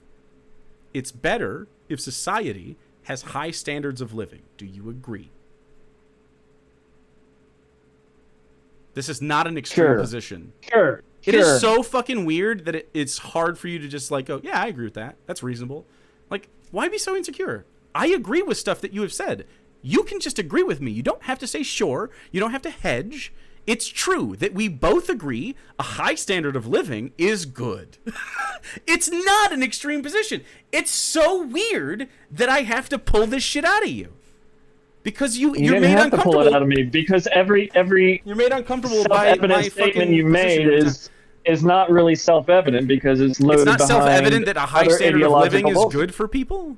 It's better if society has high standards of living. Do you agree? This is not an extreme position. Sure. It is so fucking weird that it's hard for you to just like go, yeah, I agree with that. That's reasonable. Like, why be so insecure? I agree with stuff that you have said. You can just agree with me. You don't have to say sure. You don't have to hedge. It's true that we both agree a high standard of living is good. It's not an extreme position. It's so weird that I have to pull this shit out of you. Because you're made uncomfortable. You have to pull it out of me because every you're made uncomfortable by my statement you made is not really self-evident because it's loaded behind. It's not self-evident that a high standard of living is good for people?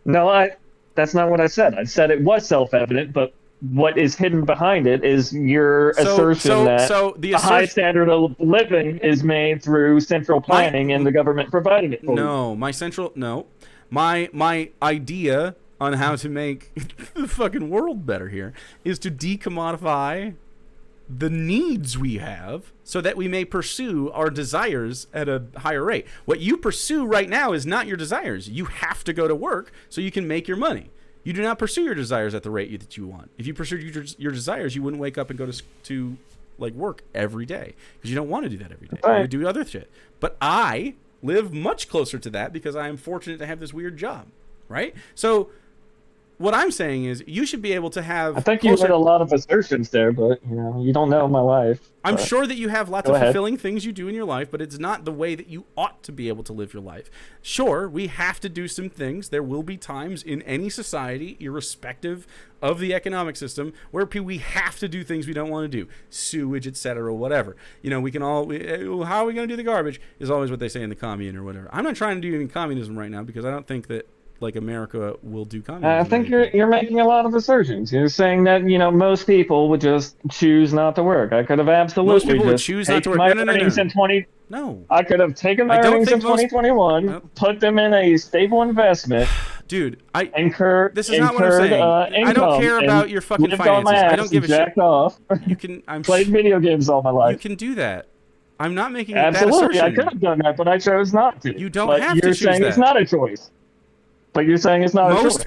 No, that's not what I said. I said it was self-evident, but what is hidden behind it is your assertion that a high standard of living is made through central planning and the government providing it for you. My idea on how to make the fucking world better here is to decommodify the needs we have so that we may pursue our desires at a higher rate. What you pursue right now is not your desires. You have to go to work so you can make your money. You do not pursue your desires at the rate that you want. If you pursued your desires, you wouldn't wake up and go to like work every day because you don't want to do that every day. Right. You do other shit. But I live much closer to that because I am fortunate to have this weird job, right? So what I'm saying is you should be able to have... I think you made a lot of assertions there, but you don't know my life. I'm sure that you have lots of fulfilling things you do in your life, but it's not the way that you ought to be able to live your life. Sure, we have to do some things. There will be times in any society, irrespective of the economic system, where we have to do things we don't want to do. Sewage, etc., whatever. We can all... how are we going to do the garbage is always what they say in the commune or whatever. I'm not trying to do any communism right now because I don't think that like America will do communism. I think you're making a lot of assertions. You're saying that most people would just choose not to work. I could have absolutely most people would choose not to work. No. I could have taken my earnings in 2021, put them in a stable investment. Dude, this is not what I'm saying. I don't care about your fucking finances. I don't give a shit. Off. You can. I'm played video games all my life. You can do that. I'm not making absolutely. that assertion. I could have done that, but I chose not to. You don't have to choose that. You're saying it's not a choice. But you're saying it's not a choice.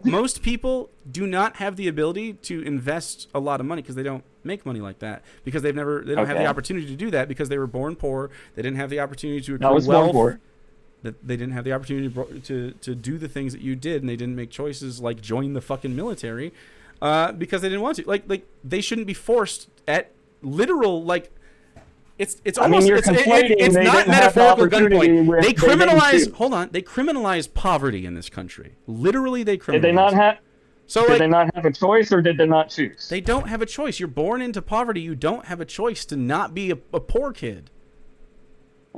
Most people do not have the ability to invest a lot of money because they don't make money like that because they don't have the opportunity to do that because they were born poor. They didn't have the opportunity to accrue wealth. That they didn't have the opportunity to do the things that you did, and they didn't make choices like join the fucking military because they didn't want to. Like they shouldn't be forced at literal like. It's almost it's not metaphorical gunpoint. They criminalize. Hold on, they criminalize poverty in this country. Literally, they criminalize. Did they not have? So did they not have a choice, or did they not choose? They don't have a choice. You're born into poverty. You don't have a choice to not be a poor kid.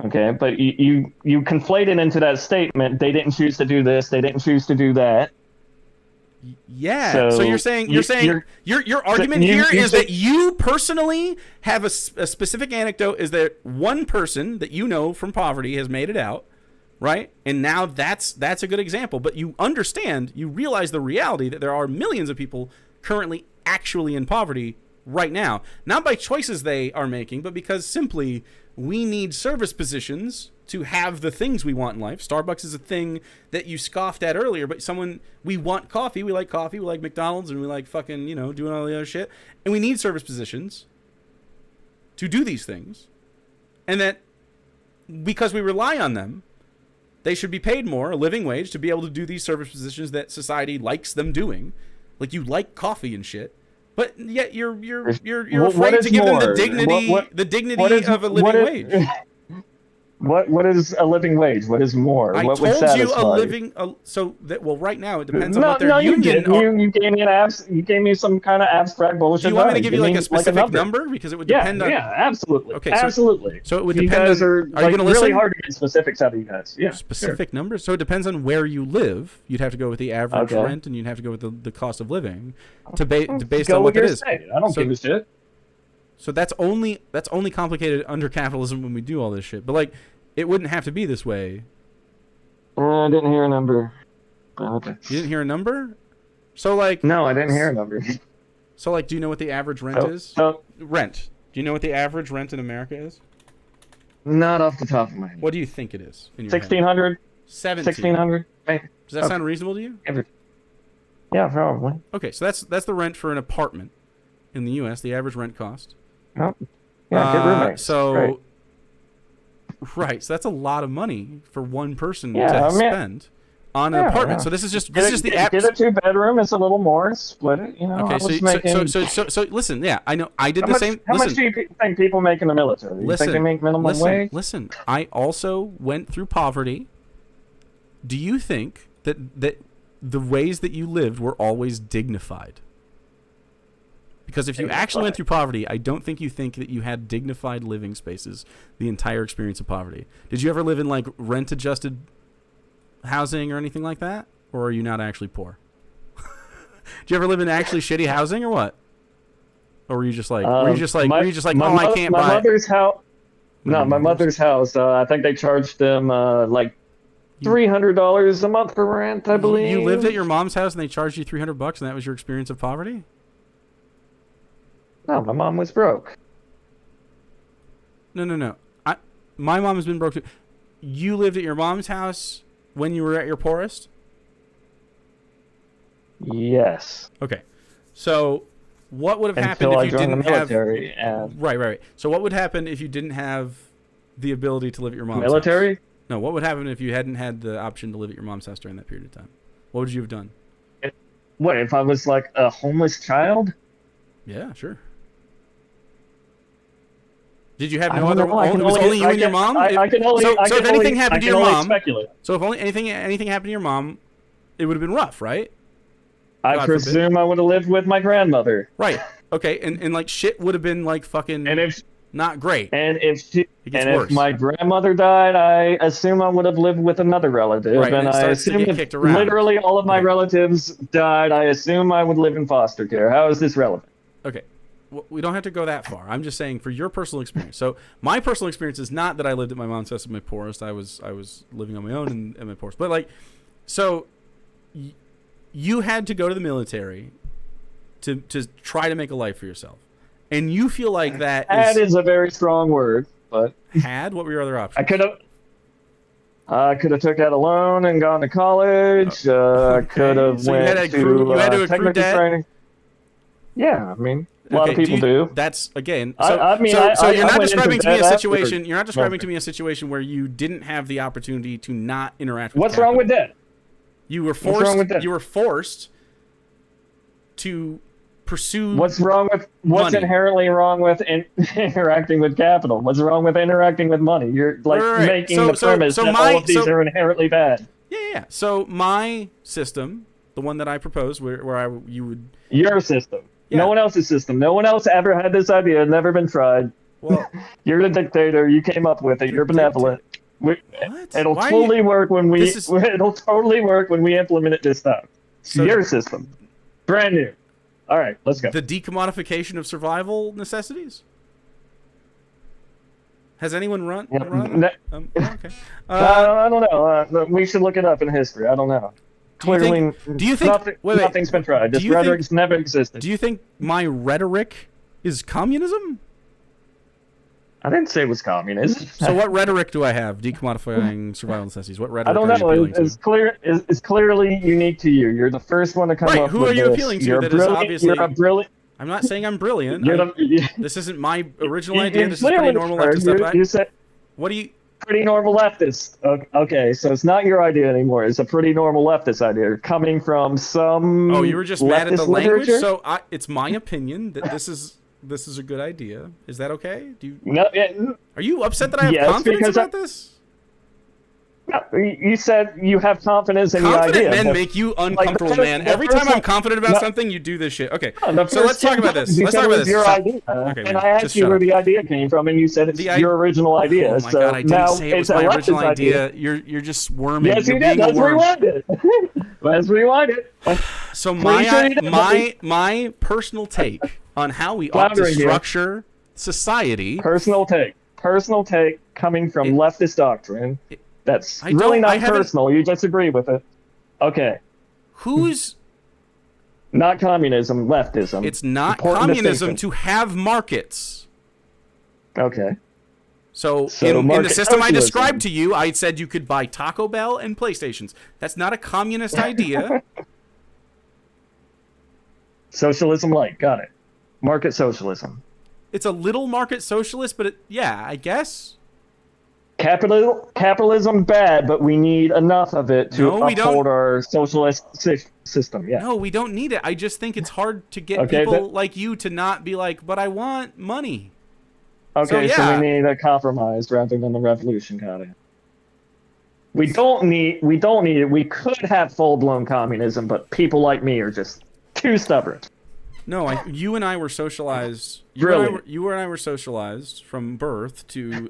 Okay, but you conflated into that statement. They didn't choose to do this. They didn't choose to do that. Yeah. So your argument here is that you personally have a specific anecdote is that one person that you know from poverty has made it out, right? And now that's a good example. But you understand, you realize the reality that there are millions of people currently actually in poverty right now, not by choices they are making, but because simply we need service positions to have the things we want in life. Starbucks is a thing that you scoffed at earlier, but we want coffee, we like McDonald's, and we like fucking, doing all the other shit. And we need service positions to do these things. And that because we rely on them, they should be paid more, a living wage, to be able to do these service positions that society likes them doing. Like you like coffee and shit. But yet you're afraid to give them the dignity of a living wage. What is a living wage? What is more? I What would told you satisfy a you? living. Well, right now it depends on No, what their no, you union. didn't. You gave me you gave me some kind of abstract bullshit. Do you want me to value. give you like me a specific number. number? Because it would depend on. Yeah, absolutely. Okay, absolutely. So it would You depend guys on. are Are you like going to really listen? hard to get specifics out of you guys. Yeah, Specific numbers. So it depends on where you live. You'd have to go with the average Okay. rent, and you'd have to go with the cost of living to based Go on with what your it is. state. I don't give a shit. So that's only complicated under capitalism when we do all this shit. But like, it wouldn't have to be this way. I didn't hear a number. Okay. You didn't hear a number? So like. No, I didn't hear a number. So like, do you know what the average rent is? Rent. Do you know what the average rent in America is? Not off the top of my head. What do you think it is? 1,600. 1,700. Maybe. Does that sound reasonable to you? Yeah, probably. Okay, so that's the rent for an apartment in the U.S. The average rent cost. Oh. Yeah, get roommates. So. Right, so that's a lot of money for one person to spend on an apartment. So this is just get a 2-bedroom. It's a little more. Split it. You know. Okay, so listen. Yeah, I know. I did the same. How much do you think people make in the military? You think they make minimum wage? Listen. I also went through poverty. Do you think that the ways that you lived were always dignified? Because if you actually went through poverty, I don't think you think that you had dignified living spaces the entire experience of poverty. Did you ever live in like rent-adjusted housing or anything like that? Or are you not actually poor? Did you ever live in actually shitty housing or what? Or were you just like, I can't buy. My mother's house. No, my mother's house. I think they charged them like $300 a month for rent, I believe. You lived at your mom's house and they charged you $300 and that was your experience of poverty? No, my mom was broke. No. My mom has been broke too. You lived at your mom's house when you were at your poorest? Yes. Okay. So what would have happened if you didn't have... Right. So what would happen if you didn't have the ability to live at your mom's house? No, what would happen if you hadn't had the option to live at your mom's house during that period of time? What would you have done? What, if I was like a homeless child? Yeah, sure. Did you have no other? It was only you and your mom. So if anything happened to your mom, so if only anything happened to your mom, it would have been rough, right? I presume I would have lived with my grandmother. Right. Okay. And like shit would have been like fucking not great. And if my grandmother died, I assume I would have lived with another relative. Right. And I assume if literally all of my relatives died, I assume I would live in foster care. How is this relevant? Okay. We don't have to go that far. I'm just saying for your personal experience. So my personal experience is not that I lived at my mom's house at my poorest. I was living on my own and at my poorest. But like, so you had to go to the military to try to make a life for yourself, and you feel like that is a very strong word. But what were your other options? I could have took out a loan and gone to college. Could have went to technical training. Yeah, I mean. A lot of people do. That's again. So you're not describing to me a situation. You're not describing to me a situation where you didn't have the opportunity to not interact with. What's wrong with that? You were forced. What's wrong with that? You were forced to pursue. What's wrong with? What's inherently wrong with interacting with capital? What's wrong with interacting with money? You're like making the premise that all of these are inherently bad. Yeah. So my system, the one that I proposed, you would. Your system. Yeah. No one else's system. No one else ever had this idea. Never been tried. Well, you're the dictator. You came up with it. You're benevolent. It'll totally work when we. It'll totally work when we implement it this time. So your system, brand new. All right, let's go. The decommodification of survival necessities. Has anyone run? Okay. I don't know. We should look it up in history. I don't know. Clearly, do you think nothing's been tried? This rhetoric's never existed. Do you think my rhetoric is communism? I didn't say it was communism. So what rhetoric do I have? Decommodifying survival necessities. What rhetoric? I don't know. It's clearly unique to you. You're the first one to come up with this. Who are you appealing to? You're a brilliant. I'm not saying I'm brilliant. This isn't my original idea. This is pretty normal leftist stuff. You said. What do you? Pretty normal leftist. Okay, so it's not your idea anymore. It's a pretty normal leftist idea coming from some. Oh, you were just mad at the language. Literature? So it's my opinion that this is a good idea. Is that okay? No, are you upset that I have confidence about this? You said you have confidence in the Confident idea. men make you uncomfortable, man. Every time I'm confident about something, you do this shit. Okay, so let's talk about this. You Let's said talk it about was this. your Stop. idea, Okay, and man, I just asked you shut where up. the idea came from, and you said it's your original idea. Oh my god, I didn't now say it was it's my Alexa's original idea. You're just worming. Yes, You're you did. being a Let's worm. rewind it. Let's rewind it. So Pretty sure my personal take on how we ought to Floundering here. structure society. Personal take coming from leftist doctrine. That's I really don't- I not haven't- personal. You disagree with it. Okay. Who's Not communism, leftism. It's not Important communism distinction. to have markets. Okay. So So in the market system I socialism. described to you, I said you could buy Taco Bell and PlayStations. That's not a communist idea. Socialism light. Got it. Market socialism. It's a little market socialist, but yeah, I guess. Capitalism bad, but we need enough of it to No, we uphold don't. our socialist system. Yeah. No, we don't need it. I just think it's hard to get Okay, people but- like you to not be like, but I want money. Okay, So, so yeah. we need a compromise rather than a revolution, got it. We don't need it. We could have full-blown communism, but people like me are just too stubborn. No, you and I were socialized. Really? You and I were socialized from birth to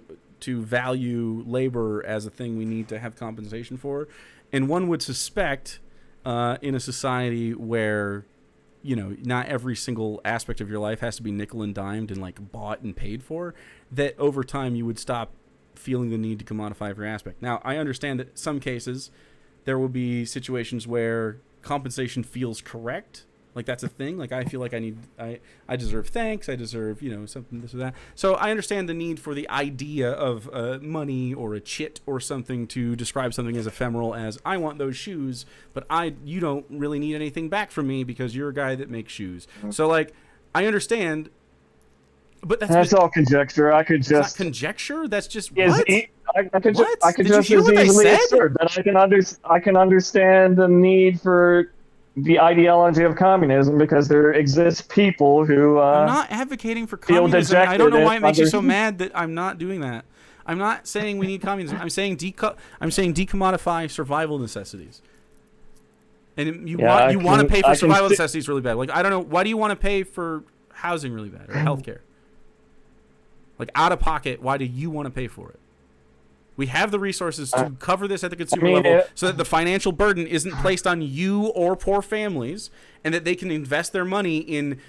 value labor as a thing we need to have compensation for, and one would suspect, in a society where, you know, not every single aspect of your life has to be nickel and dimed and like bought and paid for, that over time you would stop feeling the need to commodify every aspect. Now, I understand that some cases there will be situations where compensation feels correct. Like that's a thing. Like I feel like I deserve thanks. I deserve, you know, something, this or that. So I understand the need for the idea of money or a chit or something to describe something as ephemeral as I want those shoes, but you don't really need anything back from me because you're a guy that makes shoes. So like I understand, but That's all conjecture. I could it's not just conjecture. That's just is what? e- I could What? I could Did you just hear as what I easily said? assert that I can understand the need for the ideology of communism because there exist people who I'm not advocating for feel communism. I don't know dejected why it makes you under- so mad that I'm not doing that. I'm not saying we need communism. I'm saying decommodify survival necessities. And you want to pay for survival necessities really bad. Like I don't know, why do you want to pay for housing really bad or healthcare? Like out of pocket, why do you want to pay for it? We have the resources to cover this at the consumer level so that the financial burden isn't placed on you or poor families, and that they can invest their money in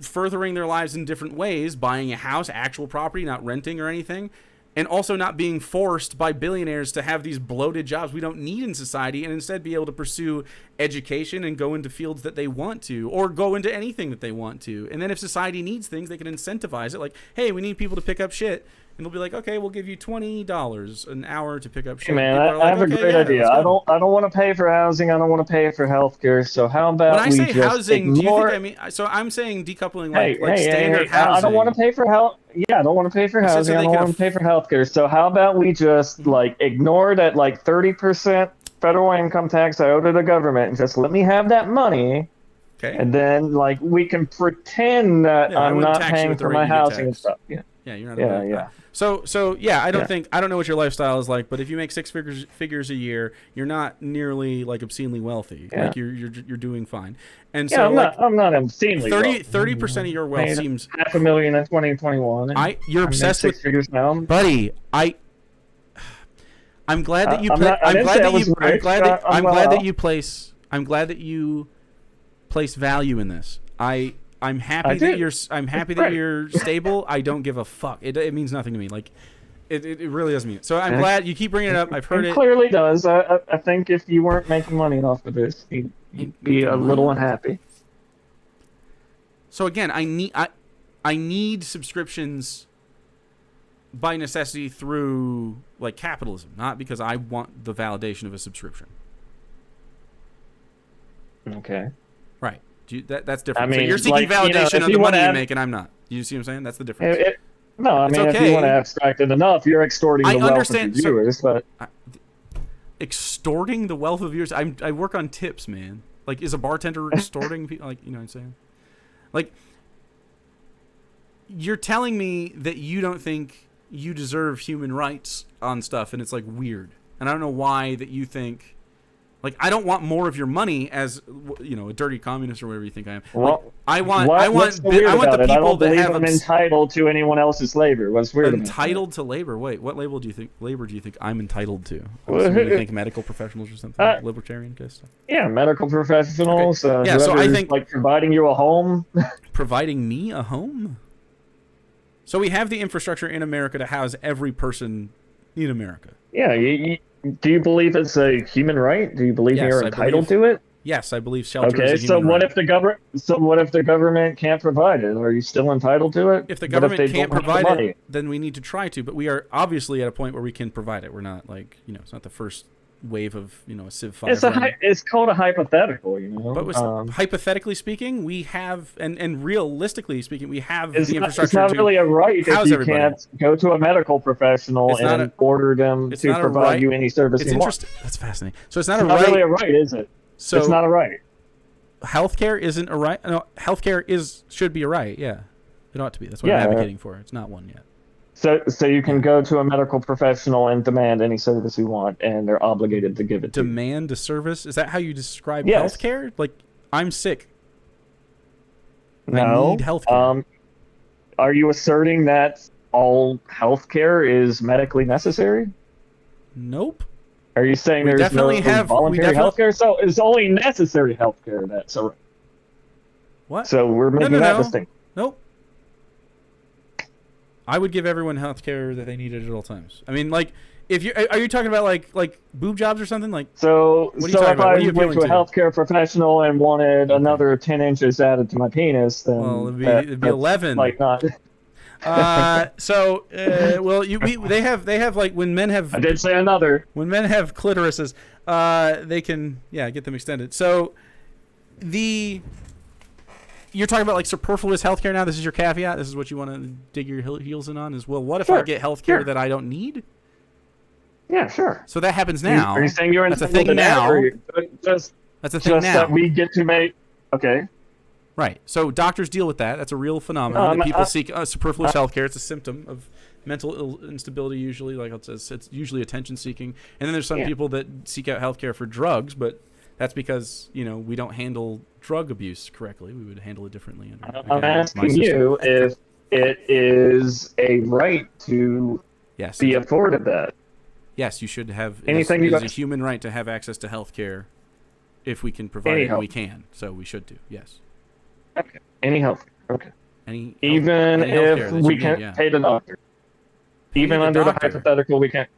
furthering their lives in different ways, buying a house, actual property, not renting or anything, and also not being forced by billionaires to have these bloated jobs we don't need in society, and instead be able to pursue education and go into fields that they want to, or go into anything that they want to. And then if society needs things, they can incentivize it. Like, hey, we need people to pick up shit. And they'll be like, okay, we'll give you $20 an hour to pick up shit. Hey man, People are I like, have a okay, great yeah, idea. let's go. I don't want to pay for housing. I don't want to pay for healthcare. So how about When I we say just housing, ignore... do you think I mean? So I'm saying decoupling Hey, standard housing. I don't want to pay for I don't want to pay for said so housing. I they don't could want to pay for healthcare. So how about we just like ignore that like 30% federal income tax I owe to the government and just let me have that money, Okay. and then like we can pretend that Yeah, I I'm wouldn't not tax you paying at the for rate my you get housing and taxed. stuff. Yeah. Yeah, you're not. Yeah. So yeah, I don't Yeah. I don't know what your lifestyle is like, but if you make six figures a year, you're not nearly like obscenely wealthy. Yeah. Like you're doing fine. And Yeah, so I'm not obscenely 30% of your wealth Made seems $500,000 in 2021. and you're I made obsessed with six figures now. buddy. I'm glad that you I'm glad that you place value in this. I'm happy that you're stable. I don't give a fuck. It means nothing to me. Like it really doesn't mean it. So I'm glad you keep bringing it up. I've heard it. Clearly does. I think if you weren't making money off of this, you'd be a little unhappy. So again, I need subscriptions by necessity through like capitalism, not because I want the validation of a subscription. Okay. Right. That's different. I mean, so you're seeking like, validation if of you the money wanna you make, and I'm not. You see what I'm saying? That's the difference. No, I It's mean, if okay. you want to abstract it enough, you're extorting the wealth of your viewers. But extorting the wealth of viewers. I work on tips, man. Like, is a bartender extorting people? Like, you know what I'm saying? Like, you're telling me that you don't think you deserve human rights on stuff, and it's like weird. and I don't know why that you think. Like, I don't want more of your money as, you know, a dirty communist or whatever you think I am. Well, like, I want the people that have I'm entitled to anyone else's labor. What's weird? Entitled to labor? Wait, what label do you think? Labor do you think I'm entitled to? You think medical professionals or something? Libertarian kind of stuff? Yeah, medical professionals. Okay. Yeah, so I think like providing you a home. Providing me a home. So we have the infrastructure in America to house every person in America. Yeah, do you believe it's a human right? Do you believe you're entitled to it? Yes, I believe shelter is a human right. So what if the government can't provide it? Are you still entitled to it? If the government can't provide it, then we need to try to. But we are obviously at a point where we can provide it. We're not like, you know, it's not the first wave of, you know, a Civ 5. It's called a hypothetical, you know. But hypothetically speaking, we have, and realistically speaking, we have the infrastructure. It's not really a right if you can't go to a medical professional and order them to provide you any service you want. That's fascinating. So it's not really a right, is it? So it's not a right. Healthcare isn't a right. No, healthcare should be a right. Yeah, it ought to be. That's what I'm advocating for. It's not one yet. So you can go to a medical professional and demand any service you want, and they're obligated to give it to you. Demand a service? Is that how you describe healthcare? Like, I'm sick. No. I need healthcare. Are you asserting that all healthcare is medically necessary? Nope. Are you saying there's no voluntary healthcare? So it's only necessary healthcare that's a right. What? So we're making that distinction. Nope. I would give everyone health care that they needed at all times. I mean, like, are you talking about like boob jobs or something? Like, so if I went to a healthcare professional and wanted another 10 inches added to my penis, then it'd be 11. Like not. They have like when men have. I did say another. When men have clitorises, they can get them extended. So you're talking about like superfluous healthcare now. This is your caveat. This is what you want to dig your heels in on. Is what if I get healthcare that I don't need? Yeah, sure. So that happens now. Are you saying you're that's a thing now? That's a thing now. That we get to make. Okay. Right. So doctors deal with that. That's a real phenomenon. That people seek superfluous healthcare. It's a symptom of mental instability usually. Like it's usually attention seeking. And then there's some people that seek out healthcare for drugs, but that's because, you know, we don't handle drug abuse correctly. We would handle it differently. I'm asking you if it is a right to be afforded that. Yes, you should have. Anything it is a human right to have access to health care if we can provide it, and we can. So we should do, yes. Okay. Any health care. Okay. Even if we can't pay the doctor. Even under the hypothetical, we can't.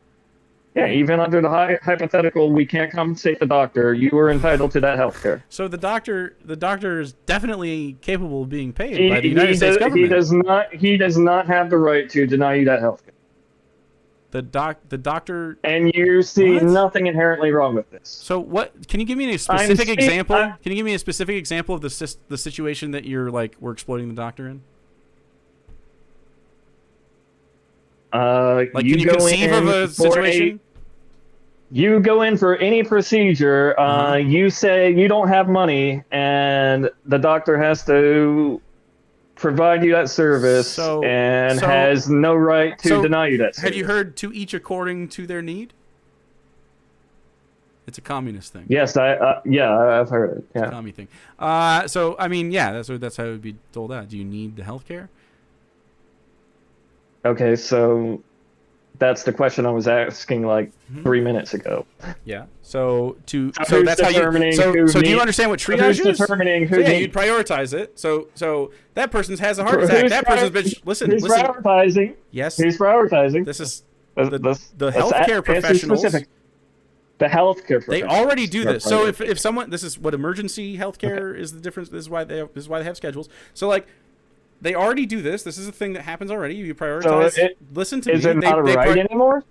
Yeah, even under the hypothetical, we can't compensate the doctor. You are entitled to that health care. So the doctor is definitely capable of being paid by the United States government. He does not have the right to deny you that health care. The doctor. And you see nothing inherently wrong with this. So what? Can you give me a specific example? Can you give me a specific example of the situation that we're exploiting the doctor in? Can you conceive of a situation? You go in for any procedure. You say you don't have money, and the doctor has to provide you that service and has no right to deny you that service. Have you heard "to each according to their need"? It's a communist thing. Yes, I've heard it. Yeah, it's a commie thing. So I mean, that's how it would be doled out. Do you need the health care? Okay, so that's the question I was asking 3 minutes ago. Yeah. So that's how you. So do you understand what triage is? Determining who? You'd prioritize it. So that person has a heart attack. That person's been. Listen. Who's prioritizing? Yes. Who's prioritizing? This is the healthcare professionals. The healthcare professionals. They already do this. So if someone, this is what emergency healthcare is the difference. This is why they have schedules. So they already do this. This is a thing that happens already. You prioritize. Listen to me. Is it not a right anymore?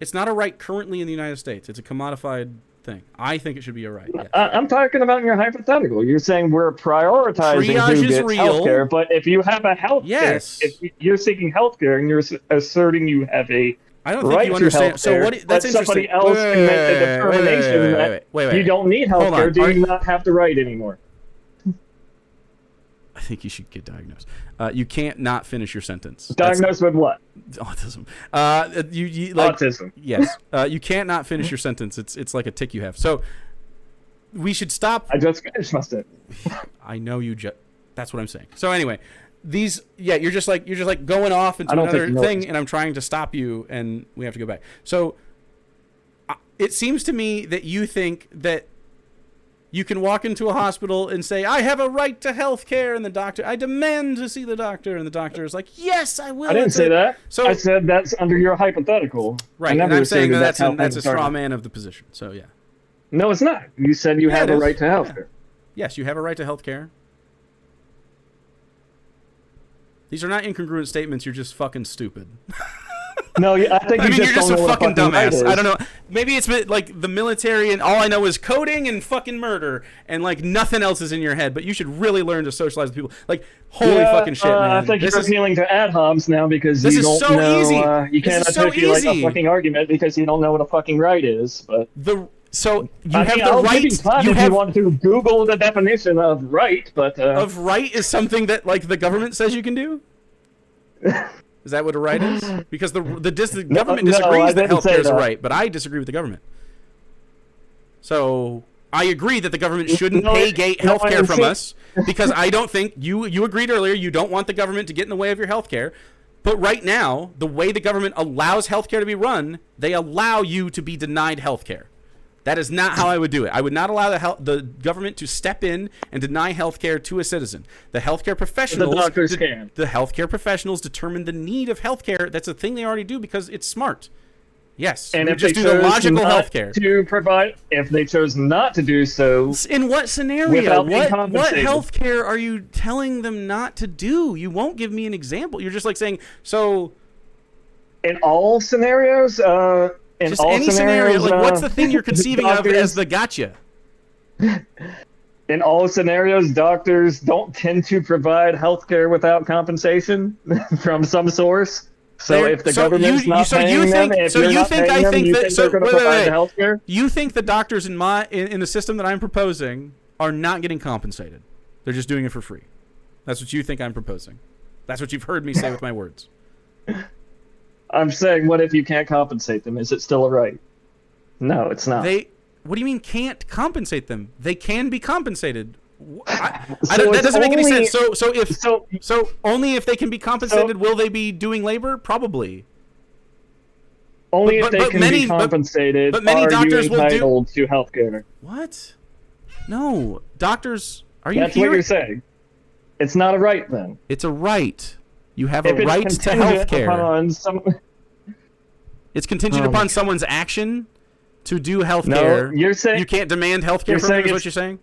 It's not a right currently in the United States. It's a commodified thing. I think it should be a right. Yes. I'm talking about in your hypothetical. You're saying we're prioritizing who gets healthcare, but if you have a healthcare, if you're seeking healthcare and you're asserting you have a I don't think you understand. So that's interesting. Somebody else can make the determination that you don't need healthcare. Do you not have the right anymore? think you should get diagnosed. You can't not finish your sentence. Diagnosed with what? Autism. You like, autism. Yes. You can't not finish your sentence. It's like a tick you have. So we should stop. I just finished my sentence. I know you just. That's what I'm saying. So anyway, you're just like going off into another thing, and I'm trying to stop you, and we have to go back. So it seems to me that you think that you can walk into a hospital and say, I have a right to health care, and the doctor, I demand to see the doctor, and the doctor is like, yes, I will. I didn't say that. So I said that's under your hypothetical. Right, and I'm saying that's a straw man of the position. So yeah. No, it's not. You said you have a right to health care. Yes, you have a right to health care. These are not incongruent statements. You're just fucking stupid. No, I think you're just a fucking dumbass. I don't know. Maybe it's like the military and all I know is coding and fucking murder and like nothing else is in your head. But you should really learn to socialize with people. Like holy fucking shit, man. I think you're appealing to ad homs now because you don't know. You can't articulate a fucking argument because you don't know what a fucking right is. But so you have the right. You want to Google the definition of right, but of right is something that like the government says you can do. Is that what a right is? Because the government disagrees that healthcare is a right, but I disagree with the government. So I agree that the government shouldn't pay gate healthcare from us because I don't think you agreed earlier you don't want the government to get in the way of your healthcare. But right now, the way the government allows healthcare to be run, they allow you to be denied healthcare. That is not how I would do it. I would not allow the government to step in and deny healthcare to a citizen. The healthcare professionals, the doctors can. The healthcare professionals determine the need of healthcare. That's a thing they already do because it's smart. Yes, and if just do the logical healthcare to provide, if they chose not to do so, in what scenario? What healthcare are you telling them not to do? You won't give me an example. You're just like saying so. In all scenarios, just any scenario, like what's the thing you're conceiving of as the gotcha? In all scenarios, doctors don't tend to provide healthcare without compensation from some source. So if the government's not paying them, if you're not paying them, you think they're going to provide the healthcare? You think the doctors in the system that I'm proposing are not getting compensated? They're just doing it for free. That's what you think I'm proposing. That's what you've heard me say with my words. I'm saying, what if you can't compensate them? Is it still a right? No, it's not. What do you mean can't compensate them? They can be compensated. That doesn't make any sense. So only if they can be compensated will they be doing labor? Probably. Only if they can be compensated. But many doctors will entitled to healthcare. What? No, doctors. Are you? That's what you're saying. It's not a right then. It's a right. You have a right to health care. It's contingent upon someone's action to do health care. No, you're saying you can't demand health care from them, is what you're saying?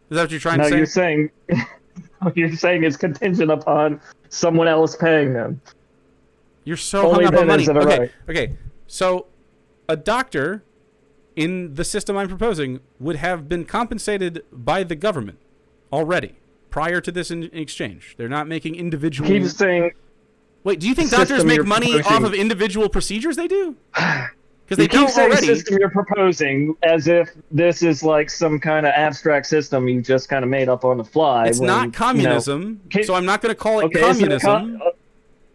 Is that what you're trying to say? No, you're saying it's contingent upon someone else paying them. You're so hung up on money. Okay. So a doctor in the system I'm proposing would have been compensated by the government already. Prior to this in exchange, they're not making individual. Keep saying. Wait, do you think doctors make money off of individual procedures they do? Because they don't already. System you're proposing as if this is like some kind of abstract system you just kind of made up on the fly. It's not communism, so I'm not going to call it communism.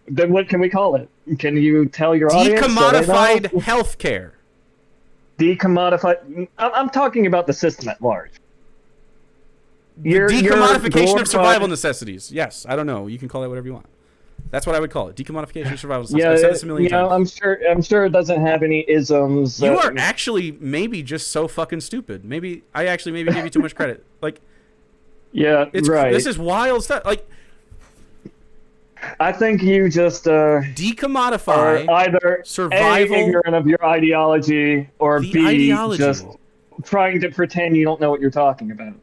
Then what can we call it? Can you tell your audience? Decommodified healthcare. Decommodified. I'm talking about the system at large. Decommodification of survival necessities. Yes, I don't know. You can call it whatever you want. That's what I would call it. Decommodification of survival necessities. I've said this a million times. I'm sure it doesn't have any isms. You are actually maybe just so fucking stupid. Maybe I actually give you too much credit. Like, yeah, right. This is wild stuff. Like, I think you just decommodify either survival, A, ignorant of your ideology, or B, just trying to pretend you don't know what you're talking about.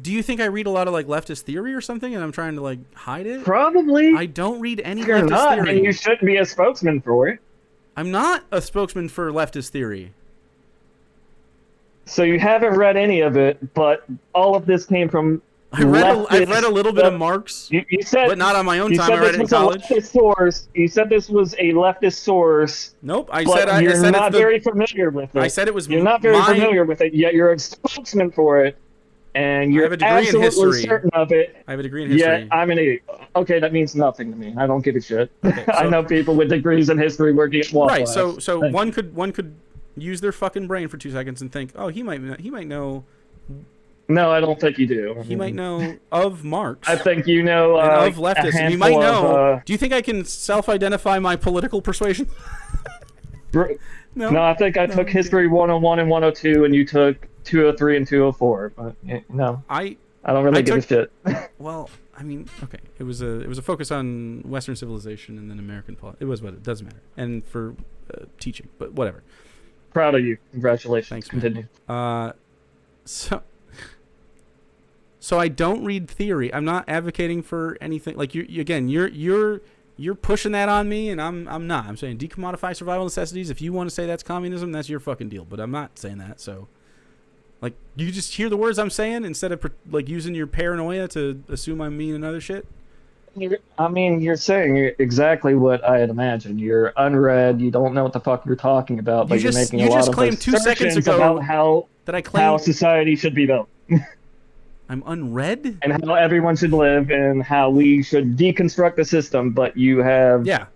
Do you think I read a lot of like leftist theory or something, and I'm trying to like hide it? Probably. I don't read any You're leftist not, theory. And you shouldn't be a spokesman for it. I'm not a spokesman for leftist theory. So you haven't read any of it, but all of this came from. I've read a little bit of Marx, you said, but not on my own time. I read it in college. You said this was a leftist source. Nope, you're not very familiar with it. I said it was. You're not very familiar with it, yet you're a spokesman for it. and I you're have a degree in absolutely history. certain of it. I have a degree in Yeah, history. I'm an idiot. Okay, that means nothing to me. I don't give a shit. Okay, I so know people with degrees in history working at Waffle right, House. so Thank one you. could use their fucking brain for 2 seconds and think, oh, he might know No, I don't think you do. I he might mean, know of I Marx think you know and of a leftists, and you might handful of. know. Do you think I can self-identify my political persuasion? No, I think I took okay. History 101 and 102, and you took 203 and 204. But no, I I don't really give a took shit. well, I mean, okay, it was a focus on Western civilization and then American politics. It was what it doesn't matter, and for teaching, but whatever. Proud of you. Congratulations. Thanks, man. Continue. So I don't read theory. I'm not advocating for anything. Like you're pushing that on me, and I'm not. I'm saying decommodify survival necessities. If you want to say that's communism, that's your fucking deal. But I'm not saying that. So, like, you just hear the words I'm saying instead of like using your paranoia to assume I mean another shit. I mean, you're saying exactly what I had imagined. You're unread. You don't know what the fuck you're talking about, but you're making a lot of claimed 2 seconds assertions ago about how that I claim society should be built. I'm unread. And how everyone should live, and how we should deconstruct the system, but you have Yeah.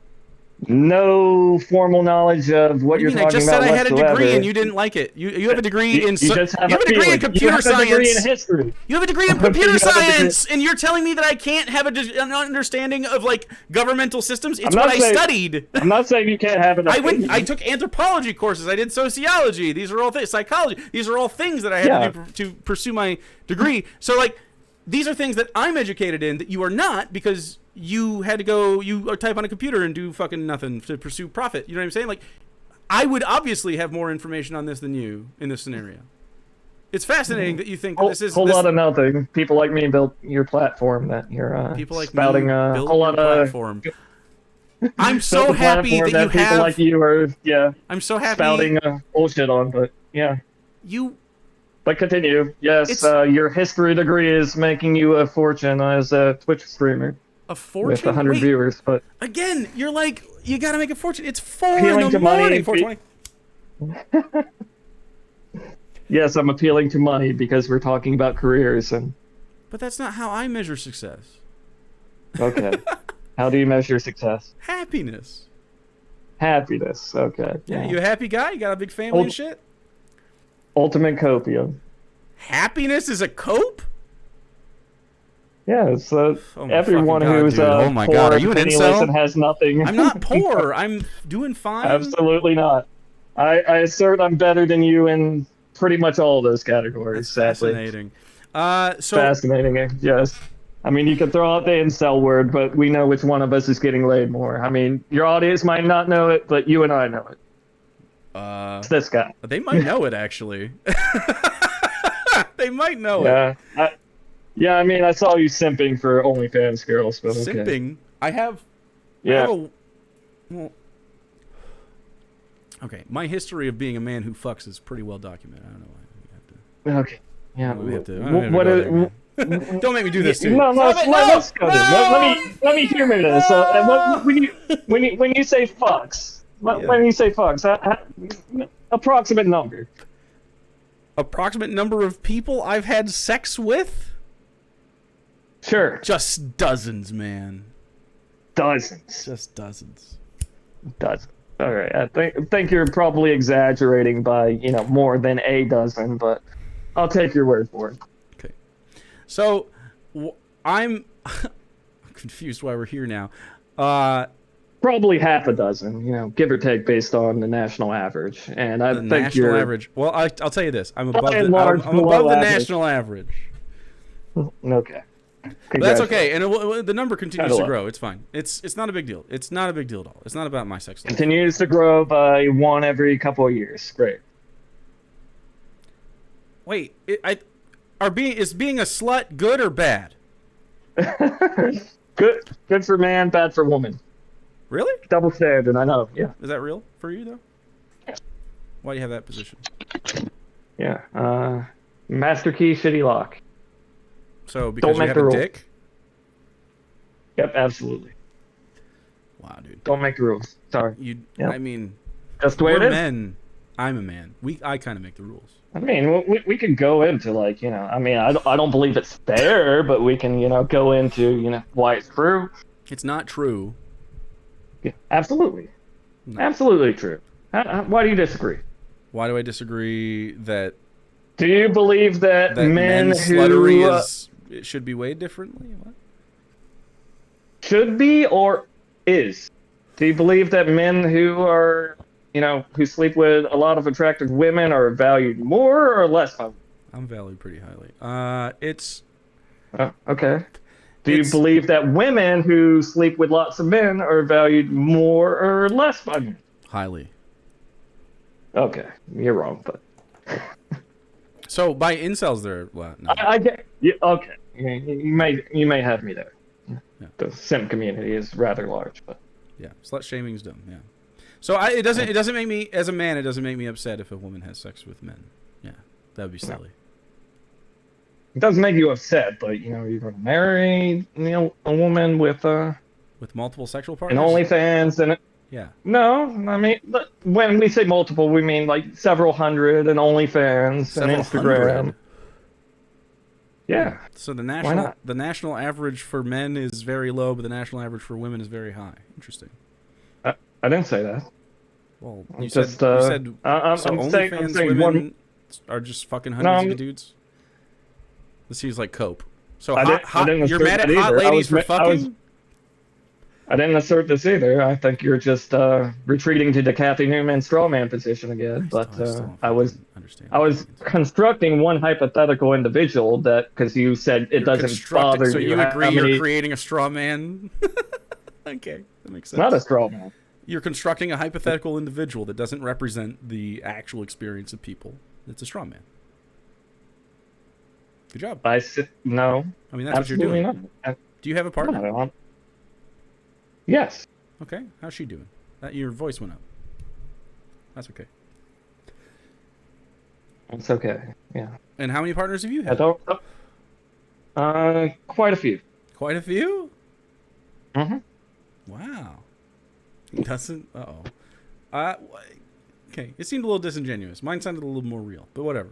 no formal knowledge of what you're I talking just about said I had a whatsoever. degree and you didn't like it. You have a degree in you just have you have a degree in computer you have a degree science. in history. You have a degree in Okay, computer you have a degree- science, and you're telling me that I can't have an understanding of like governmental systems. It's I'm not what I saying- studied. I'm not saying you can't have it. I took anthropology courses. I did sociology. These are all things. Psychology. These are all things that I had to do to pursue my degree. So like, these are things that I'm educated in that you are not, because you had to go, type on a computer and do fucking nothing to pursue profit. You know what I'm saying? Like, I would obviously have more information on this than you in this scenario. It's fascinating that you think that this is whole lot of nothing. People like me built your platform that you're people like spouting me a build whole your lot of platform. I'm so built a happy platform that you people have. like you are I'm so happy spouting bullshit on, but yeah. you. But continue. Yes, It's- your history degree is making you a fortune as a Twitch streamer A fortune. with 100 Wait, viewers. But again, you're like, you gotta make a fortune. It's 4 Appealing in the to money morning. and 4:20. yes, I'm appealing to money because we're talking about careers. And But that's not how I measure success. okay, how do you measure success? Happiness. Happiness. Okay. Yeah, you a happy guy? You got a big family and shit? Ultimate copium. Happiness is a cope? Yeah, it's Oh my everyone fucking God, who's dude. Oh my poor, God, are you an penniless, incel? and has nothing. I'm not poor. I'm doing fine. Absolutely not. I assert I'm better than you in pretty much all of those categories. That's sadly. fascinating. So Fascinating, yes. I mean, you could throw out the incel word, but we know which one of us is getting laid more. I mean, your audience might not know it, but you and I know it. It's this guy. they might know it, actually. They might know it. Yeah, I mean, I saw you simping for OnlyFans girls, but okay. Simping? I have Yeah. well, okay, my history of being a man who fucks is pretty well documented. I don't know why we have to. Okay. Yeah. We have to. What go is? there, man. Don't make me do this to you. No, let's go. There. Let me hear me this. When you say fucks, when you say fucks, approximate number. Approximate number of people I've had sex with? Sure. Just dozens, man. Dozens. Just dozens. Dozens. All right. I think you're probably exaggerating by more than a dozen, but I'll take your word for it. Okay. So I'm confused why we're here now. Probably half a dozen, give or take, based on the national average. And I think national you're average. Well, I'll tell you this: I'm above by and the large I'm above below the average. national average. Okay. But that's okay, and the number continues to Kinda grow. It's fine. It's not a big deal. It's not a big deal at all. It's not about my sex life. Continues to grow by one every couple of years. Great. Wait, is being a slut good or bad? Good for man, bad for woman. Really? Double standard, I know. Yeah. Is that real for you though? Why do you have that position? Yeah. Master key, shitty lock. So because you make have the a rules. dick? Yep, absolutely. Wow, dude. Don't make the rules. Sorry. You. Yep. I mean, That's the way we're it is. men. I'm a man. I kind of make the rules. I mean, we could go into like, I mean, I don't believe it's fair, but we can, go into, why it's true. It's not true. Yeah, absolutely. No. Absolutely true. Why do you disagree? Why do I disagree that Do you believe that men men's who sluttery it should be weighed differently? What? should be or is? Do you believe that men who are, who sleep with a lot of attractive women are valued more or less by women? I'm valued pretty highly. Okay. Do you believe that women who sleep with lots of men are valued more or less by men? Highly. Okay, you're wrong, but So by incels, they're no. I get. Okay, you may have me there. Yeah. The simp community is rather large, but Yeah, slut shaming's dumb. Yeah. So it doesn't make me, as a man, it doesn't make me upset if a woman has sex with men. Yeah, that would be silly. it doesn't make you upset. But you're going to marry a woman with multiple sexual an partners. OnlyFans and. Yeah. No, I mean, when we say multiple, we mean like several hundred and OnlyFans and Instagram. Hundred. Yeah. So the not? national average for men is very low, but the national average for women is very high. Interesting. I didn't say that. Well, I'm you just, said I'm so saying OnlyFans one. women are just fucking hundreds of dudes. This seems like cope. So you're mad at hot ladies for fucking? I didn't assert this either. I think you're just retreating to the Kathy Newman strawman position again. But I was constructing one hypothetical individual that because you said it doesn't bother you. So you agree you're creating a straw man? Okay, that makes sense. Not a straw man. You're constructing a hypothetical individual that doesn't represent the actual experience of people. It's a straw man. Good job. No. I mean, that's what you're doing. Not. Do you have a partner? No, yes. Okay. How's she doing? Your voice went up. That's okay. It's okay. Yeah. And how many partners have you had? Quite a few. Quite a few? Mm-hmm. Wow. Doesn't. Okay. It seemed a little disingenuous. Mine sounded a little more real, but whatever.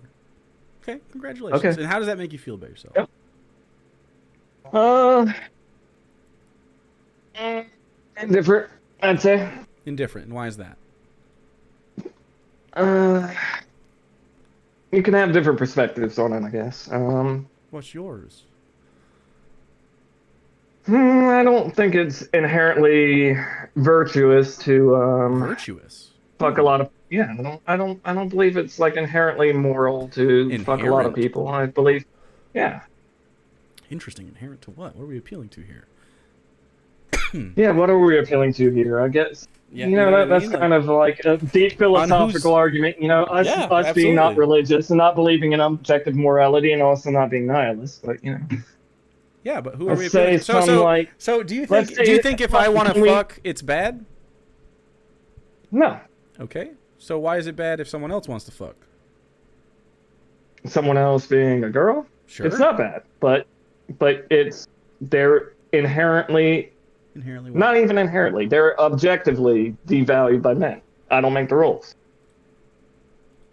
Okay. Congratulations. Okay. And how does that make you feel about yourself? Yep. Indifferent, I'd say. Indifferent. And why is that? You can have different perspectives on it, I guess. What's yours? I don't think it's inherently virtuous to virtuous. Fuck a lot of I don't believe it's like inherently moral to fuck a lot of people. I believe Interesting. Inherent to what? What are we appealing to here? Yeah, what are we appealing to here? I guess that's kind of like a deep philosophical argument. Us being not religious and not believing in objective morality and also not being nihilist, but Yeah, but who are we appealing to? So do you think if I want to fuck, it's bad? No. Okay. So why is it bad if someone else wants to fuck? Someone else being a girl? Sure. It's not bad, but they're inherently what? Not even inherently. They're objectively devalued by men. I don't make the rules.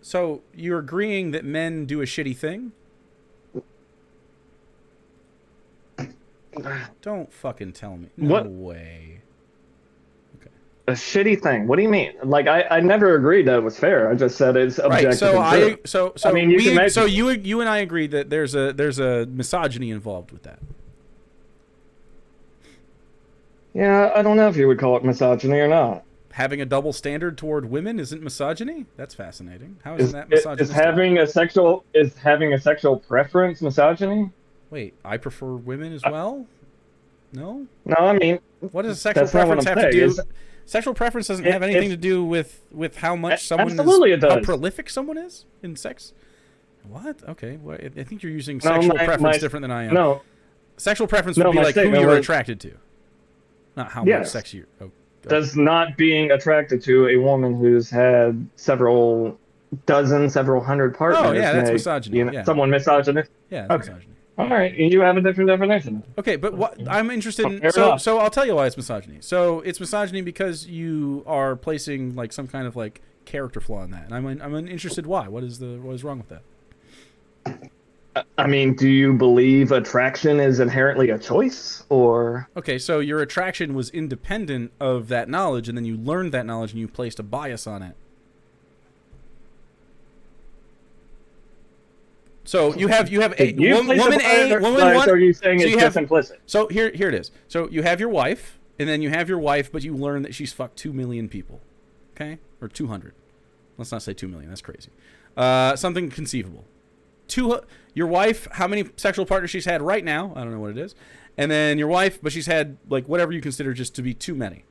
So you're agreeing that men do a shitty thing? Don't fucking tell me. No way. Okay. A shitty thing? What do you mean? Like I never agreed that it was fair. I just said it's objective. Right. So you and I agree that there's a misogyny involved with that. Yeah, I don't know if you would call it misogyny or not. Having a double standard toward women isn't misogyny? That's fascinating. How isn't that misogyny? Is having a sexual preference misogyny? Wait, I prefer women as well? No? No, I mean, what does sexual preference have to do? Sexual preference doesn't have anything to do with how much someone is, how prolific someone is in sex. What? Okay, well, I think you're using sexual preference different than I am. No, sexual preference would be like who you're attracted to, not how much sex you're. Does not being attracted to a woman who's had several hundred partners. Oh yeah, that's misogyny. Someone misogynist. Yeah, that's misogyny. All right, you have a different definition. Okay, but what I'm interested in, so I'll tell you why it's misogyny. So it's misogyny because you are placing like some kind of like character flaw in that, and I'm interested why. What is wrong with that? I mean, do you believe attraction is inherently a choice, or? Okay, so your attraction was independent of that knowledge, and then you learned that knowledge and you placed a bias on it. So you have a woman A, woman one. Are you saying so it's just implicit? So here it is. So you have your wife, and then you have your wife, but you learn that she's fucked 2 million people, okay, or 200. Let's not say 2 million. That's crazy. Something conceivable. Your wife, how many sexual partners she's had right now? I don't know what it is. And then your wife, but she's had like whatever you consider just to be too many.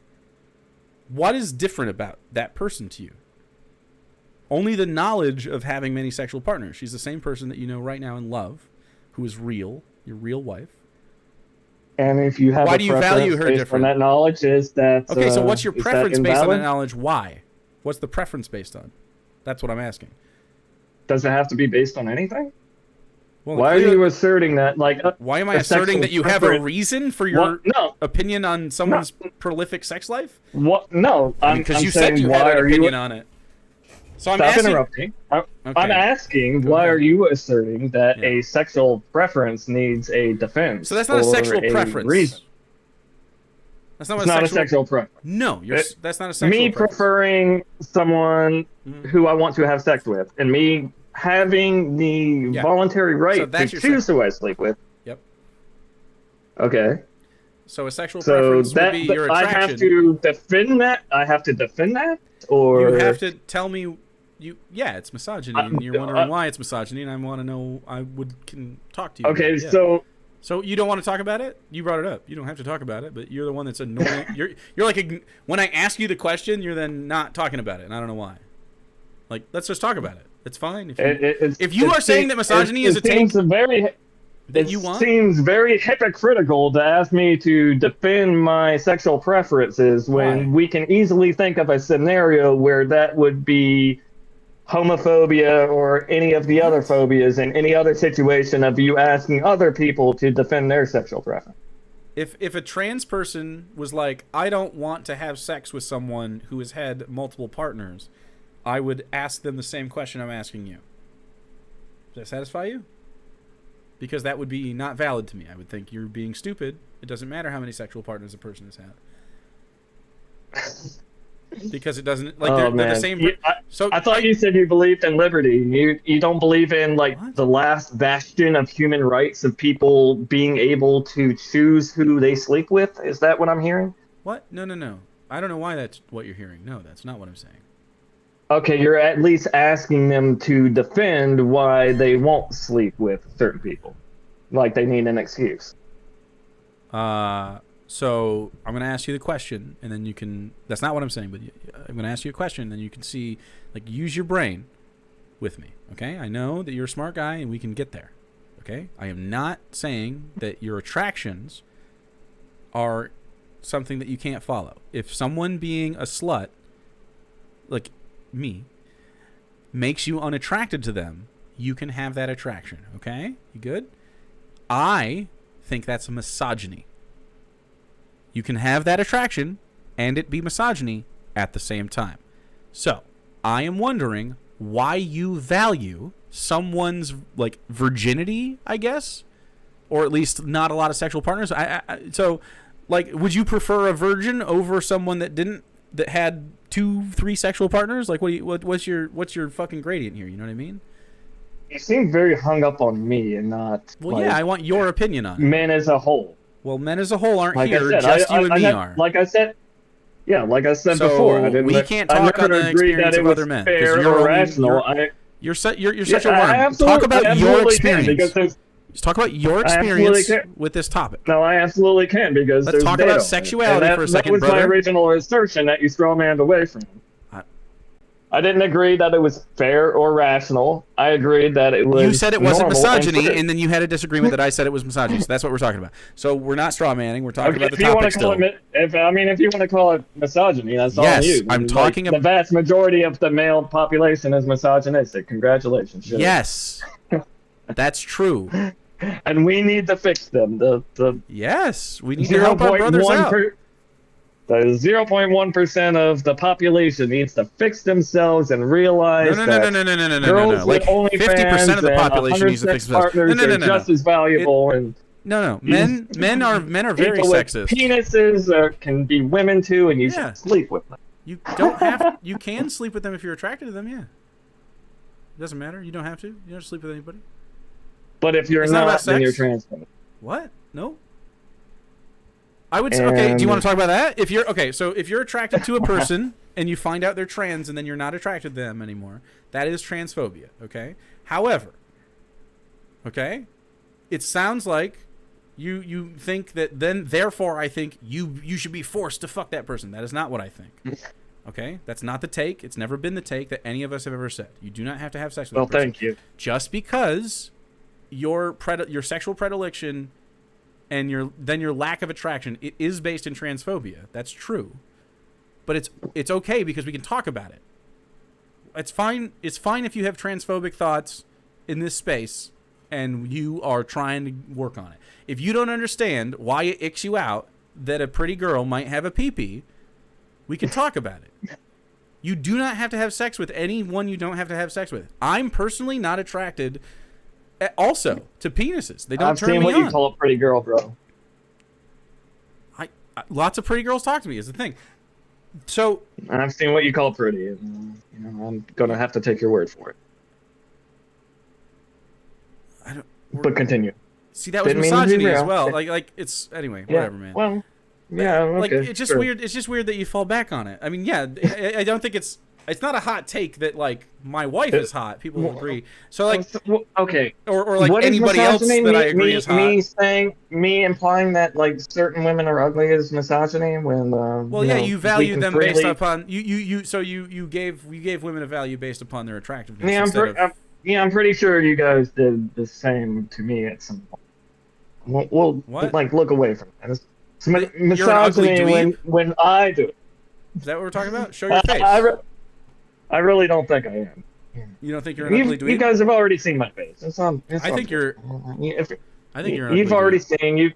What is different about that person to you? Only the knowledge of having many sexual partners. She's the same person that you know right now and love, who is real, your real wife. And if you have why do you value her different? That knowledge is that. Okay, so what's your preference based on that knowledge? Why? What's the preference based on? That's what I'm asking. Does it have to be based on anything? Well, why are you asserting that? Like, why am I asserting that you have a reason for your opinion on someone's prolific sex life? What? No, because you said you had an opinion on it. So Stop interrupting. I'm asking, why are you asserting that a sexual preference needs a defense? So that's not a sexual preference. Reason? That's not it's not a sexual preference. No, that's not a sexual preference. Me preferring someone who I want to have sex with, and me having the voluntary right to choose who I sleep with. Yep. Okay. So a sexual preference would be your attraction. I have to defend that? I have to defend that? Or you have to tell me it's misogyny, and you're wondering why it's misogyny, and I want to know. Can talk to you. Okay, so you don't want to talk about it? You brought it up. You don't have to talk about it, but you're the one that's annoying. you're like when I ask you the question, you're then not talking about it, and I don't know why. Like, let's just talk about it. It's fine. If you are saying that misogyny is a take that you want, it seems very hypocritical to ask me to defend my sexual preferences when we can easily think of a scenario where that would be homophobia or any of the other phobias in any other situation of you asking other people to defend their sexual preference. If a trans person was like, I don't want to have sex with someone who has had multiple partners, I would ask them the same question I'm asking you. Does that satisfy you? Because that would be not valid to me. I would think you're being stupid. It doesn't matter how many sexual partners a person has had. Because it doesn't, like, they're the same. I thought you said you believed in liberty. You don't believe in, like, the last bastion of human rights of people being able to choose who they sleep with? Is that what I'm hearing? What? No. I don't know why that's what you're hearing. No, that's not what I'm saying. Okay, you're at least asking them to defend why they won't sleep with certain people. Like they need an excuse. So I'm going to ask you the question, and then you can... That's not what I'm saying, but I'm going to ask you a question, and then you can see... Like, use your brain with me, okay? I know that you're a smart guy, and we can get there, okay? I am not saying that your attractions are something that you can't follow. If someone being a slut, like me, makes you unattracted to them, you can have that attraction, okay? You good? I think that's a misogyny. You can have that attraction and it be misogyny at the same time. So, I am wondering why you value someone's, like, virginity, I guess? Or at least not a lot of sexual partners. So, like, would you prefer a virgin over someone that had 2-3 sexual partners? Like, what's your fucking gradient here? You know what I mean? You seem very hung up on me and not. Well, I want your opinion on it. Men as a whole. Well, men as a whole aren't here. Just you and me are. Like I said before. We can't talk on the experience of other men. Fair or rational. You're such a worm. Talk about your experience. Just talk about your experience with this topic. No, I absolutely can, because let's talk about sexuality for a second, brother. That was my original assertion that you strawmanned away from. I didn't agree that it was fair or rational. I agreed that it was. You said it wasn't misogyny, and then you had a disagreement that I said it was misogyny. So that's what we're talking about. So we're not straw manning. We're talking about the topic still. If you want to call it misogyny, that's all you. Yes, I'm talking about the vast majority of the male population is misogynistic. Congratulations. Shit. Yes, that's true. And we need to fix them. Yes, we need to help our brothers out. The 0.1% of the population needs to fix themselves and realize that girls Like with OnlyFans 50% of the and population 100 needs to fix sex themselves. partners are just as valuable. And Men are very people with sexist. penises can be women too, and you should sleep with them. You don't have. You can sleep with them if you're attracted to them. Yeah. It doesn't matter. You don't have to. You don't have to sleep with anybody. But if you're not, then you're transphobic. What? No. I would say, okay, do you want to talk about that? If you're attracted to a person and you find out they're trans and then you're not attracted to them anymore, that is transphobia, okay? However, okay, it sounds like you think that then, therefore, I think you should be forced to fuck that person. That is not what I think. Okay? That's not the take. It's never been the take that any of us have ever said. You do not have to have sex with that person. Well, thank you. Just because your sexual predilection and your lack of attraction, it is based in transphobia. That's true. But it's okay because we can talk about it. It's fine if you have transphobic thoughts in this space and you are trying to work on it. If you don't understand why it icks you out that a pretty girl might have a pee-pee, we can talk about it. You do not have to have sex with anyone you don't have to have sex with. I'm personally not attracted also to penises. They don't turn me on. I've seen what you call a pretty girl, bro. Lots of pretty girls talk to me is the thing. So I've seen what you call pretty, and I'm gonna have to take your word for it. But continue. See, that was misogyny as well. Like it's anyway, whatever, man. Well, yeah, okay. Like it's just weird. It's just weird that you fall back on it. I mean, yeah, I don't think it's not a hot take that like my wife is hot. People will agree. So like, okay, or like what anybody else that I agree is hot. Me implying that like certain women are ugly is misogyny when. Well, yeah, you value them based upon you. So you gave women a value based upon their attractiveness. Yeah, I'm pretty sure you guys did the same to me at some point. Well, like look away from that. It's misogyny when I do it. Is that what we're talking about? Show your face. I really don't think I am. You don't think you're an ugly dweeb? You guys have already seen my face. I think you're an You've already dweeb. seen you.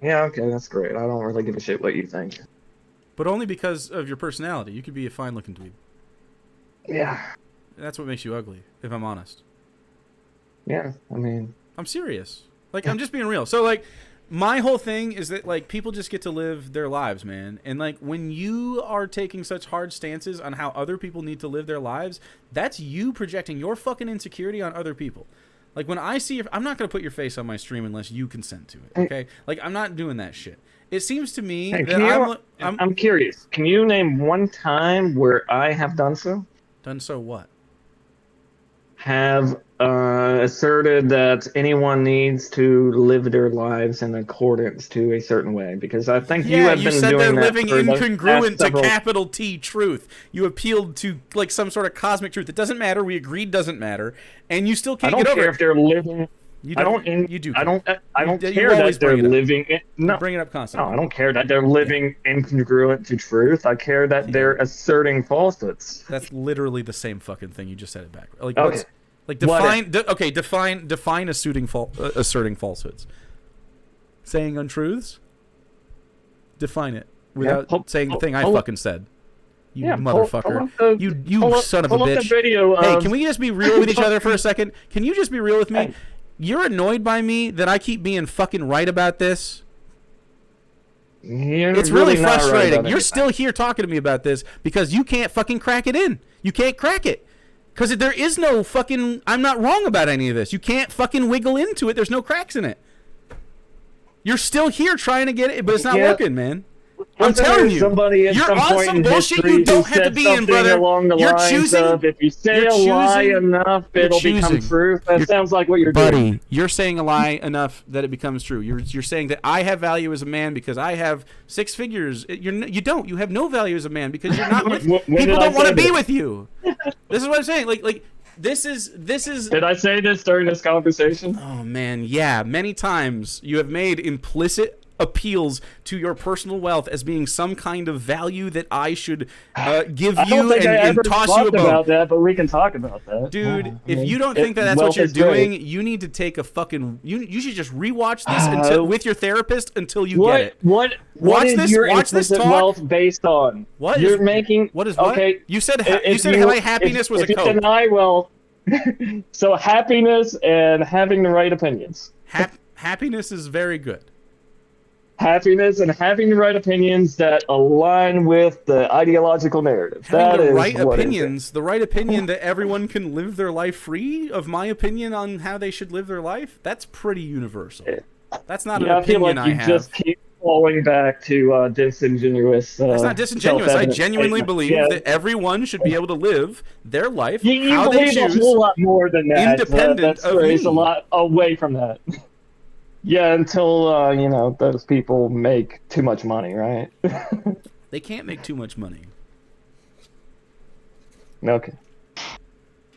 Yeah, okay, that's great. I don't really give a shit what you think. But only because of your personality. You could be a fine-looking dweeb. Yeah. That's what makes you ugly, if I'm honest. Yeah, I mean... I'm serious. Like, I'm just being real. So, like, my whole thing is that, like, people just get to live their lives, man. And, like, when you are taking such hard stances on how other people need to live their lives, that's you projecting your fucking insecurity on other people. Like, when I see I'm not going to put your face on my stream unless you consent to it, okay? Like, I'm not doing that shit. It seems to me that I'm curious. Can you name one time where I have done so? Done so what? Have asserted that anyone needs to live their lives in accordance to a certain way, because I think you have been doing that. Yeah, you said they're living incongruent to capital T truth. You appealed to like some sort of cosmic truth. It doesn't matter. We agreed doesn't matter, and you still can't get over it. I don't care if they're living. You don't. You do. I don't care that they're living. No, bring it up constantly. No, I don't care that they're living incongruent to truth. I care that they're asserting falsehoods. That's literally the same fucking thing. You just said it back. Like okay. Like define asserting falsehoods. Saying untruths. Define it without saying the thing I fucking said. You motherfucker. You son of a bitch. Hey, can we just be real with each other for a second? Can you just be real with me? You're annoyed by me that I keep being fucking right about this? It's really frustrating. Right, you're still here talking to me about this because you can't fucking crack it in. You can't crack it. Because there is no fucking... I'm not wrong about any of this. You can't fucking wiggle into it. There's no cracks in it. You're still here trying to get it, but it's not working, man. I'm telling you. You're on some bullshit you don't have to be in, brother. You're choosing... If you say a lie enough, it'll become truth. That sounds like what you're doing. Buddy, you're saying a lie enough that it becomes true. You're saying that I have value as a man because I have six figures. You don't. You have no value as a man because you're not with... People don't want to be with you. This is what I'm saying. Like this is. Did I say this during this conversation? Oh man, yeah. Many times you have made implicit appeals to your personal wealth as being some kind of value that I should give I don't you think I and ever toss you a talked bone. about that, but we can talk about that. Dude, I if mean, you don't think that that's what wealth you're is great. doing, you need to take a fucking. You should just rewatch this until, with your therapist until you get it. What Watch is this. your Watch this implicit talk. wealth based on? What You're is making what is what? okay? You said If my happiness was if a you coke. deny wealth, so happiness and having the right opinions. Happiness is very good. Happiness and having the right opinions that align with the ideological narrative. Having That the is right what opinions, the right opinion that everyone can live their life free of my opinion on how they should live their life. That's pretty universal. That's not an I feel opinion like you I have. just keep falling back to disingenuous. That's not disingenuous. I genuinely believe yeah. that everyone should be able to live their life You how they believe choose. a whole lot more than that. Independent that of strays me. a lot away from that. Yeah, until you know, those people make too much money, right? They can't make too much money. Okay.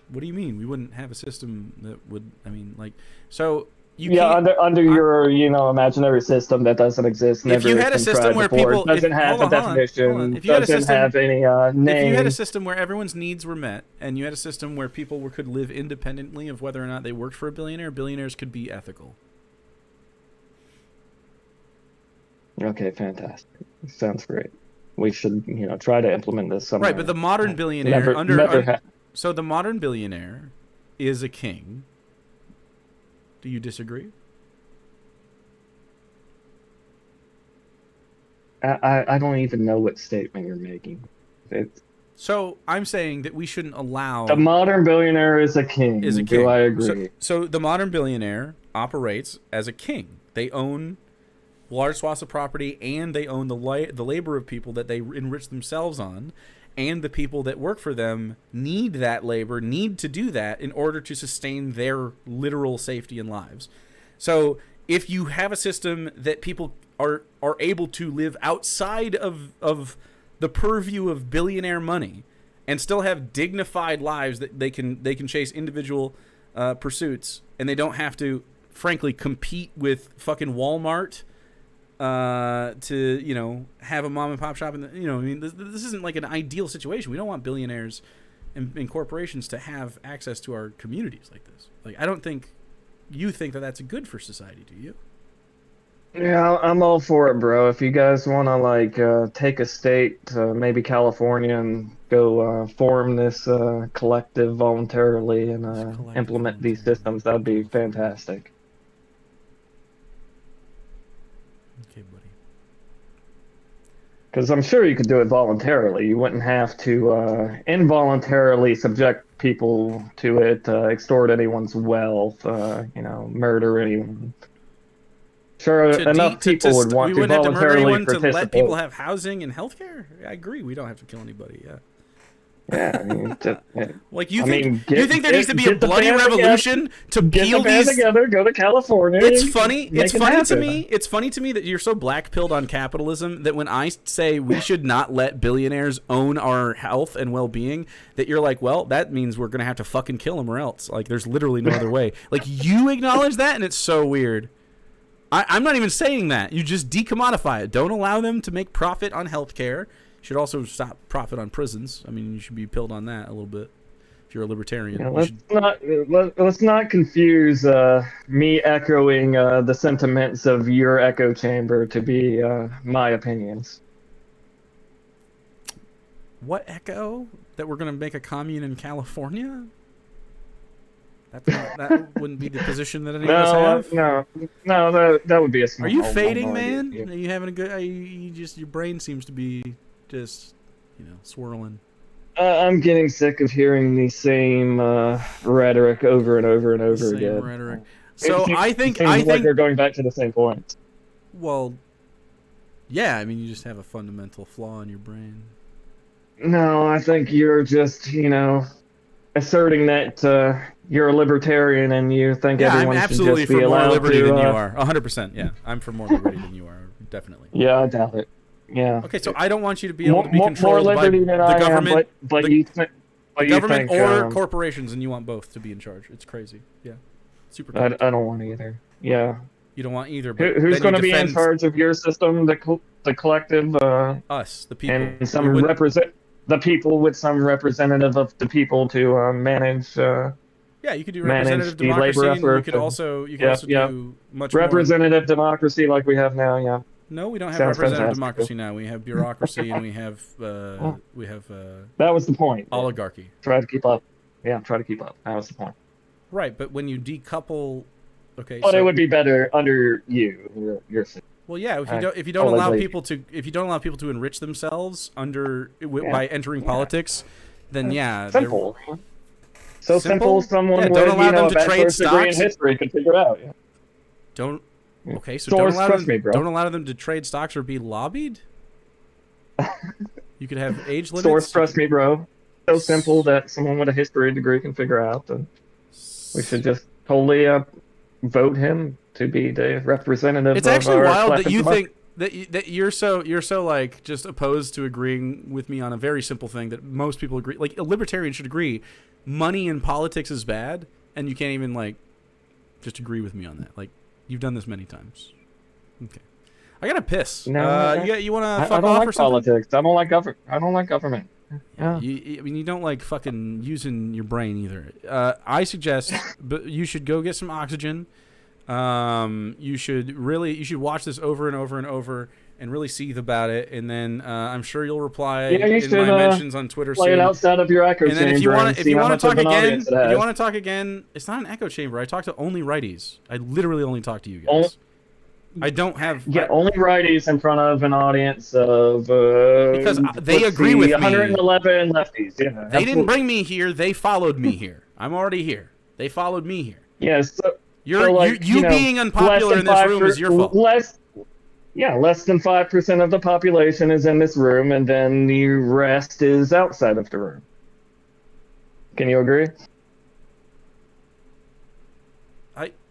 What do you mean? We wouldn't have a system that would. I mean, like, so you Yeah, can't. under your imaginary system that doesn't exist. If you had a system where people doesn't have a definition, if you had a doesn't system, have any name. if you had a system where everyone's needs were met, and you had a system where people could live independently of whether or not they worked for a billionaire, billionaires could be ethical. Okay, fantastic. Sounds great. We should, try to implement this somewhere. Right, but the modern billionaire so the modern billionaire is a king. Do you disagree? I don't even know what statement you're making. So I'm saying that we shouldn't allow the modern billionaire is a king. Do I agree? So the modern billionaire operates as a king. They own large swaths of property, and they own the labor of people that they enrich themselves on, and the people that work for them need that labor, need to do that in order to sustain their literal safety and lives. So if you have a system that people are able to live outside of the purview of billionaire money and still have dignified lives that they can chase individual pursuits, and they don't have to, frankly, compete with fucking Walmart to have a mom and pop shop, and this isn't like an ideal situation. We don't want billionaires and corporations to have access to our communities like this. Like, I don't think you think that that's good for society, do you? Yeah, I'm all for it, bro. If you guys want to take a state, maybe California, and go form this collective voluntarily and implement these systems, that'd be fantastic. Okay, buddy. Because I'm sure you could do it voluntarily. You wouldn't have to involuntarily subject people to it, extort anyone's wealth, murder anyone. Sure, enough people would want to voluntarily participate. To let people have housing and healthcare. I agree. We don't have to kill anybody. Yeah. Yeah, I mean, like you think there needs to be a bloody revolution to peel these together, go to California. It's funny. It's funny to me. It's funny to me that you're so black-pilled on capitalism that when I say we should not let billionaires own our health and well-being, that you're like, well, that means we're gonna have to fucking kill them or else. Like, there's literally no other way. Like, you acknowledge that, and it's so weird. I'm not even saying that. You just decommodify it. Don't allow them to make profit on healthcare. You should also stop profit on prisons. I mean, you should be pilled on that a little bit if you're a libertarian. Yeah, let's not confuse me echoing the sentiments of your echo chamber to be my opinions. What echo? That we're going to make a commune in California? That wouldn't be the position that any of us have. No, that would be a small. Are you fading, man? Yeah. Are you having a good? Your brain seems to be just, swirling. I'm getting sick of hearing the same rhetoric over and over and over again. Rhetoric. So I think like they're going back to the same point. Well, yeah. I mean, you just have a fundamental flaw in your brain. No, I think you're just, asserting that you're a libertarian and you think everyone should just be allowed to... I'm absolutely for more liberty than you are. 100%, yeah. I'm for more liberty than you are, definitely. Yeah, I doubt it. Yeah. Okay, so I don't want you to be able to be controlled by the government, government or corporations, and you want both to be in charge. It's crazy. Yeah. Super cool. I don't want either. Yeah. You don't want either. But Who's going to be in charge of your system? The collective. Us, the people, and some represent the people with some representative of the people to manage. Yeah, you could do representative democracy, and you could also do much representative democracy like we have now. Yeah. No, we don't have representative democracy now. We have bureaucracy, and we have that was the point. Oligarchy. Try to keep up. Yeah, try to keep up. That was the point. Right, but when you decouple, okay. But it would be better under your system. Well, yeah. If you don't allow people to enrich themselves by entering politics, then simple. So simple. Someone don't allow them to trade stocks. In history could figure out. Yeah. Don't. Okay, so don't allow them to trade stocks or be lobbied. You could have age limits. Source, trust me, bro. So simple that someone with a history degree can figure out. And we should just totally vote him to be the representative. It's actually wild that you think that you're so like just opposed to agreeing with me on a very simple thing that most people agree. Like a libertarian should agree, money in politics is bad, and you can't even like just agree with me on that. Like you've done this many times. Okay, I gotta piss. No, you want to fuck off like or something? Politics. I don't like government. I don't like government. Yeah. I mean, you don't like fucking using your brain either. I suggest, but you should go get some oxygen. You should watch this over and over and over and really seethe about it, and then I'm sure you'll reply in my mentions on Twitter play soon. It outside of your echo chamber. And then if you want to talk again, it's not an echo chamber. I talk to only righties. I literally only talk to you guys. I don't have only righties in front of an audience of because they agree with me. 111 lefties. Yeah, they didn't bring me here. They followed me here. I'm already here. They followed me here. Yes. Yeah, you being unpopular in this room is your fault. Less than 5% of the population is in this room, and then the rest is outside of the room. Can you agree?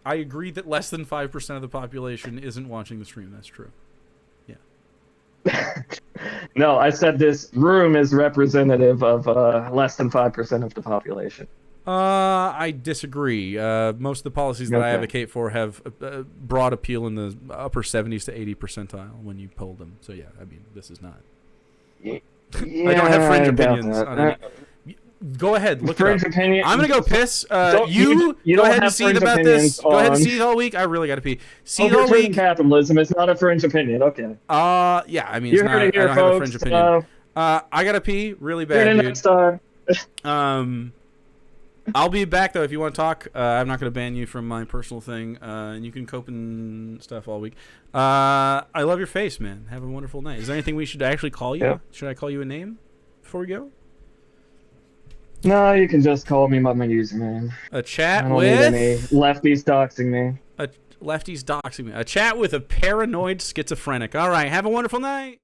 I agree that less than 5% of the population isn't watching the stream. That's true. Yeah. No, I said this room is representative of less than 5% of the population. I disagree. Most of the policies that I advocate for have broad appeal in the upper 70s to 80 percentile when you poll them. So yeah, I mean, this is not. Yeah, I don't have fringe opinions on it. Go ahead, look it up. I'm gonna go piss. You go ahead and seethe about this. Go ahead and seethe all week. I really gotta pee. Seethe all week. Capitalism is not a fringe opinion. Okay. Yeah, I mean, it's not. I don't have a fringe opinion. I gotta pee really bad, dude. I'll be back though if you want to talk. I'm not going to ban you from my personal thing, and you can cope and stuff all week. I love your face, man. Have a wonderful night. Is there anything we should actually call you? Yeah. Should I call you a name before we go? No, you can just call me by my username. A chat I don't need any lefties doxing me. A chat with a paranoid schizophrenic. All right, have a wonderful night.